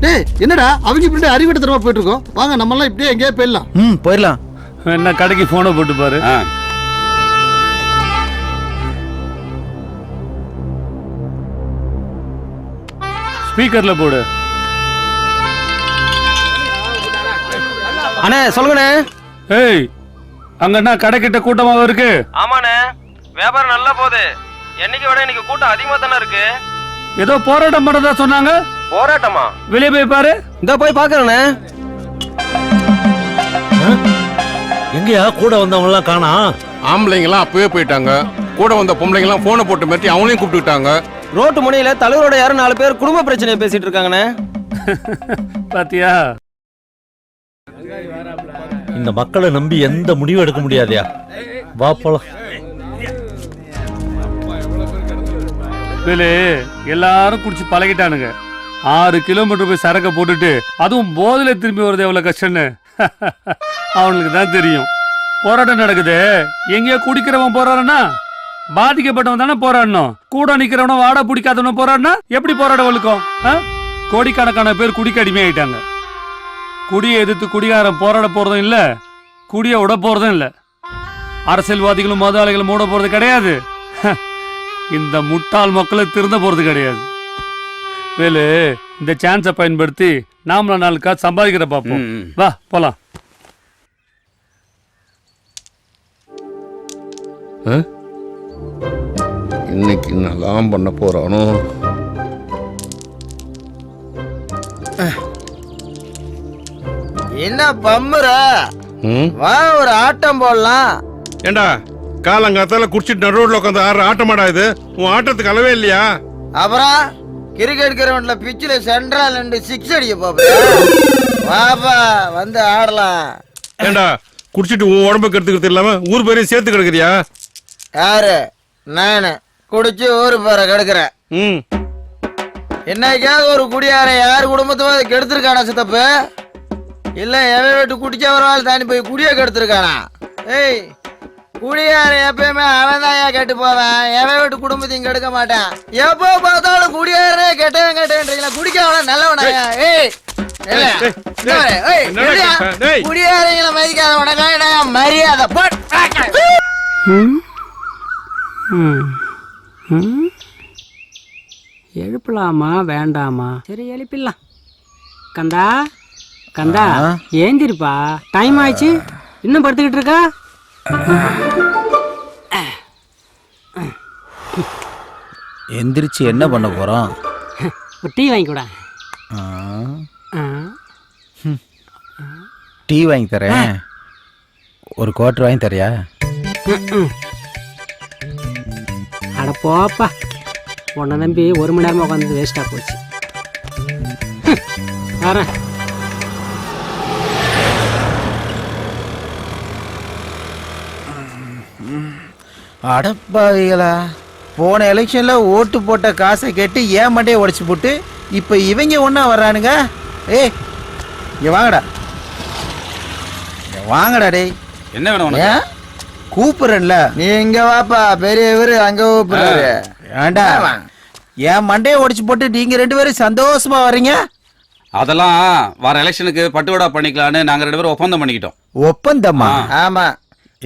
டேய் என்னடா அவங்க இப்படி அறிவிடத்தரமா போயிட்டு இருக்கோம். வாங்க நம்ம எல்லாம் இப்படியே எங்கேயே போயிடலாம். போயிடலாம். என்ன கடைக்கு போனை போட்டு பாரு. ஸ்பீக்கர்ல போடு. அண்ணே சொல்லுங்கண்ணே. ஏய், அங்க என்ன கடை கிட்ட கூட்டமாக இருக்கு? ஆமாண்ணே, வியாபாரம் நல்லா போகுது. என்னைக்கு விட இன்னைக்கு கூட்டம் அதிகமா தானே இருக்கு. ஏதோ போராட்டம் பண்றதா சொன்னாங்க. போராட்டமா? வெளியே போய் பாரு. இந்த போய் பாக்குறேண்ணே. எங்கயா கூட வந்தவங்க எல்லாம் காணா? ஆம்பளைங்க எல்லாம் அப்பவே போயிட்டாங்க. கூட வந்த பொம்பளைங்க எல்லாம் போனை போட்டு மிரட்டி அவங்களையும் கூப்பிட்டுட்டாங்க. ரோட்டு முனையில தலைவரோட யாரும் 4 பேர் குடும்ப பிரச்சனையை பேசிட்டு இருக்காங்கண்ணே. பாத்தியா? இந்த மக்களை நம்பி எந்த முடிவும் எடுக்க முடியாதயா. வா போலாம். எல்லாரும் குடிச்சு பழகிட்டானுங்க. 6 கிலோமீட்டர் போய் சரக்க போட்டுட்டு அதுவும் போதில திரும்பி வருது எவ்வளவு கஷ்டம்னு அவனுக்கு தான் தெரியும். போராட்டம் நடக்குது, எங்கேயோ குடிக்கிறவன் போறான்னா பாதிக்கப்பட்டவன் தானே போராடணும். கூட நிக்கிறவன வாட பிடிக்காதவன போராடினா எப்படி போராட வலுக்கும்? கோடிக்கணக்கான பேர் குடிக்கு அடிமை ஆயிட்டாங்க. குடியை எதிர்த்து குடிகாரன் போராட போறதும் இல்ல, குடியை விட போறதும் இல்ல. அரசியல்வாதிகளும் மதாளிகளும் மூட போறது கிடையாது. இந்த முட்டாள் மக்களை திருந்த போறது கிடையாது. வேலு, இந்த சான்ஸை பயன்படுத்தி நாமள 4 காசு சம்பாதிக்கிற பாப்போம். வா போலாம். இன்னைக்கு நான் பண்ண போறானோ? என்ன பம்முற? வா ஒரு ஆட்டம் போடலாம். ஏண்டா காலங்காத்தால குடிச்சிட்டு நடுரோட்ல உட்காந்து ஆடுற ஆட்டமாடா இது? உன் ஆட்டத்துக்கு அளவே இல்லையா? அப்புறம் கிரிக்கெட் கிரவுண்ட்ல பிச்சில சென்ட்ரல் 6 அடிக்க போறியா? வாப்பா வந்து ஆடலாம். ஏண்டா குடிச்சிட்டு உன் உடம்பு கெடுத்துக்கிறது இல்லாம ஊர் பேரையும் சேர்த்து கிடக்குறியா? யாரு? நானு குடிச்சு ஊரு பேரை கெடுக்கிறேன். என்னைக்காவது ஒரு குடியார யார் குடும்பத்தை கெடுத்திருக்கானா சித்தப்பு? இல்ல எவன் வீட்டு குடிச்சவரால் தாண்டி போய் குடிய கெடுத்திருக்கானா? ஏய், குடியார எப்பயுமே அவன் தான் கெட்டு போவேன். எவன் வீட்டு குடும்பத்தையும் கெடுக்க மாட்டேன். எப்போ பார்த்தாலும் குடியாரே கெட்டவன் குடிக்கவன நல்லவனாயா? ஏய் குடியாரங்களை மதிக்காத உனக்கா மரியாதை போட். எழுப்பலாமா வேண்டாமா? சரி எழுப்பிடலாம். கந்தா கந்தா ஏந்திருப்பா, டைம் ஆயிடுச்சு. இன்னும் படுத்துக்கிட்டு இருக்கா? எந்திரிச்சு என்ன பண்ண போறோம்? ஒரு டீ வாங்கி கூட. டீ வாங்கி தரேன். ஒரு குவார்டர் வாங்கி தரியா? அட போப்பா, உன்னை நம்பி 1 மணி நேரமா உட்காந்து வேஸ்டா போச்சு. வரேன். அடப்பாவிகளா, போன எலெக்ஷன்ல ஓட்டு போட்ட காசை கேட்டு ஏன் மண்டையை உடைச்சு போட்டு இப்ப இவங்க ஒண்ணா வர்றானுங்க. ஏய் இங்க வாங்கடா, வாங்கடா. டேய் என்ன வேணும்? கூப்பிடுறேன்ல. நீ இங்க வாப்பா, பெரியவர் அங்க கூப்பிடுறாரு. ஏண்டா என் மண்டையை உடைச்சு போட்டு நீங்க 2 பேரும் சந்தோஷமா வர்றீங்க? அதெல்லாம் வர எலெக்ஷனுக்கு பட்டுவடா பண்ணிக்கலான்னு நாங்க 2 பேரும் ஒப்பந்தம் பண்ணிக்கிட்டோம். ஒப்பந்தமா? ஆமா.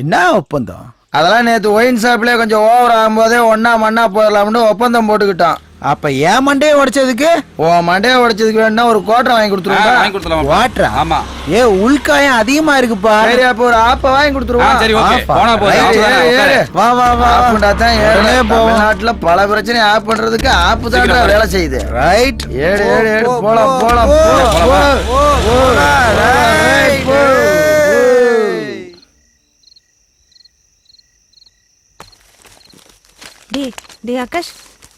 என்ன ஒப்பந்தம்? அதெல்லாம் நேத்து ஒயின் ஷாப்லயே கொஞ்சம் ஓவர் ஆகும்போதே ஒன்னா மண்ணா போயிடலாம்னு ஒப்பந்தம் போட்டுக்கிட்டோம். அப்ப என் மண்டையை உடைச்சதுக்கு? உன் மண்டையை உடைச்சதுக்கு வேணா ஒரு குவார்டர் வாங்கி கொடுத்துருவோம். குவார்டரா? ஆமா. ஏ உள்காயம் அதிகமா இருக்குப்பா. சரி அப்ப ஒரு ஆப்ப வாங்கி கொடுத்துருவோம். சரி ஓகே, போனா போறேன். வா வா வா. ஆப்புண்டா தான் ஏறவே போவோம். நாட்டுல பல பிரச்சனை ஆப் பண்றதுக்கு ஆப்பு தான் வேலை செய்யுது. ரைட். ஏடு ஏடு ஏடு போலாம் போலாம் டேய் ஆகாஷ்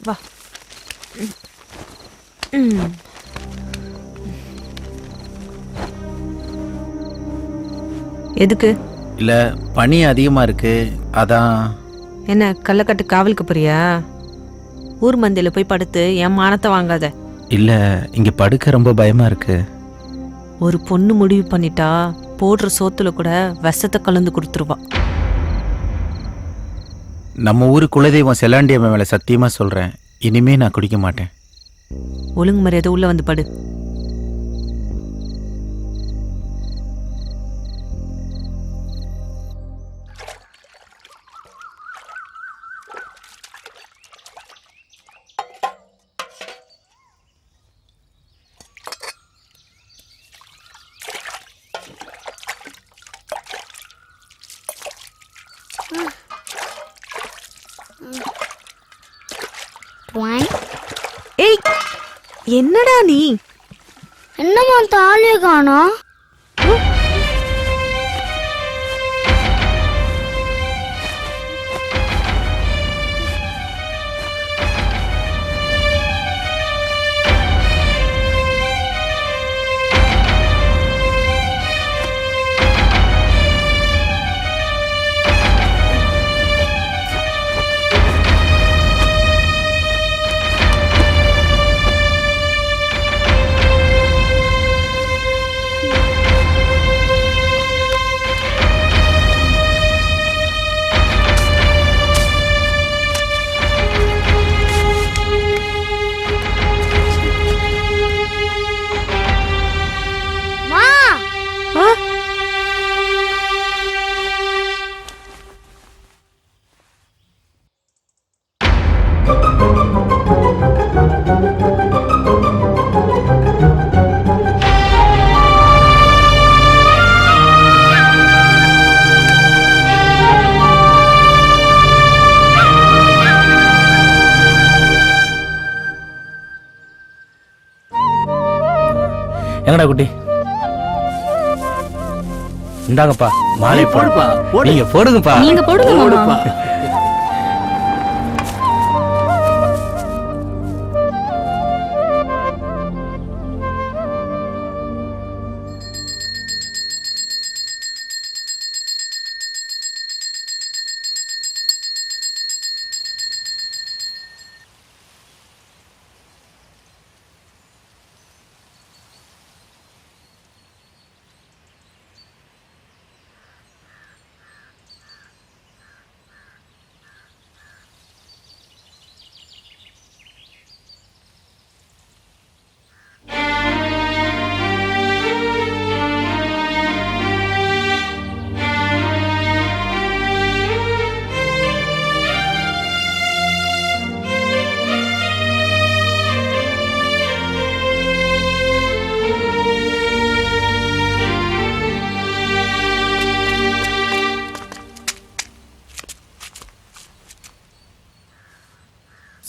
வா. எதுக்கு? இல்ல பனி அதிகமா இருக்கு, அதான். என்ன கள்ளக்கட்டு காவலுக்கு போறியா? ஊர் மந்தையில போய் படுத்து என் மானத்தை வாங்காத. இல்ல இங்க படுக்க ரொம்ப பயமா இருக்கு. ஒரு பொண்ணு முடிவு பண்ணிட்டா போடுற சோத்துல கூட விஷத்தை கலந்து கொடுத்துருவா. நம்ம ஊரு குலதெய்வம் செல்லாண்டியம்மன் மேல சத்தியமா சொல்றேன், இனிமே நான் குடிக்க மாட்டேன். ஒழுங்கு மரியாதை உள்ள வந்து படு. ஏய் என்னடா நீ? என்னம்மா தாலிய காணோம்? வாங்கடா குட்டி. இந்தாங்கப்பா மாலை போடுப்பா. நீங்க போடுங்கப்பா. நீங்க போடுங்க மாமா.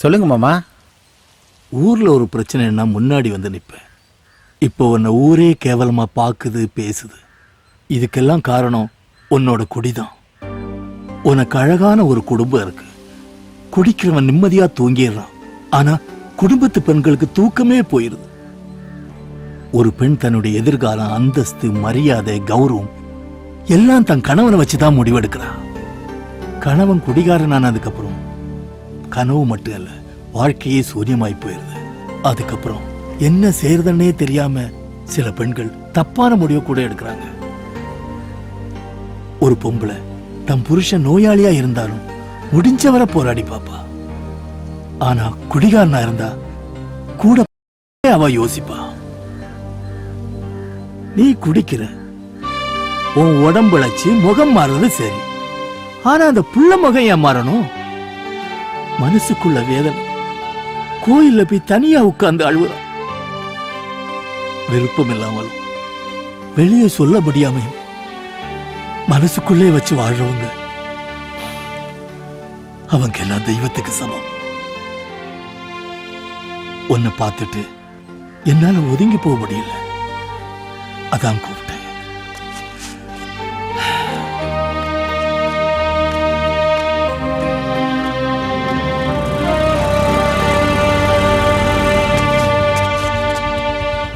சொல்லுங்க மாமா. ஊர்ல ஒரு பிரச்சனைன்னா முன்னாடி வந்து நிற்பேன். இப்போ உன்னை ஊரே கேவலமா பாக்குது, பேசுது. இதுக்கெல்லாம் காரணம் உன்னோட குடிதான். உனக்கு அழகான ஒரு குடும்பம் இருக்கு. குடிக்கிறவன் நிம்மதியா தூங்கிடுறான். ஆனா குடும்பத்து பெண்களுக்கு தூக்கமே போயிருது. ஒரு பெண் தன்னுடைய எதிர்காலம், அந்தஸ்து, மரியாதை, கௌரவம் எல்லாம் தன் கணவனை வச்சுதான் முடிவெடுக்கிறா. கணவன் குடிகாரன் ஆனதுக்கு அப்புறம் கனவு மட்டும் இல்ல, வாழ்க்கையே சூரியமாய் போயிருது. அதுக்கப்புறம் என்ன செய்யறதுன்னே தெரியாம சில பெண்கள் தப்பான முடிவு கூட எடுக்கிறாங்க. ஒரு பொம்பளை தன் புருஷன் நோயாளியா இருந்தாலும் முடிஞ்சவரை போராடி பாப்பா. ஆனா குடிகாரனா இருந்தா கூட அவ யோசிப்பா. நீ குடிக்கிற, உன் உடம்புழைச்சு முகம் மாறுறது சரி. ஆனா அந்த புள்ள முகம் ஏன் மாறணும்? மனசுக்குள்ள வேதனை. கோயில்ல போய் தனியா உட்கார்ந்து அழுவுறான். விருப்பம் இல்லாமலும் வெளியே சொல்ல முடியாமையும் மனசுக்குள்ளே வச்சு வாழ்றவங்க அவங்க எல்லாம் தெய்வத்துக்கு சமம். உன்னை பார்த்துட்டு என்னால ஒதுங்கி போக முடியல. அதான் கூப்பிட்டேன்.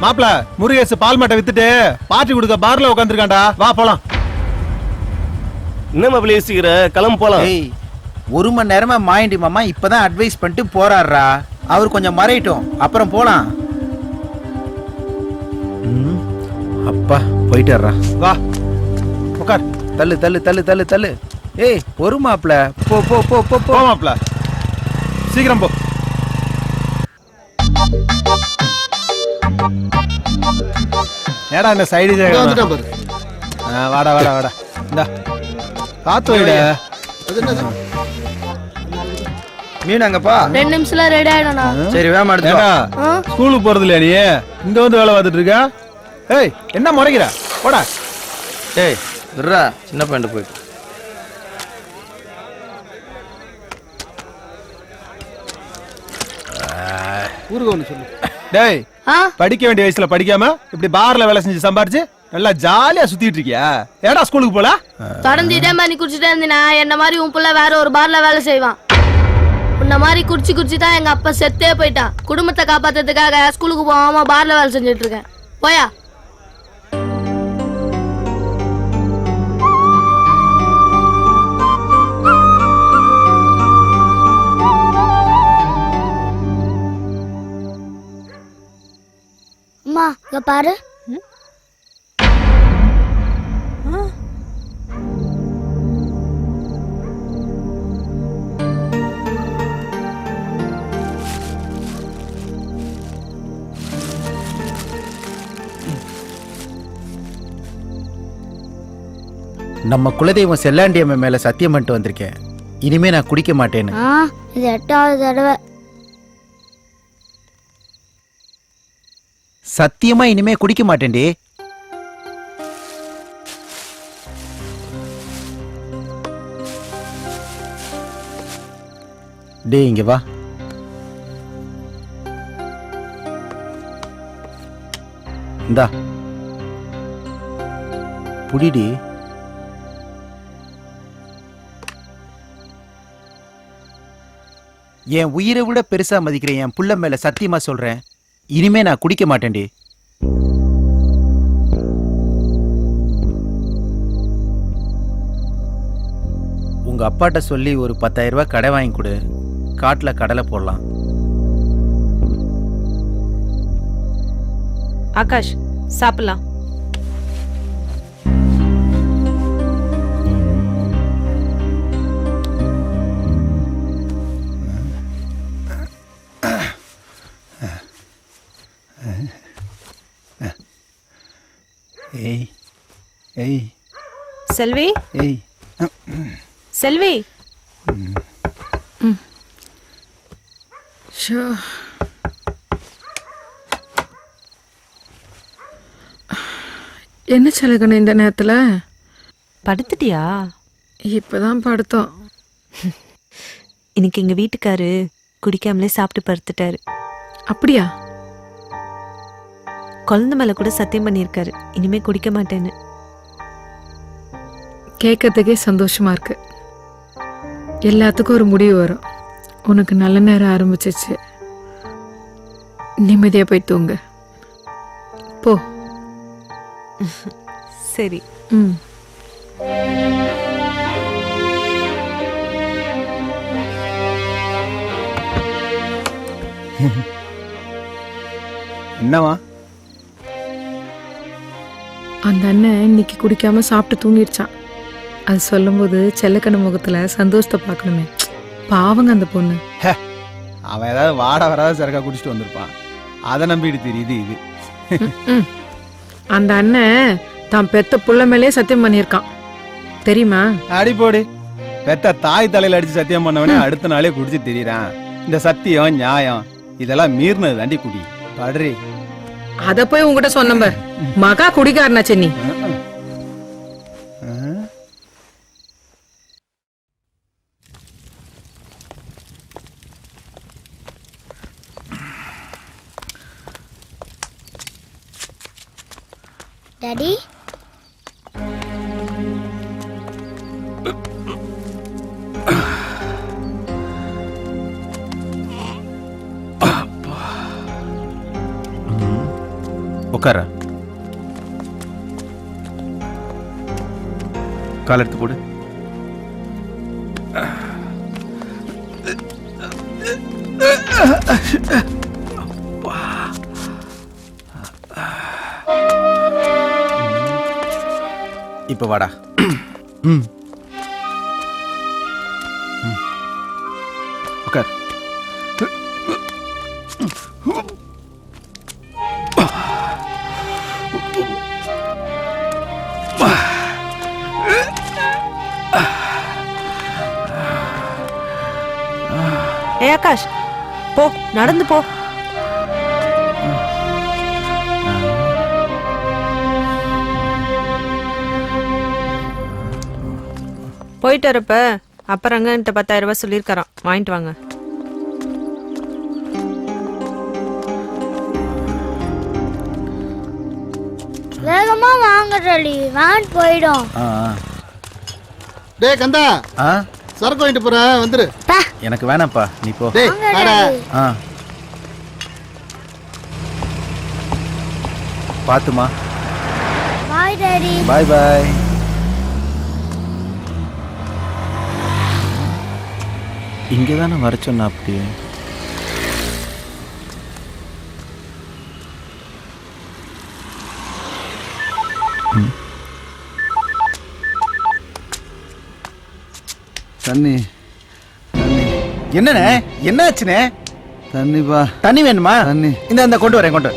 மாப்ள, முருகேசு பால் மாட்டை வித்துட்டு பார்ட்டி கொடுக்க பார்ல உட்காந்துருக்காண்டா. வா போலாம். என்ன மாப்பிள்ள யோசிக்கிற? கிளம்பு போலாம். ஒரு மணி நேரமா மாயண்டி மாமா இப்பதான் அட்வைஸ் பண்ணிட்டு போறாருடா. அவர் கொஞ்சம் மறையட்டும், அப்புறம் போலாம். அப்பா போயிட்டாரா. வா உட்கார். தள்ளு தள்ளு தள்ளு தள்ளு தள்ளு. ஏய் ஒரு மாப்ள, போ போ போ போ போ மாப்ள, சீக்கிரம் போ. ஏடா இந்த சைடு வந்துட்டா பாரு. வாடா வாடா வாடா. இந்தா காத்து வைடா. மீனாங்கப்பா 2 நிமிஷத்துல ரெடி ஆயிடும்ண்ணா. சரி வேமா எடுத்து ஏடா ஸ்கூலுக்கு போறது இல்லையா நீ? இங்க வந்து வேலை பார்த்துட்டு இருக்க. ஏய் என்ன முறைக்கிற? போடா. ஏய் விட்றா, சின்ன பையன் போயிட்டு. ஊருக்கு ஒன்று சொல்லு. டேய் படிக்க வேண்டிய வயசுல படிக்காம இப்படி பார்ல வேலை செஞ்சு சம்பாரிச்சு நல்லா ஜாலியா சுத்திட்டு இருக்கியா? ஏடா ஸ்கூலுக்கு போல? தொடர்ந்து இதே மாதிரி குடிச்சிட்டே இருந்தீனா என்ன மாதிரி உன் புள்ள வேற ஒரு பார்ல வேலை செய்வான். உன்ன மாதிரி குடிச்சு குடிச்சு தான் எங்க அப்பா செத்தே போயிட்டான். குடும்பத்தை காப்பாத்துறதுக்காக ஸ்கூலுக்கு போகாம பார்ல வேலை செஞ்சுட்டு இருக்கேன். போயா. அம்மா இங்க பாரு. நம்ம குலதெய்வம் செல்லாண்டியம்ம மேல சத்தியம் பண்ணிட்டு வந்திருக்கேன். இனிமே நான் குடிக்க மாட்டேன்னு. இது 8வது தடவை. சத்தியமா இனிமே குடிக்க மாட்டேன்டி. டேய் இங்க வா. இந்தா புடிடி. என் உயிரை விட பெருசா மதிக்கிறேன் என் புள்ள மேல சத்தியமா சொல்றேன், இனிமே நான் குடிக்க மாட்டேன்டி. உங்க அப்பாட்ட சொல்லி ஒரு 10,000 ரூபாய் கடை வாங்கி கொடு, காட்டுல கடலை போடலாம். ஆகாஷ் சாப்பிடலாம். ஏய் ஏய் செல்வி, ஏய் செல்வி. ஷோ, என்ன செலகணும் இந்த நேரத்துல? படுத்துட்டியா? இப்பதான் படுத்தோம். இன்னைக்கு எங்க வீட்டுக்காரு குடிக்காமலே சாப்பிட்டு படுத்துட்டாரு. அப்படியா? குழந்தை மேல கூட சத்தியம் பண்ணியிருக்காரு இனிமே குடிக்க மாட்டேன்னு. கேட்கறதுக்கே சந்தோஷமா இருக்கு. எல்லாத்துக்கும் ஒரு முடிவு வரும். உனக்கு நல்ல நேரம் ஆரம்பிச்சிச்சு. நிம்மதியா போய் தூங்க போ. சரி. ம். என்னவா? அந்த அண்ணன் இன்னைக்கு குடிக்காம சாப்பிட்டு தூங்கிடுச்சான். அது சொல்லும்போது செல்லக்கண்ண முகத்துல சந்தோஷத்தை பார்க்கணுமே. பாவங்க அந்த பொண்ணு. அவன் ஏதாவது வாட வராத சரக்கா குடிச்சிட்டு வந்திருப்பான், அதை நம்பிட்டு தெரியுது இது. அந்த அண்ணன் தான் பெத்த புள்ள மேலே சத்தியம் பண்ணியிருக்கான் தெரியுமா? அடி போடு. பெத்த தாய் தலையில அடிச்சு சத்தியம் பண்ணவனே அடுத்த நாளே குடிச்சு தெரியுறான். இந்த சத்தியம் நியாயம் இதெல்லாம் மீறினது தாண்டி குடி. படுறி. அத போய் உங்ககிட்ட சொன்ன மகா குடிக்காரனா சென்னி. டாடி, உட்கார. கால் எடுத்து போடு. இப்ப வாடா. உட்கார். ஏ ஆகாஷ், போ, நடந்து போ. போயிட்டு வரப்ப அப்புறம் அங்கிட்ட 10,000 ரூபாய் சொல்லியிருக்காராம், வாங்கிட்டு வாங்க. வேகமா வாங்க டாடி, வேன் போயிடும். டேய் கந்தா, சரக்கு வாங்கிட்டு போறேன், வந்துரு. எனக்கு வேணாம்ப்பா, நீ போ. டேய் வாடா. பாத்துமா. Bye daddy. Bye bye. இங்கே தானே வர சொன்னா அப்படியே. தண்ணி. என்னண்ணே, என்ன ஆச்சுண்ணே? தண்ணிப்பா. தண்ணி வேணுமா? தண்ணி இந்த கொண்டு வரேன், கொண்டு.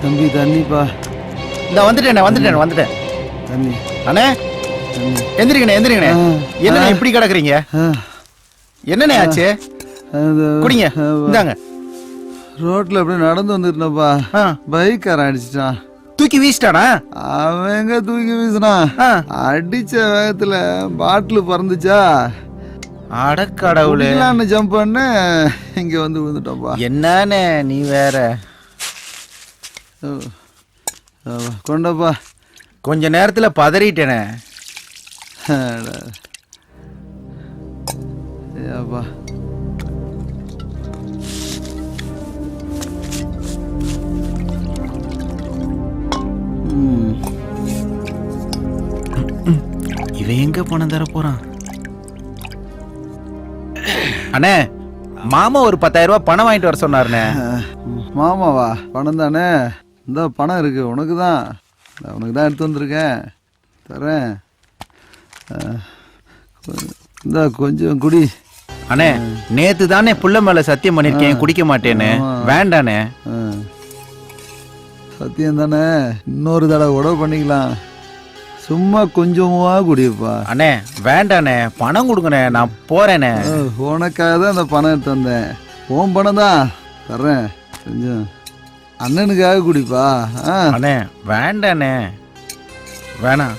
தம்பி தண்ணிப்பா. இந்த வந்துட்டேன். தண்ணி அண்ணே, எந்திரிக்கணே. என்ன இப்படி கிடக்குறீங்க? என்னண்ணே ஆச்சு? குடிங்க, இந்தாங்க. ரோட்ல அப்படியே நடந்து வந்துருந்தப்பா, பைக்காரன் அடிச்சிட்டான். தூக்கி வீசிட்டானா? அவன் எங்க தூக்கி வீசினான், அடிச்ச வேகத்துல பாட்டில் பறந்துச்சா. அடக்கடவுளே, ஜம்ப் பண்ண இங்க வந்து விழுந்துட்டோம்ப்பா. என்னண்ணே நீ வேற. கொண்டப்பா. கொஞ்ச நேரத்துல பதறிட்டேனே. அப்பா இவன் எங்க பணம் தர போறான்? அண்ணே, மாமா ஒரு 10,000 ரூபாய் பணம் வாங்கிட்டு வர சொன்னாருண்ணே. மாமாவா? பணம் தானே, இந்த பணம் இருக்கு உனக்கு தான். உனக்கு தான் எடுத்து வந்திருக்கேன், தரேன். இந்த கொஞ்சம் குடி. அண்ணே, நேத்து தானே புள்ள மேல சத்தியம் பண்ணிருக்கேன் குடிக்க மாட்டேன்னு. வேண்டானே. சத்தியம் தானே, இன்னொரு தடவை உடவு பண்ணிக்கலாம். சும்மா கொஞ்சமா குடிப்பா. அண்ணே வேண்டாண்ணே, பணம் கொடுங்கண்ணே, நான் போறேனே. உனக்காக தான் அந்த பணம் எடுத்து வந்தேன். உன் பணம் தான் தர்றேன். கொஞ்சம் அண்ணனுக்காக குடிப்பா. அண்ணே வேண்டாண்ணே, வேணாம்.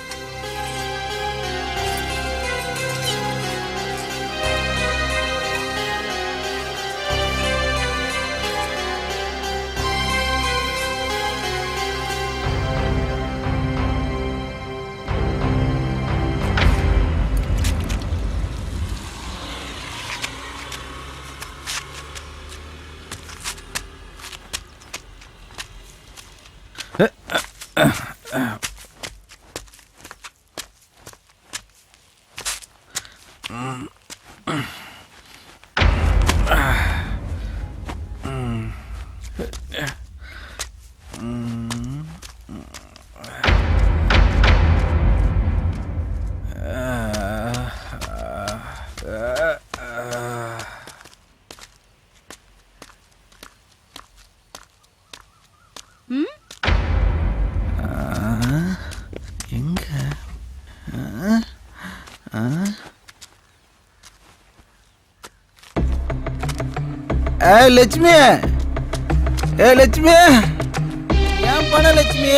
லட்சுமி, லட்சுமி, ஏன் பணம் லட்சுமி?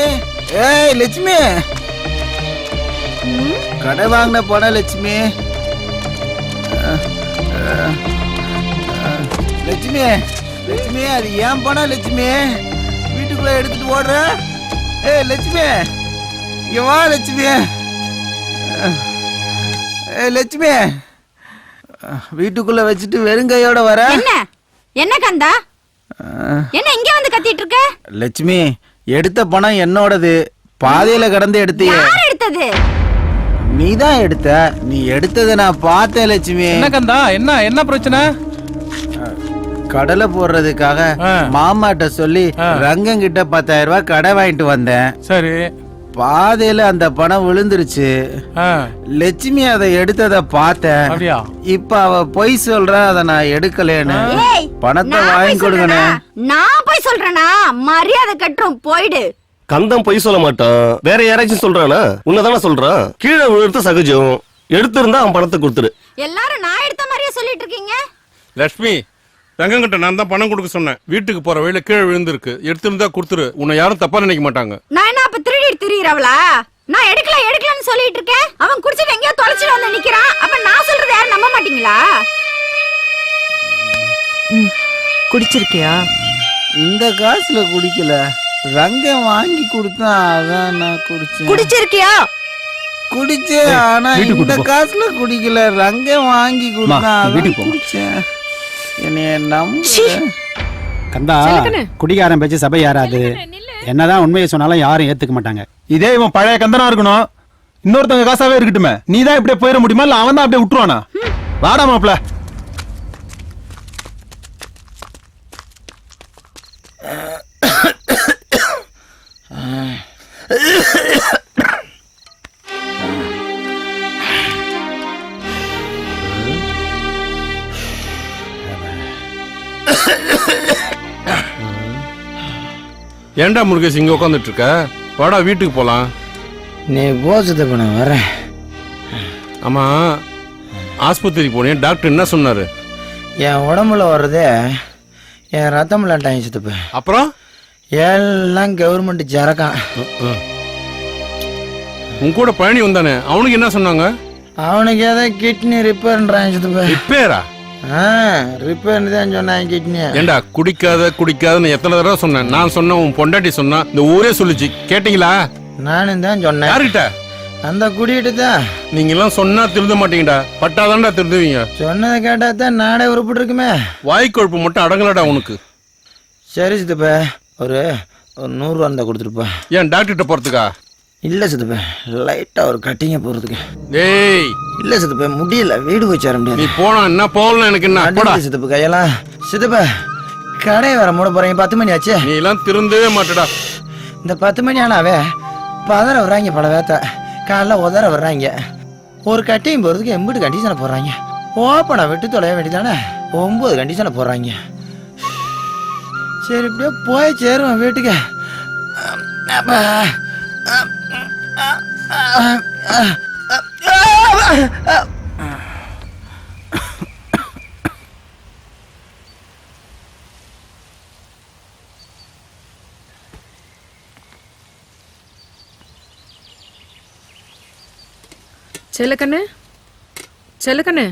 லட்சுமி, கடை வாங்கின பணம் லட்சுமி. லட்சுமி, லட்சுமி, அது ஏன் பணம் லட்சுமி? வீட்டுக்குள்ள எடுத்துட்டு ஓடுற. லட்சுமி, இங்க வா லட்சுமி. லட்சுமி, வீட்டுக்குள்ள வச்சுட்டு வெறுங்கையோட வர. என்ன கந்தா, என்ன இங்க வந்து கத்திட்டு இருக்க? லட்சுமி, எடுத்த பணம் என்னோடது. பாதையில கடந்து எடுத்தியே. யார் எடுத்தது? நீதான் எடுத்த. நீ எடுத்ததை நான் பார்த்தேன் லட்சுமி. என்ன கந்தா, என்ன பிரச்சனை? கடலை போடுறதுக்காக மாமாட்ட சொல்லி ரங்கங்கிட்ட 10,000 ரூபாய் கடை வாங்கிட்டு வந்தேன். சரி, பாதையில அந்த பணம் விழுந்துருச்சு. லட்சுமி அதை எடுத்தத பார்த்தேன். இப்ப அவ பொய் சொல்ற, அதை நான் எடுக்கலேன்னு. பணத்தை வாங்கி கொடுங்கண்ணே. நான் போய் சொல்றேனா? மரியாதை கட்டும், போயிடு. கந்தம் பொய் சொல்ல மாட்டான். வேற யாராச்சும் சொல்றானா? உன்னதானே சொல்றான். கீழே விழுறது சகஜம். எடுத்திருந்தா அவன் பணத்தை கொடுத்துரு. எல்லாரும் நான் எடுத்த மாதிரியே சொல்லிட்டு இருக்கீங்க. லட்சுமி, ரங்கங்கிட்ட நான் தான் பணம் கொடுக்க சொன்னேன். வீட்டுக்கு போற வழியில கீழே விழுந்திருக்கு, எடுத்துருந்தா கொடுத்துரு. உன்னை யாரும் தப்பா நினைக்க மாட்டாங்க. நான் என்ன அப்ப திருடி திரியறவளா? நான் எடுக்கலன்னு சொல்லிட்டு இருக்கேன். அவன் குடிச்சிட்டு எங்கேயோ தொலைச்சிட்டு வந்து நிக்கிறான். அப்ப நான் சொல்றது யாரும் நம்ப மாட்டீங்களா? குடிச்சிருக்கியா? இந்த காசுல குடிக்கல, ரங்கம் வாங்கி கொடுத்தான், அதான் நான் குடிச்சேன். குடிச்சிருக்கியா? குடிச்சேன், ஆனா இந்த காசுல குடிக்கல, ரங்கம் வாங்கி கொடுத்தான், அதான் குடிச்சேன். கந்தா, குடிகாரன் பேச்சு சபை யாராது. என்னதான் உண்மையை சொன்னாலும் யாரும் ஏத்துக்க மாட்டாங்க. இதே இவன் பழைய கந்தனா இருக்கணும், இன்னொருத்தவங்க காசாவே இருக்கட்டுமே. நீ தான் இப்படியே போயிட முடியுமா, இல்ல அவன் தான் அப்படியே விட்டுருவானா? வாடா மாப்ள. ஏன்டா முருகேஷ் இங்க உட்காந்துட்டு இருக்க? வாடா வீட்டுக்கு போலாம். நீ போச்சத பண்ண வரேன். ஆமா, ஆஸ்பத்திரிக்கு போனேன், டாக்டர் என்ன சொன்னாரு? என் உடம்புல வர்றதே என் ரத்தம் இல்லாட்டாங்க சித்தப்ப. அப்புறம் எல்லாம் கவர்மெண்ட் ஜரக்கான். உன் கூட பழனி வந்தானே, அவனுக்கு என்ன சொன்னாங்க? அவனுக்கு ஏதோ கிட்னி ரிப்பேர்ன்றாங்க சித்தப்ப. ரிப்பேரா? ரிப்பேர்னு தான் சொன்னாங்க கிட்னி. ஏண்டா குடிக்காதன்னு எத்தனை தடவை சொன்னேன்? நான் சொன்ன, உன் பொண்டாட்டி சொன்னா, இந்த ஊரே சொல்லுச்சு, கேட்டீங்களா? நானும் தான் சொன்னேன். யாருகிட்ட? அந்த குடிக்கிட்டு தான். நீங்க எல்லாம் சொன்னா திருந்த மாட்டீங்கடா, பட்டாதான்டா திருந்துவீங்க. சொன்னதை கேட்டா தான் நாடே உருப்பிட்டு இருக்குமே. வாய்க்கொழுப்பு மட்டும் அடங்கலடா உனக்கு. சரி சித்தப்ப, ஒரு 100 ரூபா இருந்தா கொடுத்துருப்பா. ஏன் டாக்டர்கிட்ட போறதுக்கா? இல்ல சித்தப்ப, லைட்டா ஒரு கட்டிங்க போறதுக்கு. டேய் இல்ல சித்தப்ப, முடியல, வீடு போய் சேர முடியாது. நீ போனா என்ன, போகலாம் எனக்கு என்ன? போடா சித்தப்ப கையெல்லாம். சித்தப்ப கடை வர மூட போறீங்க, 10 மணி ஆச்சு. நீ எல்லாம் திருந்தவே மாட்டடா. இந்த 10 மணி ஆனாவே பதற வர்றாங்க, பல வேத்த காலைல உதற வர்றாங்க. ஒரு கட்டியும் போறதுக்கு 80 கண்டிஷனை போடுறாங்க. ஓப்பனை விட்டு தொலைய வேண்டியதானே 9 கண்டிஷனை போடுறாங்க. சரி இப்படியே போய் சேருவேன் வீட்டுக்கு. செல்லக்கண்ணு, செல்லக்கண்ணு,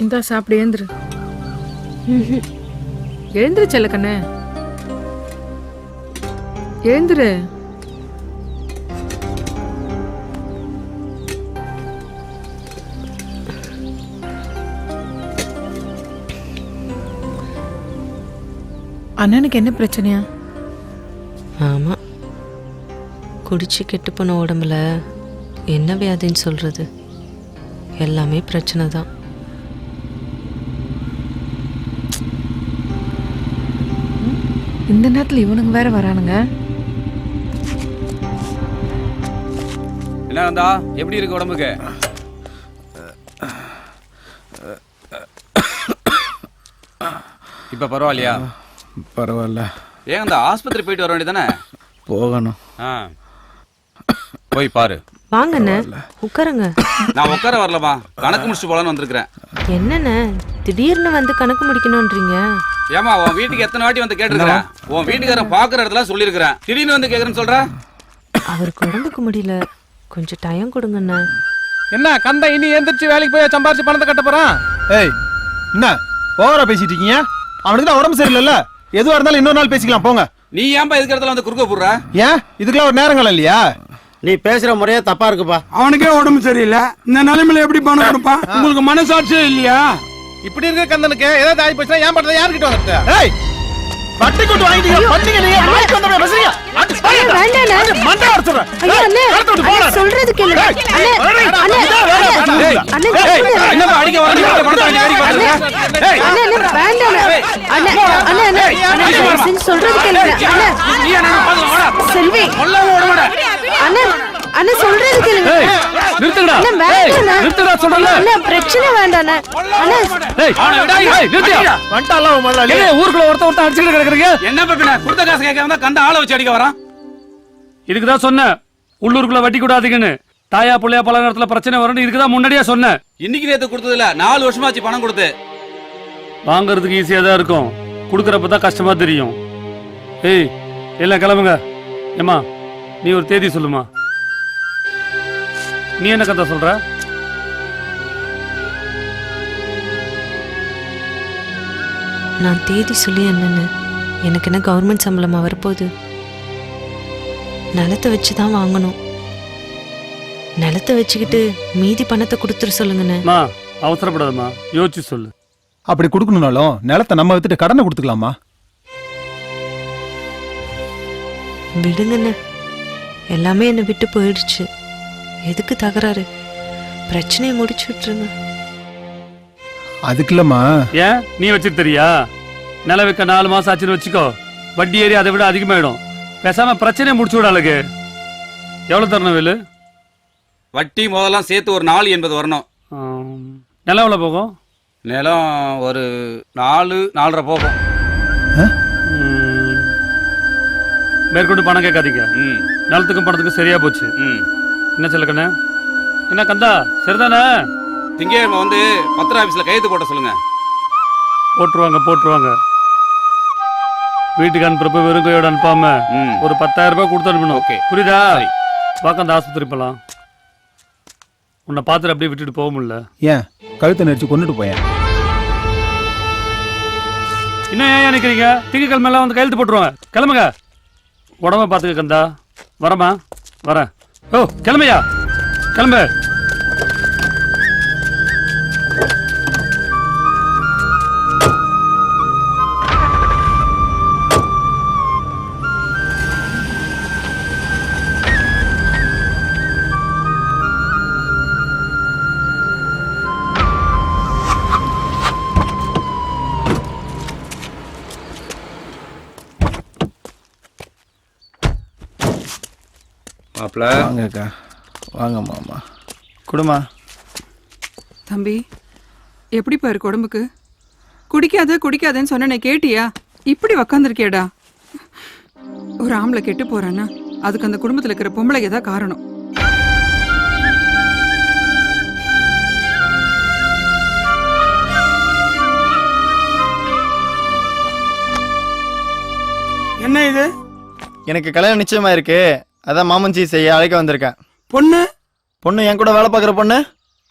இந்தா சாப்பிடு, எழுந்துரு. எழுந்துரு செல்லக்கண்ணு, எழுந்துரு. அண்ணனுக்கு என்ன பிரச்சனையா? ஆமா, குடிச்சு கெட்டு போன உடம்புல என்ன வியாதின்னு சொல்றது? எல்லாமே பிரச்சனை தான். இந்த நேரத்துல இவனுங்க வேற வரானுங்க. என்ன எப்படி இருக்கு உடம்புக்கு? இப்ப பரவாயில்லையா? பரவாயில்ல. ஏன் அந்த ஆஸ்பத்திரி போயிட்டு வர வேண்டியதானே? போகணும். போய் பாரு. வாங்கண்ணே, உட்காருங்க. நான் உட்கார வரலமா, கணக்கு முடிச்சுட்டு போலான்னு வந்திருக்கிறேன். என்னண்ணே திடீர்னு வந்து கணக்கு முடிக்கணும்ன்றீங்க? ஏமா உன் வீட்டுக்கு எத்தனை வாட்டி வந்து கேட்டிருக்கிறேன். உன் வீட்டுக்காரன் பாக்குற இடத்துல சொல்லியிருக்கிறேன், திடீர்னு வந்து கேக்குறேன்னு சொல்ற. அவருக்கு உடம்புக்கு முடியல, கொஞ்சம் டைம் கொடுங்கண்ணே. என்ன கந்த இனி எந்திரிச்சு வேலைக்கு போய் சம்பாரிச்சு பணத்தை கட்ட போறான்? ஏய் என்ன ஓவரா பேசிட்டு இருக்கீங்க? அவனுக்கு தான் உடம்பு சரியில்லைல்ல, எதுவா இருந்தாலும் இன்னொரு நாள் பேசிக்கலாம், போங்க. நீ ஏன்பா இதுக்கு இடத்துல வந்து குறுக்க போடுற? ஏன் இதுக்கெல்லாம் ஒரு நேரங்கள் இல்லையா? நீ பேசுற முறையே தப்பா இருக்குப்பா. அவனுக்கே உடம்பு சரியில்லை, இந்த நிலைமையில எப்படி பணம் கொடுப்பான்? உங்களுக்கு மனசாட்சியே இல்லையா? இப்படி இருக்க கந்தனுக்கு ஏதாவது ஆகி போச்சுன்னா ஏன் பண்றத யார்கிட்ட வந்துட்ட? ஏய் பட்டி கொண்டு வாங்கிட்டீங்க, பட்டிங்க நீங்க வாங்கி வந்தவங்க பேசுறீங்க. மண்டை அடிச்சுறேன். ஐயா அண்ணே, சொல்றது கேளுங்க. அண்ணே என்ன அடிக்க வரீங்க? பணத்தை அடிக்க வரீங்க. அண்ணே வேண்டாம் அண்ணே, சொல்றது கேளுங்க. அண்ணே நீ என்ன பாக்கல செல்வி, அண்ணே அண்ணே சொல்றது கேளுங்க. நிறுத்துடா. நிறுத்துடா சொல்றல. அண்ணே பிரச்சனை வேண்டாம் அண்ணே. ஏய் ஏய் நிறுத்தியா? வண்டாலாம் முதல்ல. ஏய் ஊருக்குள்ள ஒருத்த அடிச்சிட்டு கிடக்குறீங்க. என்ன பப்பினா குடுத்த காசு கேட்காம கண்ட ஆளை வச்சு அடிக்க வரான். இதுக்கு தான் சொன்னேன் உள்ளூருக்குள்ள வட்டி கூடாதீங்கன்னு. தாயா புள்ளையா பல நேரத்துல பிரச்சனை வரும்னு இதுக்கு தான் முன்னாடியே சொன்னேன். இன்னைக்கு நேத்து கொடுத்தது இல்ல, 4 வருஷமாச்சு பணம் கொடுத்து. வாங்குறதுக்கு ஈஸியா தான் இருக்கும், கொடுக்கறப்ப தான் கஷ்டமா தெரியும். ஏய் எல்லாம் கிளம்புங்க. ஏமா நீ ஒரு தேதி சொல்லுமா. நீ என்ன கதை சொல்ற? நான் தேதி சொல்லி என்னன்னு, எனக்கு என்ன கவர்மெண்ட் சம்பளமா வரப்போகுது? நிலத்தை வச்சு தான் வாங்கணும். நிலத்தை வச்சுக்கிட்டு மீதி பணத்தை கொடுத்துட சொல்லுங்கண்ணே. அவசரப்படாதம்மா, யோசிச்சு சொல்லு. அப்படி கொடுக்கணும்னாலும் நிலத்தை நம்ம வித்துட்டு கடனை கொடுத்துக்கலாமா? விடுங்கண்ணே, எல்லாமே என்னை விட்டு போயிடுச்சு. எதுக்கு தகராறு? பிரச்சனையை முடிச்சு விட்டுருங்க. அதுக்கு இல்லம்மா. ஏன் நீ வச்சுட்டு தெரியா? நில வைக்க 4 மாசம் ஆச்சுன்னு வச்சுக்கோ, வட்டி ஏறி அதை விட அதிகமாயிடும். பேசாம பிரச்சனையை முடிச்சு விட. அழகு எவ்வளவு தரணும் வேலு? வட்டி முதல்லாம் சேர்த்து ஒரு 480 வரணும். நிலம் எவ்வளவு போகும்? நிலம் ஒரு 4-4.5 போகும். மேற்கொண்டு பணம் கேட்காதீங்க. நிலத்துக்கும் பணத்துக்கும் சரியா போச்சு. என்ன செல்லக்கண்ணே? என்ன கந்தா சரிதானே? திங்கக்கிழமை வந்து பத்திர ஆபீஸ்ல கையெழுத்து போட்ட சொல்லுங்க. போட்டுருவாங்க. வீட்டுக்கு அனுப்புறப்ப வெறும் கையோட அனுப்பாம ஒரு 10,000 ரூபாய் கொடுத்து அனுப்பணும். புரியுதா? வாக்க அந்த ஆஸ்பத்திரி போலாம். உன்னை பார்த்துட்டு அப்படியே விட்டுட்டு போக முடியல. ஏன் கழுத்தை நெரிச்சு கொண்டுட்டு போயேன். இன்னும் ஏன் நினைக்கிறீங்க? திங்கக்கிழமை வந்து கையெழுத்து போட்டுருவாங்க. கிளம்புங்க. உடம்ப பார்த்துக்க கந்தா. வரமா? வரேன். ஓ கிளம்பையா, கிளம்பு. மாப்பிள்ள வாங்கக்கா, வாங்க மாமா. குடுமா. தம்பி, எப்படிப்பா இருக்கு உடம்புக்கு? குடிக்காதன்னு சொன்ன கேட்டியா? இப்படி உக்காந்துருக்கியடா. ஒரு ஆம்பளை கெட்டு போறான்னா அதுக்கு அந்த குடும்பத்துல இருக்கிற பொம்பளைக்கு தான் காரணம். என்ன இது? எனக்கு கல்யாணம் நிச்சயமா இருக்கு. அதான் மாமன்சி செய்ய அழைக்க வந்திருக்கேன். பொண்ணு? பொண்ணு என் கூட வேலை பார்க்குற பொண்ணு.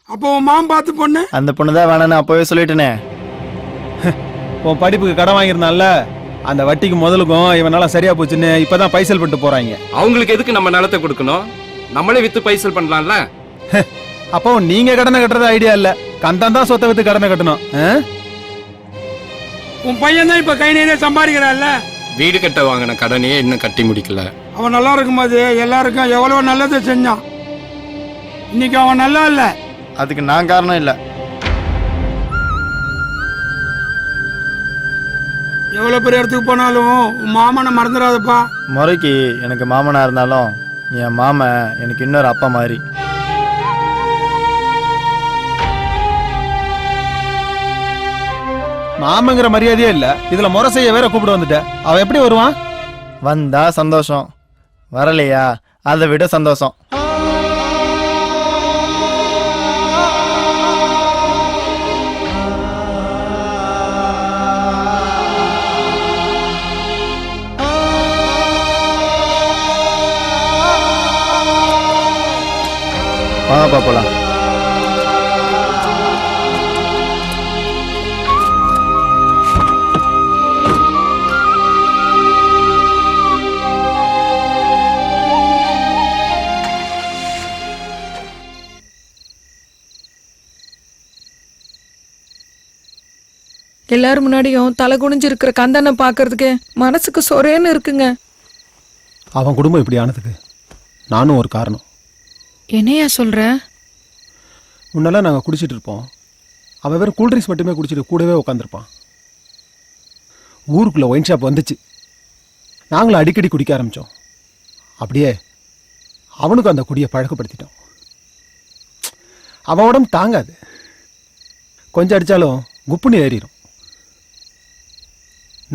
அப்போ உன் மாமன் பார்த்து பொண்ணு? அந்த பொண்ணு தான் வேணான்னு அப்பவே சொல்லிட்டேனே. உன் படிப்புக்கு கடன் வாங்கியிருந்தான்ல, அந்த வட்டிக்கு முதலுக்கும் இவனால சரியா போச்சுன்னு இப்பதான் பைசல் பண்ணிட்டு போறாங்க. அவங்களுக்கு எதுக்கு நம்ம நிலத்தை கொடுக்கணும்? நம்மளே வித்து பைசல் பண்ணலாம்ல. அப்போ நீங்க கடனை கட்டுறது ஐடியா இல்ல, கந்தான் தான் சொத்தை வித்து கடனை கட்டணும். உன் பையன் தான் இப்ப கை நிறைய சம்பாதிக்கிறான்ல. வீடு கட்ட வாங்கின கடனையே இன்னும் கட்டி முடிக்கல. அவன் நல்லா இருக்கும்போது எல்லாருக்கும் எவ்வளவு நல்லதை செஞ்சான். இன்னைக்கு அவன் நல்லா இல்ல. அதுக்கு நான் காரணம் இல்ல. எவ்வளவு பெரிய இடத்துக்கு போனாலும் உன் மாமனை மறந்துடாதப்பா. முறைக்கு எனக்கு மாமனா இருந்தாலும் என் மாமன் எனக்கு இன்னொரு அப்பா மாதிரி. மாமங்கிற மரியாதையே இல்ல, இதுல முறை செய்ய வேற கூப்பிட வந்துட்ட. அவன் எப்படி வருவான்? வந்தா சந்தோஷம், வரலையா அதை விட சந்தோஷம். வாங்கப்பா போலாம். எல்லாரும் முன்னாடியும் தலை குனிஞ்சு இருக்கிற கந்தனை பாக்குறதுக்கு மனசுக்கு சொரேன்னு இருக்குங்க. அவன் குடும்பம் இப்படி ஆனதுக்கு நானும் ஒரு காரணம். என்னையா சொல்ற? முன்னெல்லாம் நாங்கள் குடிச்சிட்டு இருப்போம், அவன் வேறு கூல்ட்ரிங்க்ஸ் மட்டுமே குடிச்சிட்டு கூடவே உட்காந்துருப்பான். ஊருக்குள்ளே ஒயின் ஷாப் வந்துச்சு, நாங்களும் அடிக்கடி குடிக்க ஆரம்பித்தோம். அப்படியே அவனுக்கும் அந்த குடியை பழக்கப்படுத்திட்டோம். அவன் உடம்பு தாங்காது, கொஞ்சம் அடித்தாலும் குப்புன்னு ஏறிடும்.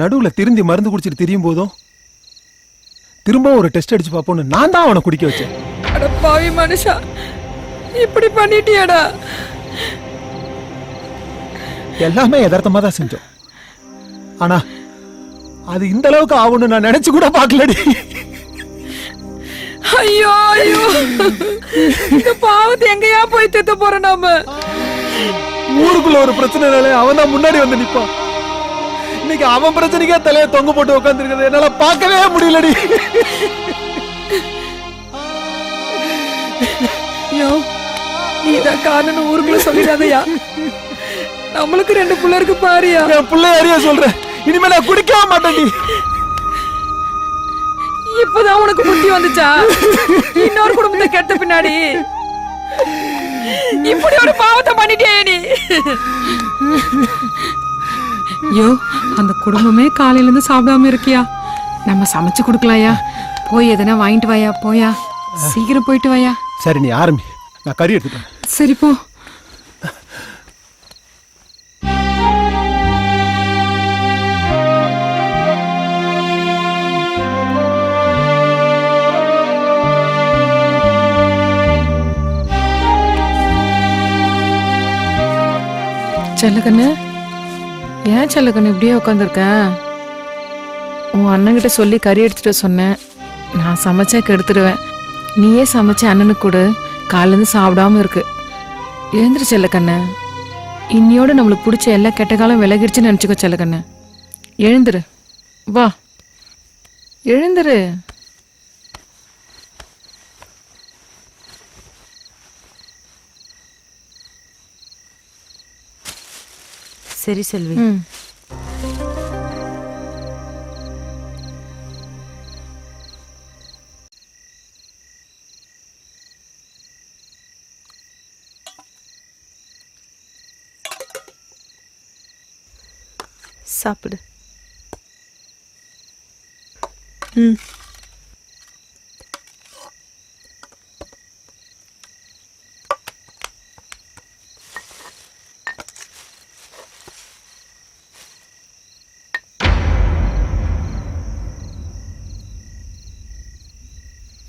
நடுவில் திருந்தி மருந்து குடிச்சிட்டு திரியும் போதும் திரும்பவும் ஒரு டெஸ்ட் அடிச்சு பார்ப்போன்னு நான் தான் அவனை குடிக்க வச்சேன். அட பாவி மனுஷா, இப்படி பண்ணிட்டியாடா? எல்லாமே யதார்த்தமா தான் செஞ்சோம், ஆனா அது இந்த அளவுக்கு ஆகும்னு நான் நினைச்சு கூட பார்க்கலடி. ஐயோ ஐயோ, இந்த பாவத்தை எங்கயா போய் திட்ட போறோம் நாம? ஊருக்குள்ள ஒரு பிரச்சனைனாலே அவன் தான் முன்னாடி வந்து நிப்பான். இன்னைக்கு அவன் பிரச்சனைக்கே தலையை தொங்க போட்டு உட்காந்துருக்கிறது என்னால பார்க்கவே முடியலடி. யோ, நீதான் காரணம் ஊருக்குள்ள சொல்லிடாதயா. நம்மளுக்கு 2 புள்ள இருக்கு பாரியா. என் பிள்ளை அறிய சொல்றேன், இனிமே நான் குடிக்கவே மாட்டேன்டி. இப்பதான் உனக்கு புத்தி வந்துச்சா? இன்னொரு குடும்பத்தை கெட்ட பின்னாடி இப்படி ஒரு பாவத்தை பண்ணிட்டே நீ. யோ, அந்த குடும்பமே காலையில இருந்து சாப்பிடாம இருக்கியா? நம்ம சமைச்சு கொடுக்கலாயா? போய் எதனா வாங்கிட்டு வாயா. போயா, சீக்கிரம் போயிட்டு வாயா. சரி, நீ ஆரம்பி, நான் கறி எடுத்துட்டேன். சரி போ. செல்லக்கண்ணு, ஏன் செல்லக்கண்ணு இப்படியே உட்காந்துருக்க? உன் அண்ணன்கிட்ட சொல்லி கறி எடுத்துட்டு சொன்னேன். நான் சமைச்சா கெடுத்துடுவேன். நீயே சமைச்ச அண்ணனுக்கு கொடு, காலிலேருந்து சாப்பிடாம இருக்கு. எழுந்திரு செல்லக்கண்ணு. இன்னியோட நம்மளுக்கு பிடிச்ச எல்லா கெட்ட காலம் விலகிருச்சுன்னு நினச்சிக்கோ செல்லக்கண்ணு. எழுந்துரு, வா எழுந்துரு. சரி செல்வி. சாப்பிடு.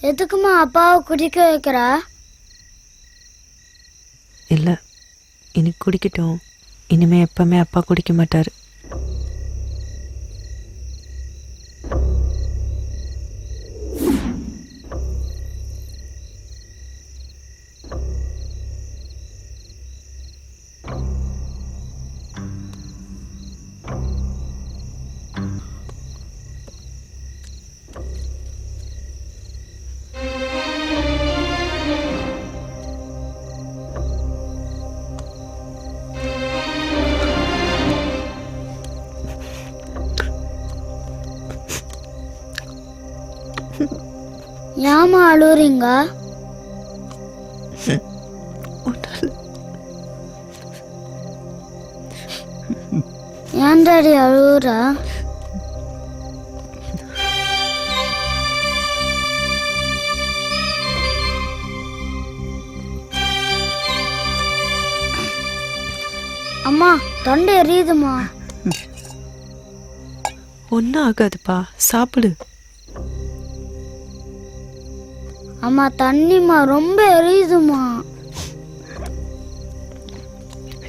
எதுக்குமா அப்பாவை குடிக்க வைக்கிறா? இல்ல, இனி குடிக்கட்டும். இனிமே எப்பவுமே அப்பா குடிக்க மாட்டாரு. ஏமா அழுறீங்க? ஏன் டாடி அழுவுறா? அம்மா தொண்டை எரியுதுமா. ஒன்னும் ஆகாதுப்பா, சாப்பிடு. அம்மா தண்ணிமா ரொம்ப எரியுதுமா.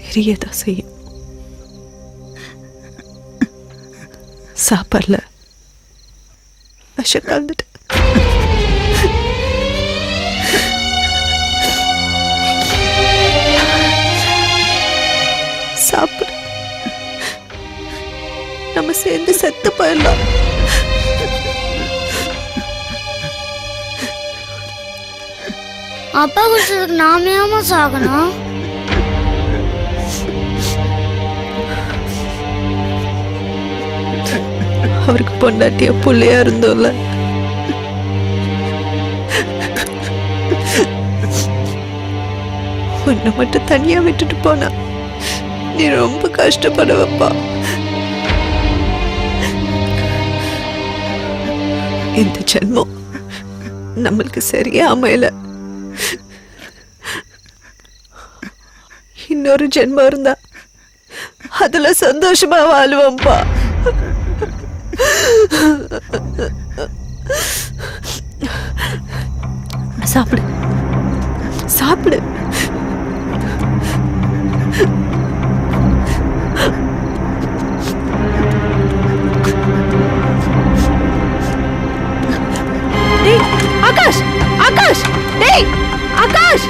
எரியதா செய்யும். சாப்பாடுல விஷம் கலந்துட்டு. சாப்பிடு, நம்ம சேர்ந்து செத்து போயிடலாம். அப்பா குடிச்சதுக்கு நாம ஏமா சாகணும்? அவருக்கு பொண்டாட்டிய புள்ளையா இருந்தோம்ல, உன்னை மட்டும் தனியா விட்டுட்டு போனா நீ ரொம்ப கஷ்டப்படுவப்பா. இந்த ஜென்மம் நம்மளுக்கு சரியா அமையல. இன்னொரு ஜென்மம் இருந்தா அதுல சந்தோஷமா வாழுவோம்ப்பா. சாப்பிடு, சாப்பிடு. டேய் ஆகாஷ், ஆகாஷ், டேய் ஆகாஷ்.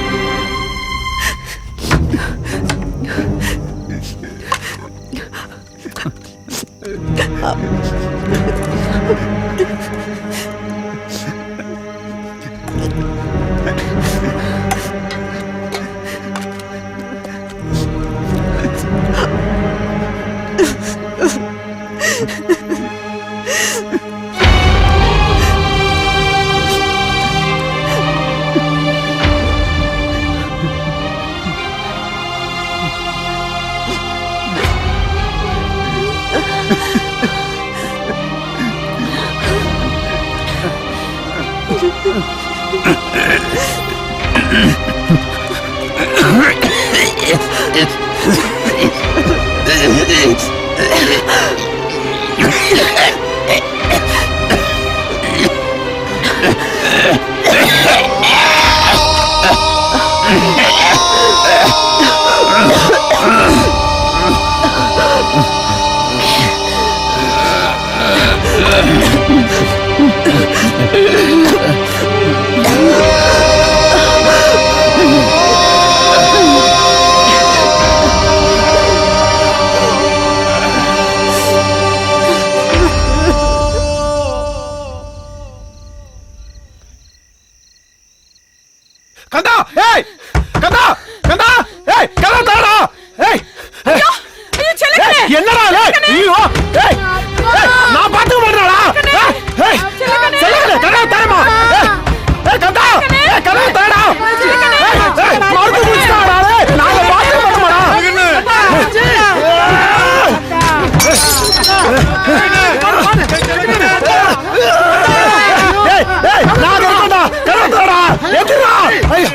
கந்தா ஏய் கந்தா கந்தா ஏய் கதா தாடா ஏய் ஐயோ செல்லக்கனே என்னடா ஏய் ஐயோ ஏய் நான் பாத்து மாட்டறடா ஏய் செல்லக்கனே கதா தாடமா ஏய் கந்தா ஏய் கதா தாடா ஏய் மார்க்கு புடிச்சாடா நான் பாத்து மாட்டறடா ஏய் ஏய் நான் இருக்கடா கதா தாடா எதுடா ஐயோ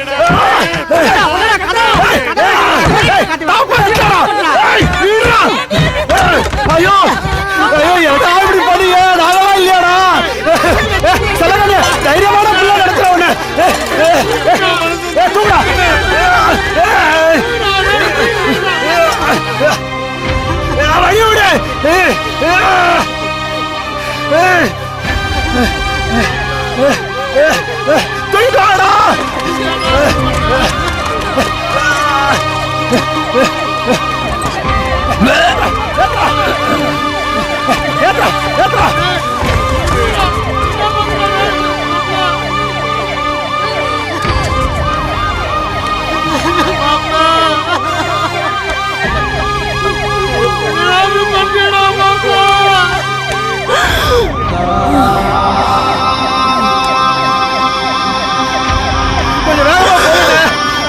ஐயோ ஐயோ எடா இப்படி பண்ணியே நாளா இல்லையாடா செல்லகனே தைரியமான புள்ள நடத்துறவனே தூடா ஐயோ தூடாடா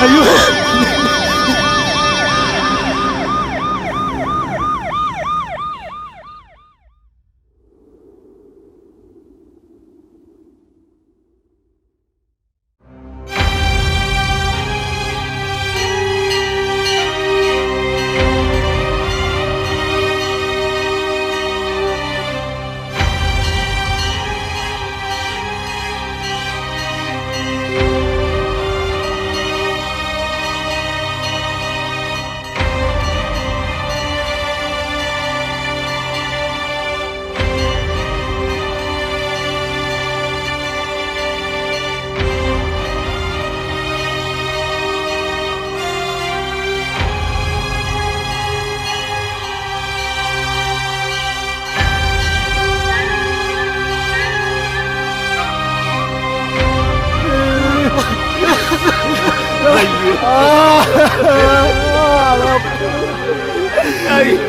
ஐயோ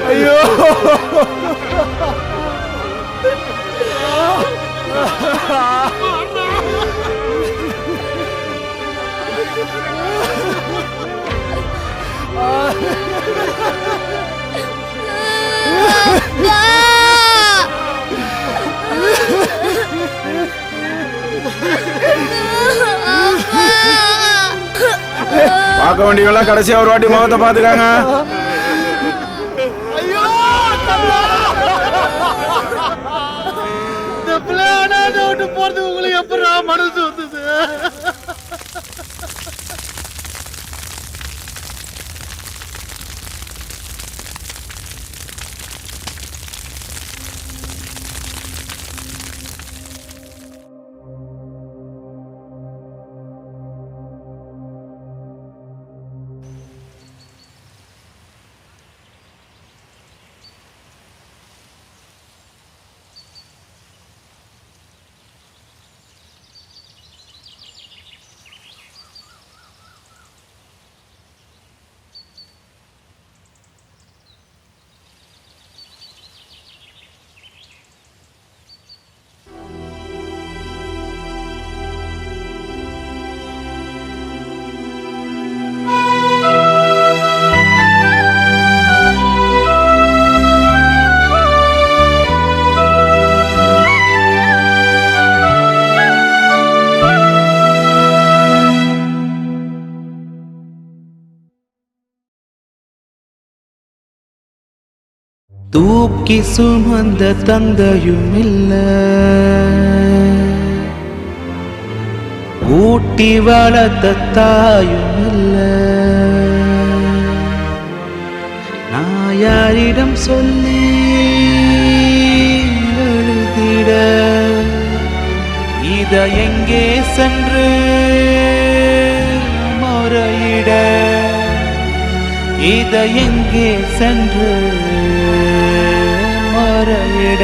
ஐயோ பார்க்க வேண்டியவெல்லாம் கடைசியா ஒரு வாட்டி முகத்தை பாத்துக்காங்க. போறது உங்களுக்கு எப்படா மனசு வந்தது? தூக்கி சுமந்த தந்தையும் இல்ல, ஊட்டி வளர்த்த தாயும் இல்ல, நான் யாரிடம் சொல்லி எழுதிட, இத எங்கே சென்று முறையிட, இத எங்கே சென்று முறையிட.